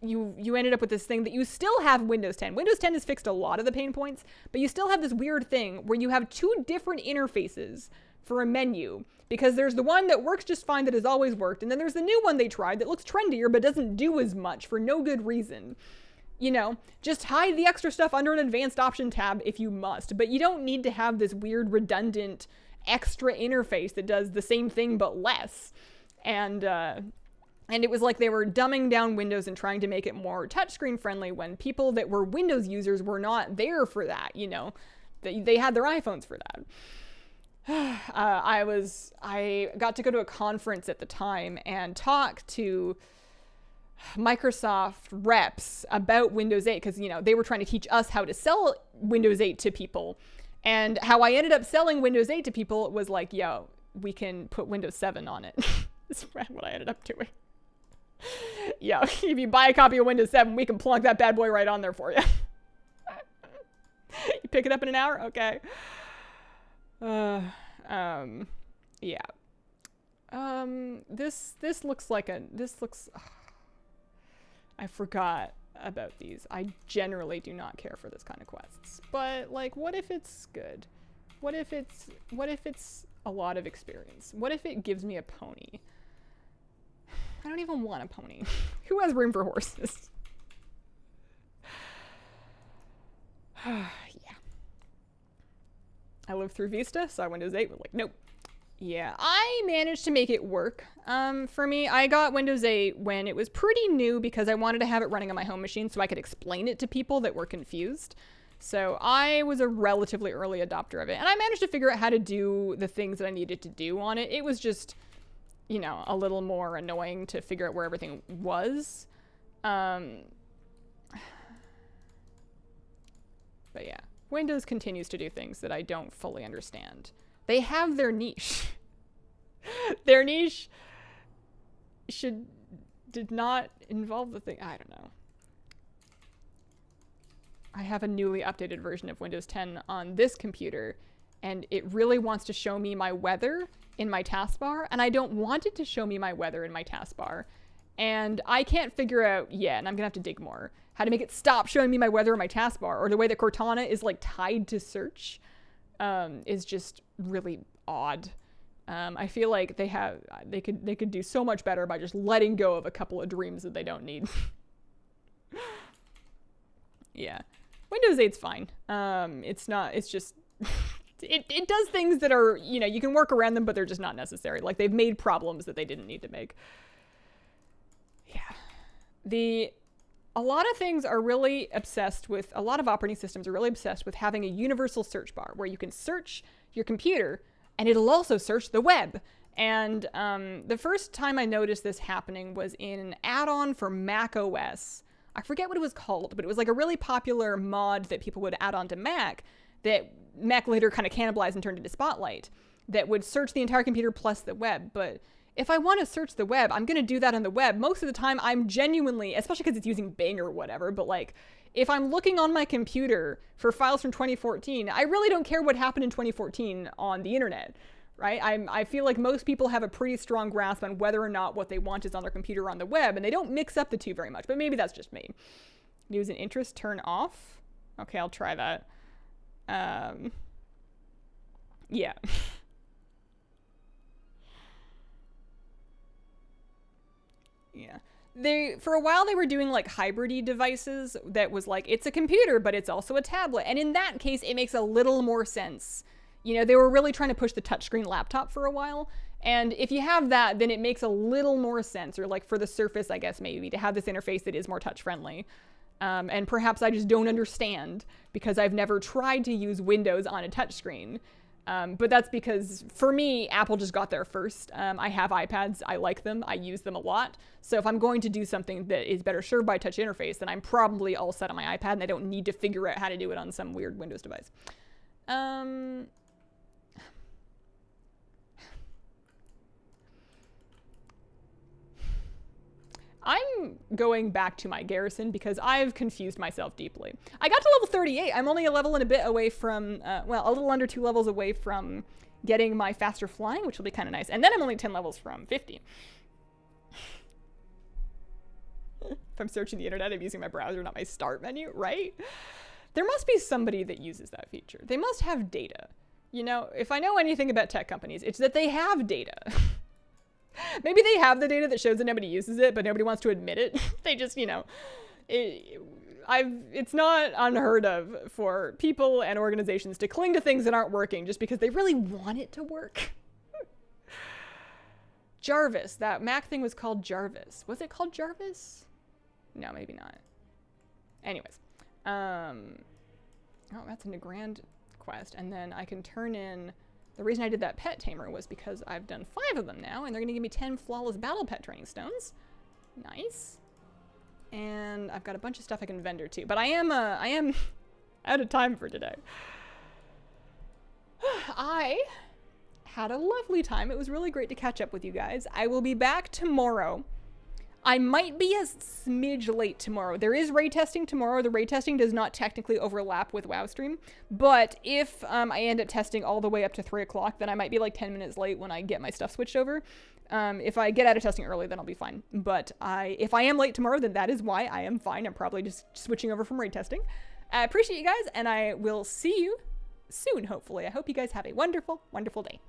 you ended up with this thing that you still have Windows 10. Windows 10 has fixed a lot of the pain points, but you still have this weird thing where you have 2 different interfaces for a menu, because there's the one that works just fine that has always worked, and then there's the new one they tried that looks trendier but doesn't do as much for no good reason. You know, just hide the extra stuff under an advanced option tab if you must, but you don't need to have this weird redundant extra interface that does the same thing but less. And it was like they were dumbing down Windows and trying to make it more touchscreen friendly when people that were Windows users were not there for that, you know. They had their iPhones for that. I got to go to a conference at the time and talk to Microsoft reps about Windows 8 because, you know, they were trying to teach us how to sell Windows 8 to people. And how I ended up selling Windows 8 to people was like, yo, we can put Windows 7 on it. That's what I ended up doing. Yeah, if you buy a copy of Windows 7, we can plunk that bad boy right on there for you. You pick it up in an hour? Okay. Yeah. This looks like I forgot about these. I generally do not care for this kind of quests. But, like, what if it's good? What if it's a lot of experience? What if it gives me a pony? I don't even want a pony. Who has room for horses? Yeah. I lived through Vista, saw Windows 8, was like, nope. Yeah, I managed to make it work. For me, I got Windows 8 when it was pretty new because I wanted to have it running on my home machine so I could explain it to people that were confused. So I was a relatively early adopter of it, and I managed to figure out how to do the things that I needed to do on it. It was just, you know, a little more annoying to figure out where everything was. But yeah, Windows continues to do things that I don't fully understand. They have their niche. Their niche did not involve the thing. I don't know. I have a newly updated version of Windows 10 on this computer, and it really wants to show me my weather in my taskbar, and I don't want it to show me my weather in my taskbar. And I can't figure out yet, and I'm gonna have to dig more, how to make it stop showing me my weather in my taskbar, or the way that Cortana is like tied to search is just really odd. I feel like they could do so much better by just letting go of a couple of dreams that they don't need. Yeah. Windows 8's fine. It's just it does things that are, you know, you can work around them, but they're just not necessary. Like, they've made problems that they didn't need to make. Yeah. A lot of things are really obsessed with, a lot of operating systems are really obsessed with having a universal search bar where you can search your computer and it'll also search the web. And the first time I noticed this happening was in an add-on for Mac OS. I forget what it was called, but it was like a really popular mod that people would add on to Mac that Mac later kind of cannibalized and turned into Spotlight, that would search the entire computer plus the web. But if I want to search the web, I'm going to do that on the web. Most of the time, I'm genuinely, especially because it's using Bing or whatever, but like, if I'm looking on my computer for files from 2014, I really don't care what happened in 2014 on the internet, right? I feel like most people have a pretty strong grasp on whether or not what they want is on their computer or on the web, and they don't mix up the two very much, but maybe that's just me. News and interest turn off. Okay, I'll try that. Yeah. Yeah. For a while they were doing like hybrid-y devices that was like, it's a computer, but it's also a tablet. And in that case, it makes a little more sense. You know, they were really trying to push the touchscreen laptop for a while. And if you have that, then it makes a little more sense. Or like for the Surface, I guess, maybe, to have this interface that is more touch-friendly. And perhaps I just don't understand because I've never tried to use Windows on a touchscreen. But that's because, for me, Apple just got there first. I have iPads. I like them. I use them a lot. So if I'm going to do something that is better served by touch interface, then I'm probably all set on my iPad, and I don't need to figure out how to do it on some weird Windows device. I'm going back to my Garrison because I've confused myself deeply. I got to level 38. I'm only a level and a bit away from, well, a little under 2 levels away from getting my faster flying, which will be kind of nice. And then I'm only 10 levels from 50. If I'm searching the internet, I'm using my browser, not my start menu, right? There must be somebody that uses that feature. They must have data. You know, if I know anything about tech companies, it's that they have data. Maybe they have the data that shows that nobody uses it, but nobody wants to admit it. They just, you know, it's not unheard of for people and organizations to cling to things that aren't working just because they really want it to work. Jarvis, that Mac thing was called Jarvis. Was it called Jarvis? No, maybe not. Anyways, oh, that's in a grand quest, and then I can turn in. The reason I did that pet tamer was because I've done 5 of them now, and they're going to give me 10 flawless battle pet training stones. Nice. And I've got a bunch of stuff I can vendor too, but I am out of time for today. I had a lovely time. It was really great to catch up with you guys. I will be back tomorrow. I might be a smidge late tomorrow. There is raid testing tomorrow. The raid testing does not technically overlap with WoWstream, but if I end up testing all the way up to 3 o'clock, then I might be like 10 minutes late when I get my stuff switched over. If I get out of testing early, then I'll be fine. But if I am late tomorrow, then that is why I am fine. I'm probably just switching over from raid testing. I appreciate you guys, and I will see you soon, hopefully. I hope you guys have a wonderful, wonderful day.